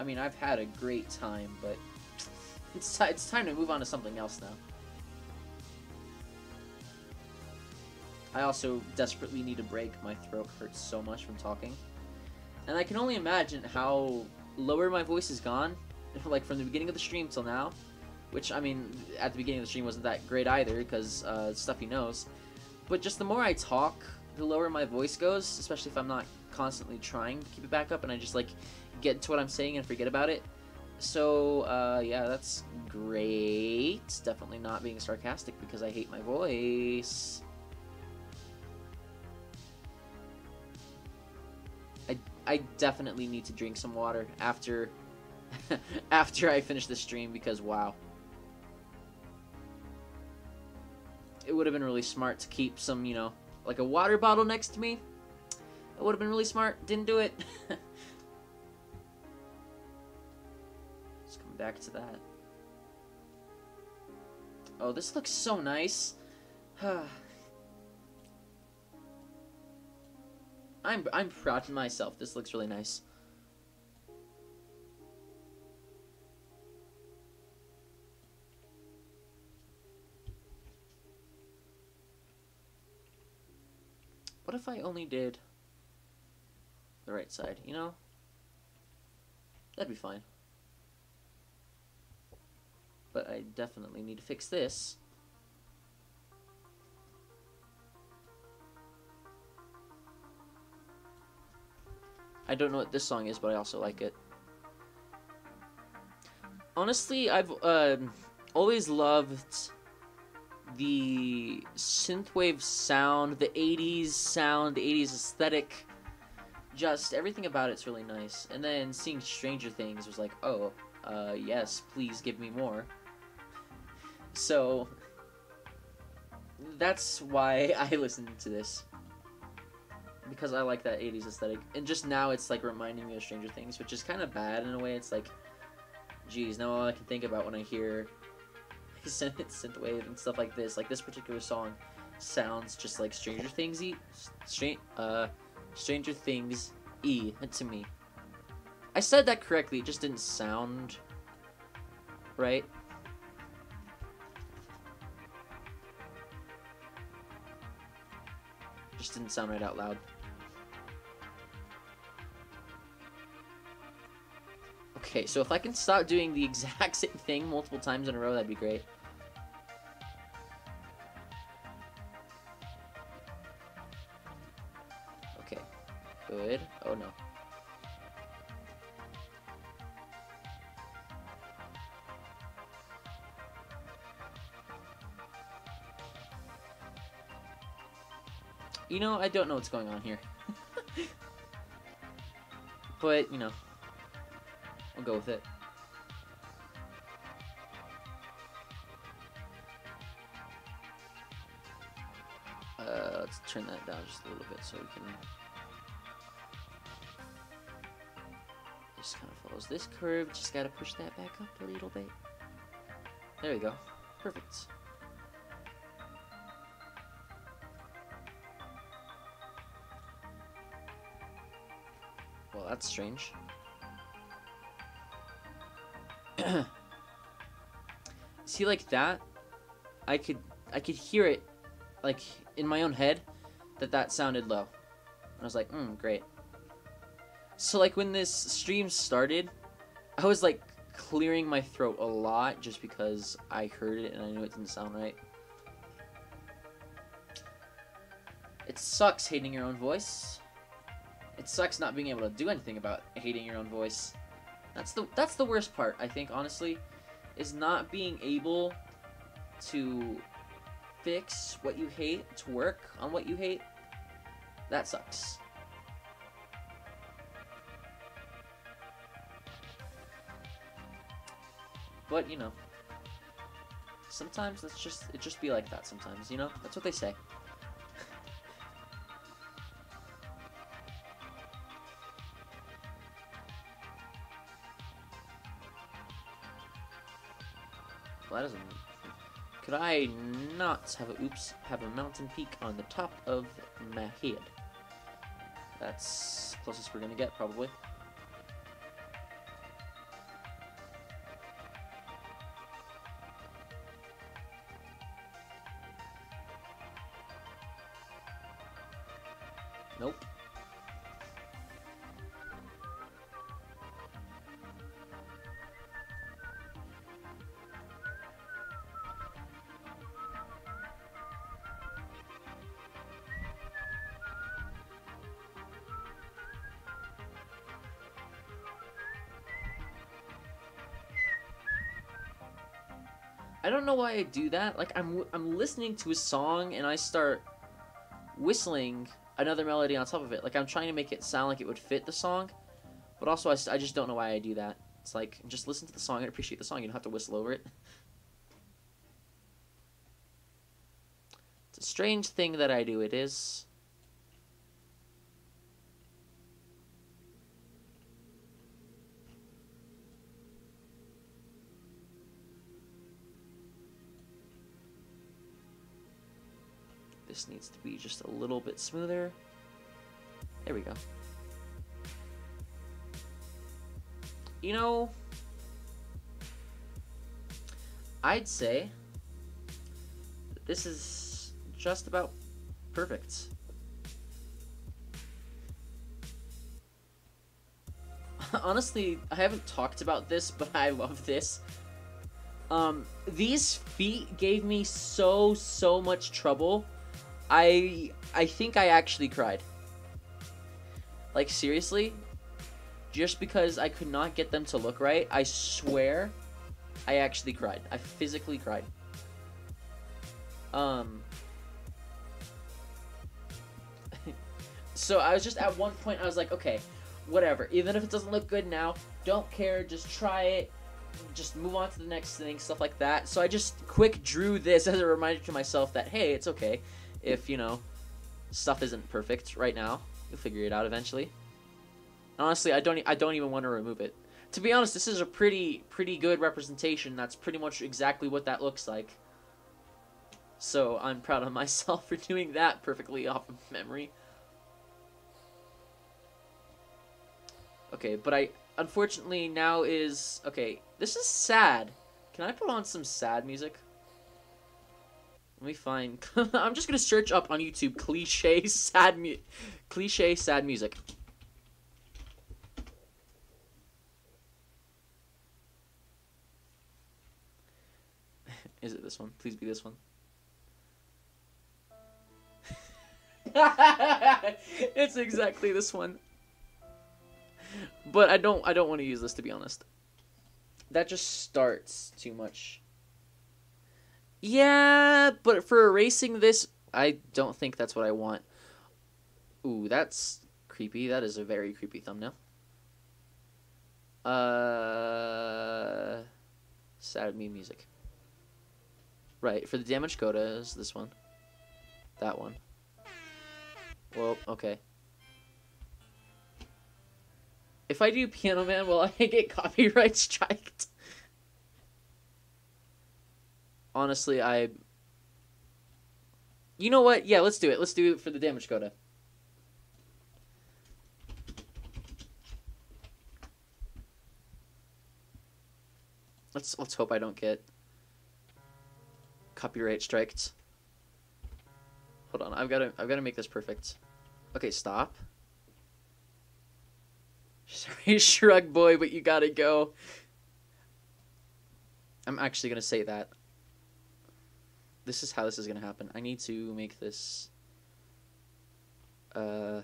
I mean, I've had a great time, but it's time to move on to something else now. I also desperately need a break. My throat hurts so much from talking. And I can only imagine how lower my voice has gone, like from the beginning of the stream till now. Which, I mean, at the beginning of the stream wasn't that great either, because stuff he knows. But just the more I talk, the lower my voice goes, especially if I'm not constantly trying to keep it back up and I just, like, get into what I'm saying and forget about it. So, yeah, that's great. Definitely not being sarcastic because I hate my voice. I definitely need to drink some water after after I finish the stream because, wow. It would have been really smart to keep some, you know, like a water bottle next to me. It would have been really smart. Didn't do it. Let's come back to that. Oh, this looks so nice. I'm proud of myself. This looks really nice. What if I only did the right side, you know? That'd be fine. But I definitely need to fix this. I don't know what this song is, but I also like it. Honestly, I've always loved the synthwave sound, the 80s sound, the 80s aesthetic. Just everything about it's really nice. And then seeing Stranger Things was like, oh, yes, please give me more. So that's why I listened to this. Because I like that 80s aesthetic. And just now it's like reminding me of Stranger Things, which is kind of bad in a way. It's like, geez, now all I can think about when I hear synthwave and stuff like this particular song sounds just like Stranger Things-y. Stranger Things-y to me. I said that correctly, it just didn't sound right. Just didn't sound right out loud. Okay, so if I can stop doing the exact same thing multiple times in a row, that'd be great. Okay, good. Oh no. You know, I don't know what's going on here. But, you know, I'll go with it. Let's turn that down just a little bit so we can. Just kind of follows this curve. Just gotta push that back up a little bit. There we go. Perfect. Well, that's strange. See, like that, I could hear it, like in my own head, that sounded low. I was like, great. So like when this stream started, I was like clearing my throat a lot just because I heard it and I knew it didn't sound right. It sucks hating your own voice. It sucks not being able to do anything about hating your own voice. That's the worst part, I think, honestly, is not being able to fix what you hate, to work on what you hate. That sucks. But, you know, sometimes it just be like that sometimes, you know? That's what they say. Well, that doesn't... Could I not have a mountain peak on the top of my head? That's closest we're gonna get, probably. Nope. I don't know why I do that. Like, I'm listening to a song and I start whistling another melody on top of it. Like, I'm trying to make it sound like it would fit the song, but also I just don't know why I do that. It's like, just listen to the song and appreciate the song. You don't have to whistle over it. It's a strange thing that I do. It is. This needs to be just a little bit smoother. There we go. You know, I'd say that this is just about perfect. Honestly, I haven't talked about this, but I love this. These feet gave me so much trouble. I think I actually cried. Like, seriously? Just because I could not get them to look right, I swear I actually cried. I physically cried. So I was just, at one point, I was like, okay, whatever. Even if it doesn't look good now, don't care, just try it. Just move on to the next thing, stuff like that. So I just quick drew this as a reminder to myself that, hey, it's okay if, you know, stuff isn't perfect right now. You'll figure it out eventually. Honestly, I don't even want to remove it. To be honest, this is a pretty good representation. That's pretty much exactly what that looks like. So I'm proud of myself for doing that perfectly off of memory. Okay, but unfortunately now is... Okay, this is sad. Can I put on some sad music? Let me find... I'm just gonna search up on YouTube cliche sad music. Is it this one? Please be this one. It's exactly this one. But I don't want to use this, to be honest. That just starts too much. Yeah, but for erasing this, I don't think that's what I want. Ooh, that's creepy. That is a very creepy thumbnail. Sad meme music. Right, for the damage coda is this one. That one. Well, okay. If I do Piano Man, will I get copyright striked? Honestly, You know what? Yeah, let's do it. Let's do it for the damage quota. Let's hope I don't get copyright striked. Hold on, I've gotta make this perfect. Okay, stop. Sorry, shrug boy, but you gotta go. I'm actually gonna say that. This is how this is gonna happen. I need to make this here.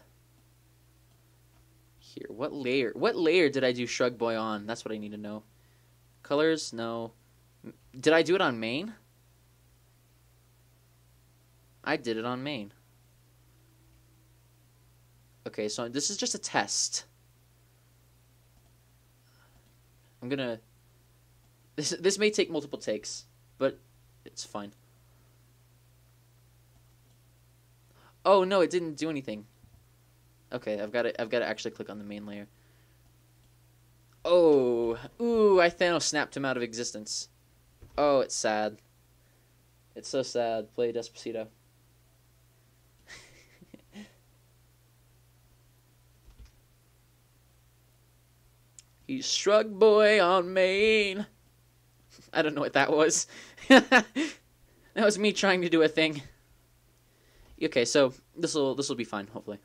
What layer did I do shrug boy on? That's what I need to know. Colors? No. Did I do it on main? I did it on main. Okay, so this is just a test. I'm gonna... This may take multiple takes, but it's fine. Oh no, it didn't do anything. Okay, I've got to actually click on the main layer. Oh, ooh, I Thanos snapped him out of existence. Oh, it's sad. It's so sad. Play Despacito. He's Shrug Boy on main. I don't know what that was. That was me trying to do a thing. Okay, so this'll be fine, hopefully.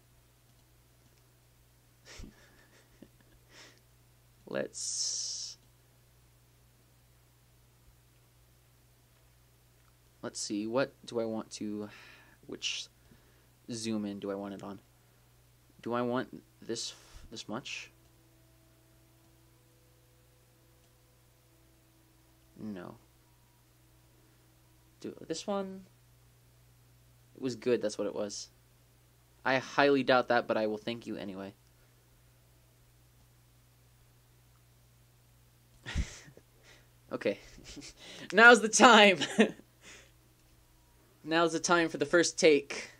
Let's see, what do I want to, which zoom in do I want it on? Do I want this much? No. Do this one. It was good, that's what it was. I highly doubt that, but I will thank you anyway. Okay. Now's the time. Now's the time for the first take.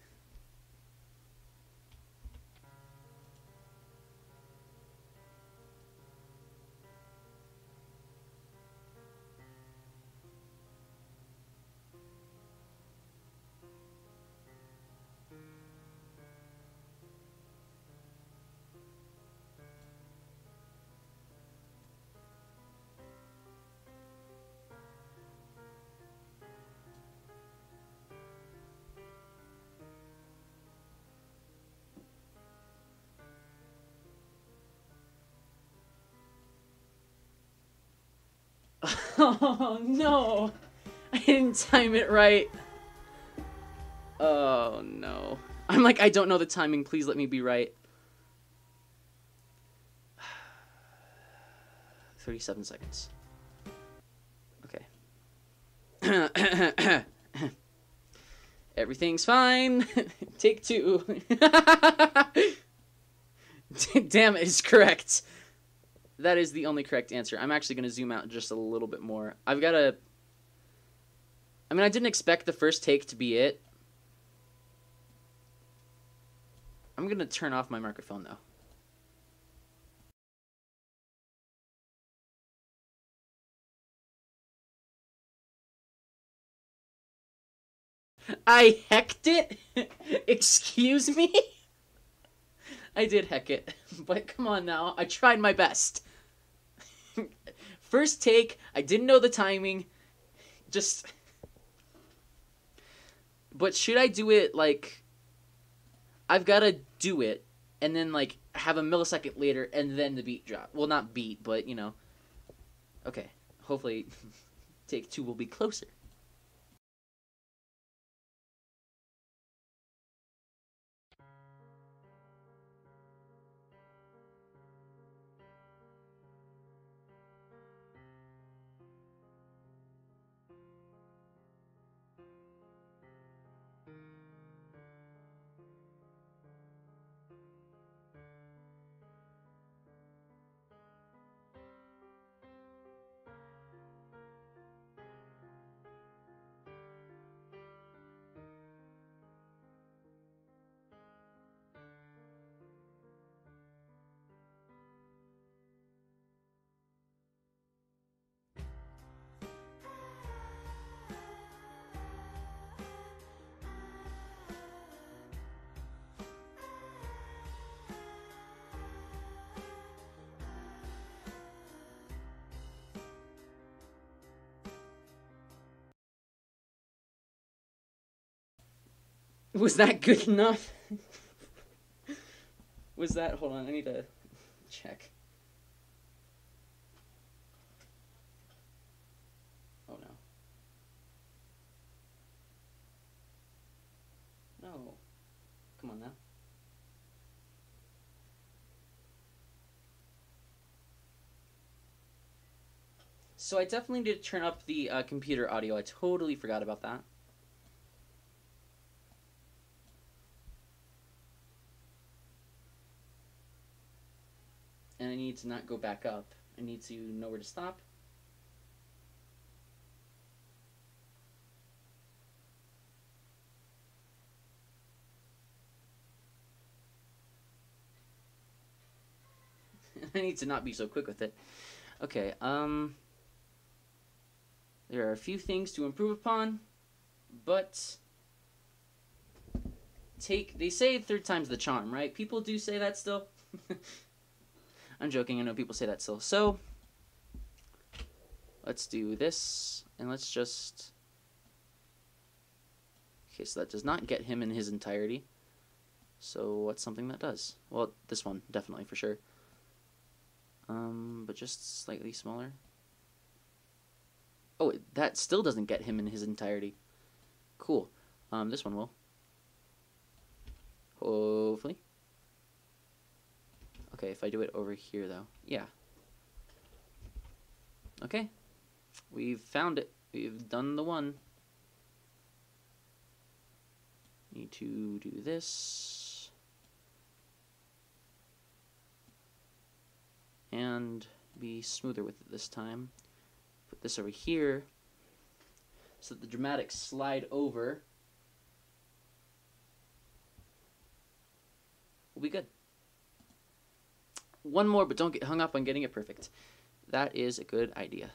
Oh no! I didn't time it right. Oh no. I'm like, I don't know the timing, please let me be right. 37 seconds. Okay. Everything's fine. Take two. Damn it, is correct. That is the only correct answer. I'm actually going to zoom out just a little bit more. I've got to... I mean, I didn't expect the first take to be it. I'm going to turn off my microphone, though. I hecked it? Excuse me? I did heck it. But come on now. I tried my best. First take. I didn't know the timing. Just... But should I do it, like... I've got to do it, and then, like, have a millisecond later, and then the beat drop. Well, not beat, but, you know. Okay. Hopefully, take two will be closer. Was that good enough? Was that... Hold on, I need to check. Oh, no. No. Come on now. So I definitely did turn up the computer audio. I totally forgot about that. And I need to not go back up. I need to know where to stop. I need to not be so quick with it. Okay, there are a few things to improve upon, but they say third time's the charm, right? People do say that still. I'm joking, I know people say that still. So, let's do this, and let's just... Okay, so that does not get him in his entirety. So, what's something that does? Well, this one, definitely, for sure. But just slightly smaller. Oh, that still doesn't get him in his entirety. Cool. This one will. Hopefully. Okay, if I do it over here, though. Yeah. Okay. We've found it. We've done the one. Need to do this. And be smoother with it this time. Put this over here so that the dramatics slide over. We'll be good. One more, but don't get hung up on getting it perfect. That is a good idea.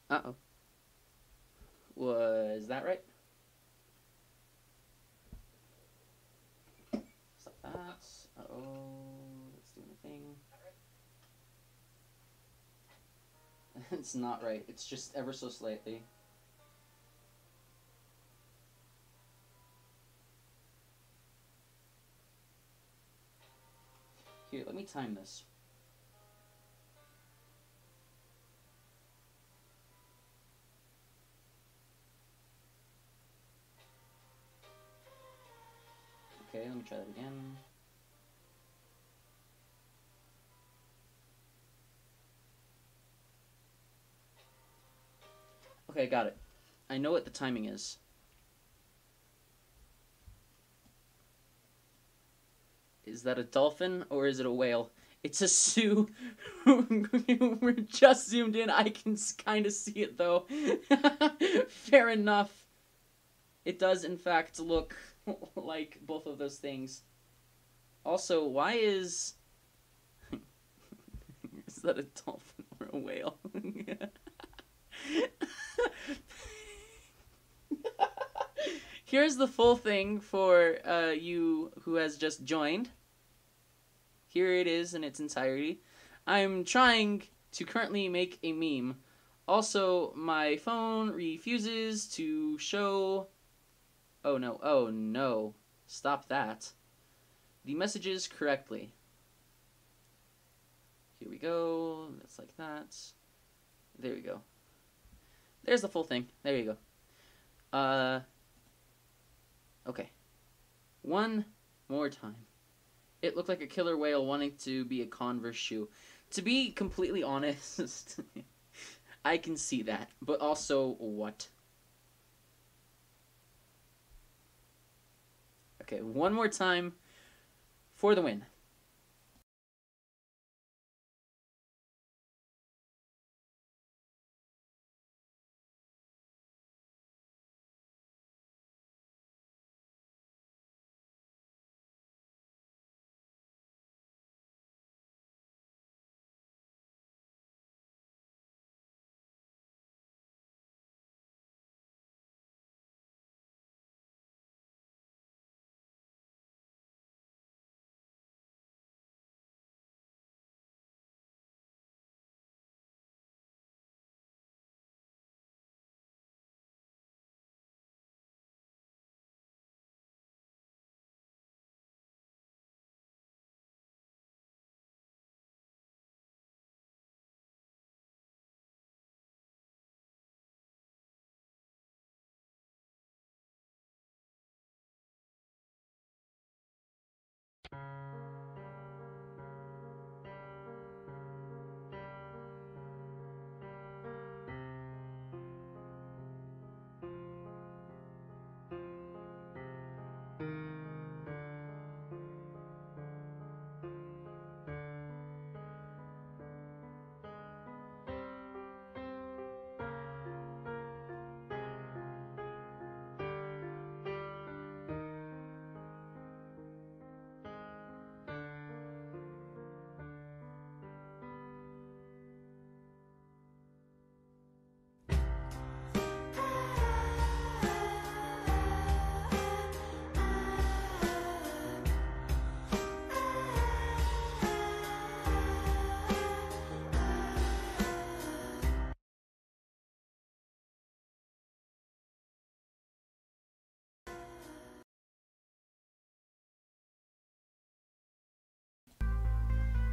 Uh-oh. Was that right? Stop that. Uh-oh. Let's do anything. It's not right. It's just ever so slightly. Here, let me time this. Okay, let me try that again. Okay, got it. I know what the timing is. Is that a dolphin or is it a whale? It's a Sioux. We're just zoomed in. I can kind of see it though. Fair enough. It does in fact look like both of those things. Also, why is... Is that a dolphin or a whale? Here's the full thing for you who has just joined. Here it is in its entirety. I'm trying to currently make a meme. Also, my phone refuses to show... Oh no, stop that. The messages correctly. here we go. That's like that. There we go. There's the full thing. There you go. Okay. One more time. It looked like a killer whale wanting to be a Converse shoe. To be completely honest, I can see that. But also, what? Okay, one more time for the win.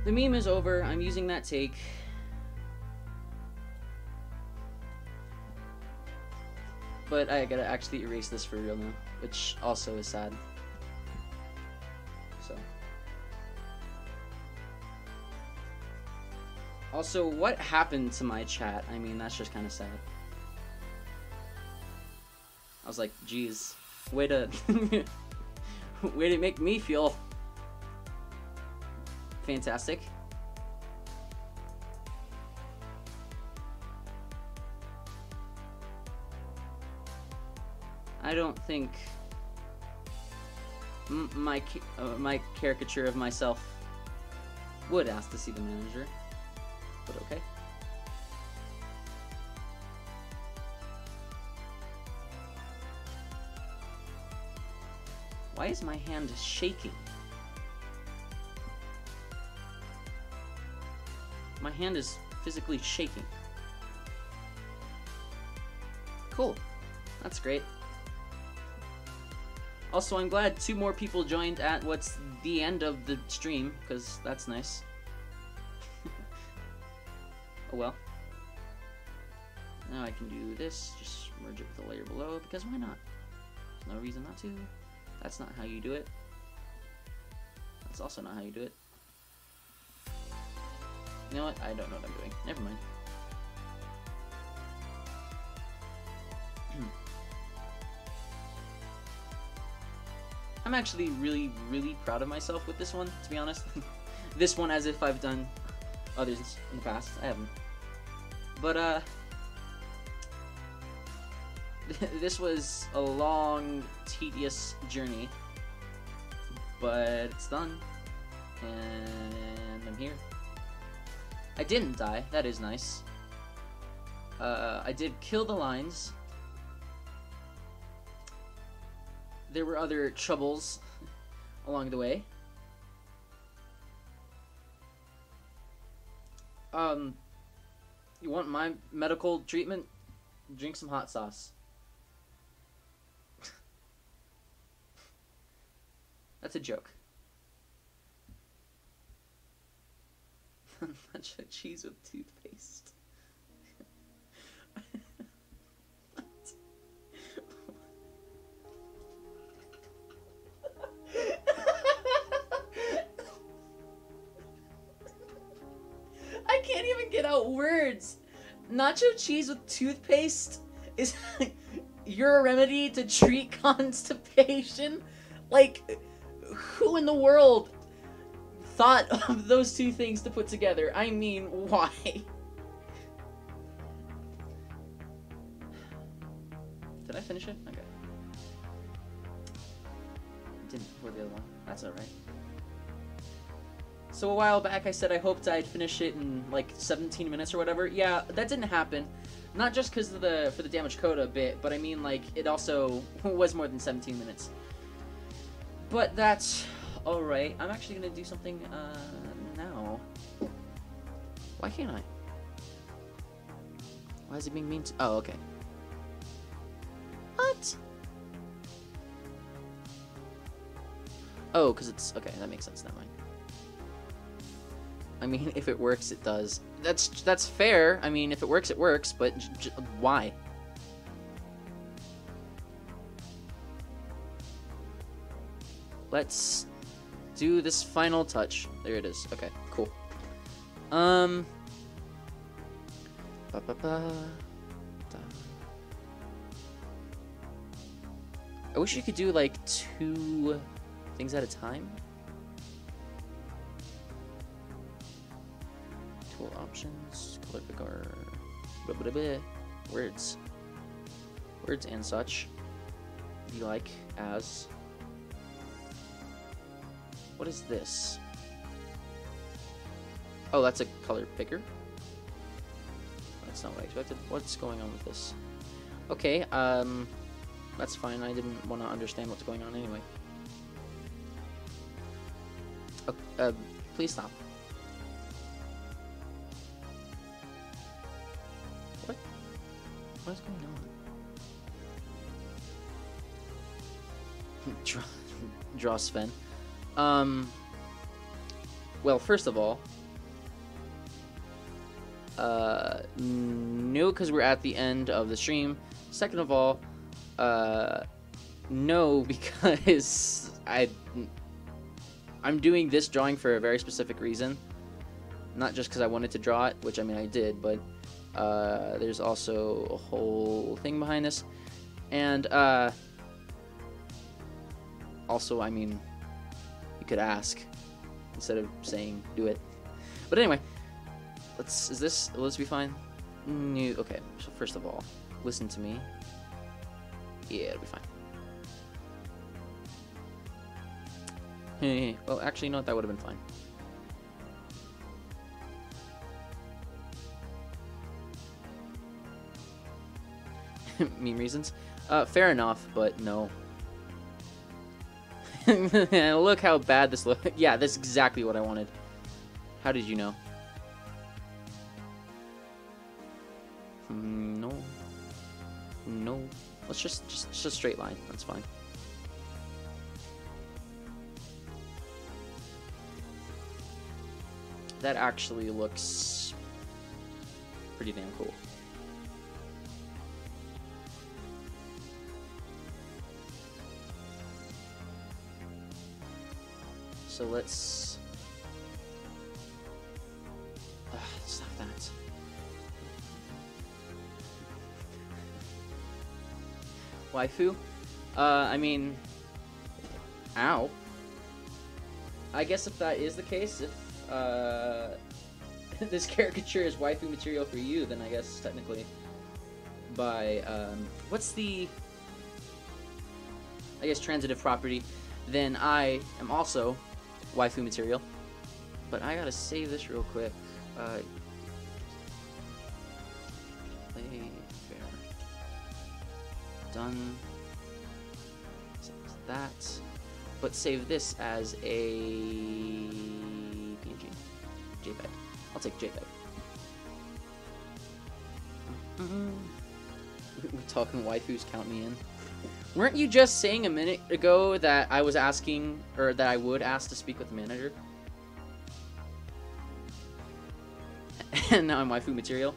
The meme is over. I'm using that take. But I gotta actually erase this for real now, which also is sad. So. Also, what happened to my chat? I mean, that's just kind of sad. I was like, geez, way to way to make me feel fantastic. I don't think my caricature of myself would ask to see the manager, but okay. Why is my hand shaking? My hand is physically shaking. Cool. That's great. Also, I'm glad 2 more people joined at what's the end of the stream, because that's nice. Oh well. Now I can do this, just merge it with the layer below, because why not? There's no reason not to. That's not how you do it. That's also not how you do it. You know what? I don't know what I'm doing. Never mind. I'm actually really, really proud of myself with this one, to be honest. This one as if I've done others in the past. I haven't. But, this was a long, tedious journey. But it's done. And I'm here. I didn't die. That is nice. I did kill the lines. There were other troubles along the way. You want my medical treatment? Drink some hot sauce. That's a joke. Nacho cheese with toothpaste. I can't even get out words. Nacho cheese with toothpaste is your remedy to treat constipation? Like, who in the world thought of those two things to put together? I mean, why? Did I finish it? Okay. Didn't before the other one. That's alright. So a while back I said I hoped I'd finish it in like 17 minutes or whatever. Yeah, that didn't happen. Not just because of for the damage quota bit, but I mean like it also was more than 17 minutes. But that's alright. I'm actually gonna do something now. Why can't I? Why is it being mean to— oh, okay. What? Oh, because it's— okay, that makes sense, never mind. I mean, if it works, it does. That's fair. I mean, if it works, it works, but why? Let's do this final touch. There it is. Okay, cool. I wish you could do like 2 things at a time. Tool options, color picker, words and such. Be like as. What is this? Oh, that's a color picker. That's not what I expected. What's going on with this? Okay, that's fine. I didn't want to understand what's going on anyway. Please stop. What is going on? Draw Sven. Well, first of all, no, because we're at the end of the stream. Second of all, no, because I'm doing this drawing for a very specific reason. Not just because I wanted to draw it, which I mean I did, but there's also a whole thing behind this. And also, I mean, you could ask instead of saying do it. But anyway, will this be fine? No, okay, so first of all, listen to me. Yeah, it'll be fine. Well, actually, you know what? That would have been fine. Meme reasons? Fair enough, but no. Look how bad this looks. Yeah, that's exactly what I wanted. How did you know? No. No. Let's just a straight line. That's fine. That actually looks pretty damn cool. So let's stop that. Waifu? I mean, ow. I guess if that is the case, if this caricature is waifu material for you, then I guess technically by what's the, I guess, transitive property, then I am also waifu material. But I gotta save this real quick. Play fair. Done. Save that. But save this as a PNG. JPEG. I'll take JPEG. We're talking waifus, count me in. Weren't you just saying a minute ago that I was asking, or that I would ask to speak with the manager? And now I'm waifu material.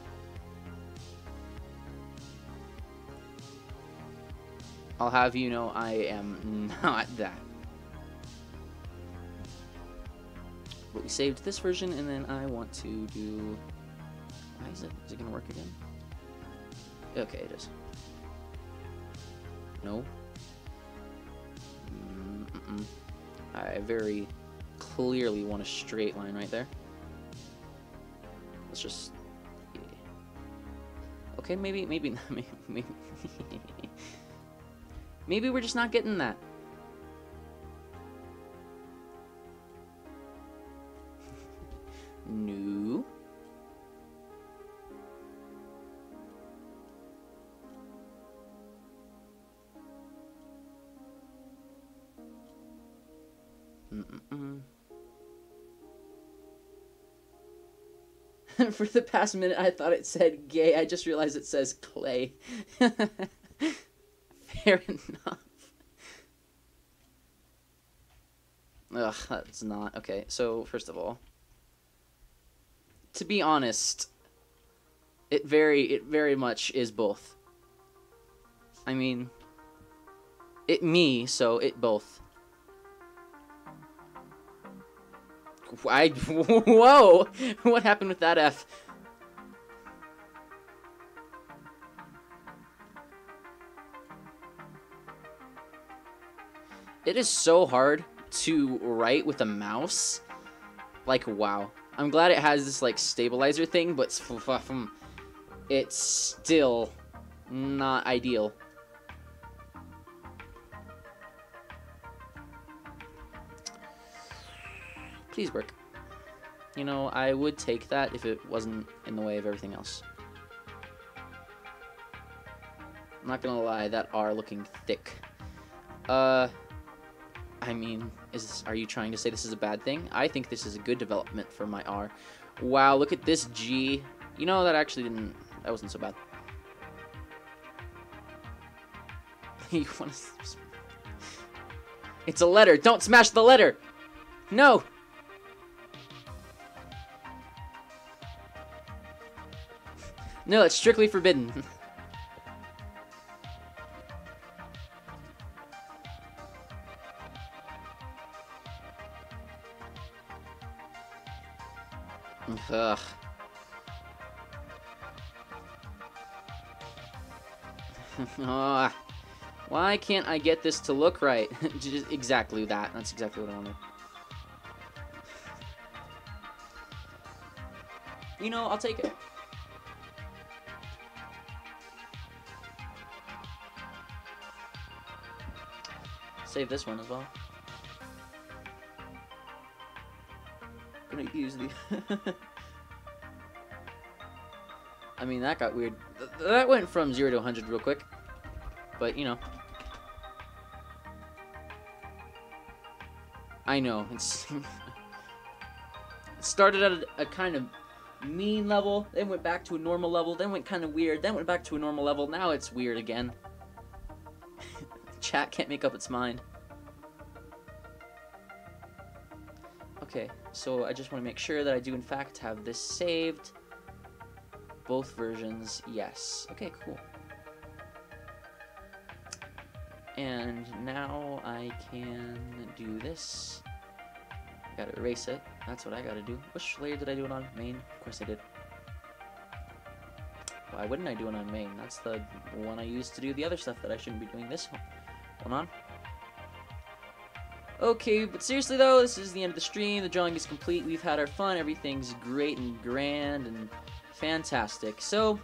I'll have you know I am not that. But we saved this version, and then I want to do... Why is it? Is it going to work again? Okay, it is. No. I very clearly want a straight line right there. Let's just... Yeah. Okay, maybe... Maybe we're just not getting that. No. For the past minute, I thought it said gay. I just realized it says clay. Fair enough. Ugh, that's not... Okay, so, first of all, to be honest, it very much is both. I mean, me, so it both. Whoa! What happened with that F? It is so hard to write with a mouse. Like, wow. I'm glad it has this, like, stabilizer thing, but it's still not ideal. Please work. You know, I would take that if it wasn't in the way of everything else. I'm not gonna lie, that R looking thick. I mean, are you trying to say this is a bad thing? I think this is a good development for my R. Wow, look at this G. You know, that wasn't so bad. It's a letter. Don't smash the letter. No. No, it's strictly forbidden. Ugh. Oh, why can't I get this to look right? Just exactly that. That's exactly what I wanted. You know, I'll take it. Save this one as well. I'm gonna use the... I mean, that got weird. That went from 0 to 100 real quick. But, you know. I know. It's... It started at a kind of mean level, then went back to a normal level, then went kind of weird, then went back to a normal level. Now it's weird again. Chat can't make up its mind. Okay, so I just want to make sure that I do in fact have this saved. Both versions, yes. Okay, cool. And now I can do this. Gotta erase it. That's what I gotta do. Which layer did I do it on? Main? Of course I did. Why wouldn't I do it on main? That's the one I used to do the other stuff that I shouldn't be doing this one on. Okay, but seriously though, this is the end of the stream. The drawing is complete. We've had our fun. Everything's great and grand and fantastic. So,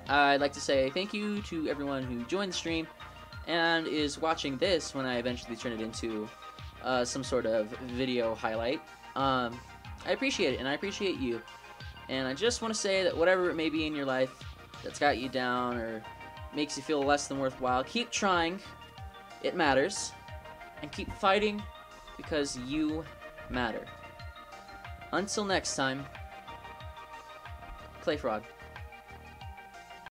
I'd like to say thank you to everyone who joined the stream and is watching this when I eventually turn it into some sort of video highlight. I appreciate it, and I appreciate you. And I just want to say that whatever it may be in your life that's got you down or makes you feel less than worthwhile, keep trying. It matters. And keep fighting because you matter. Until next time, play frog.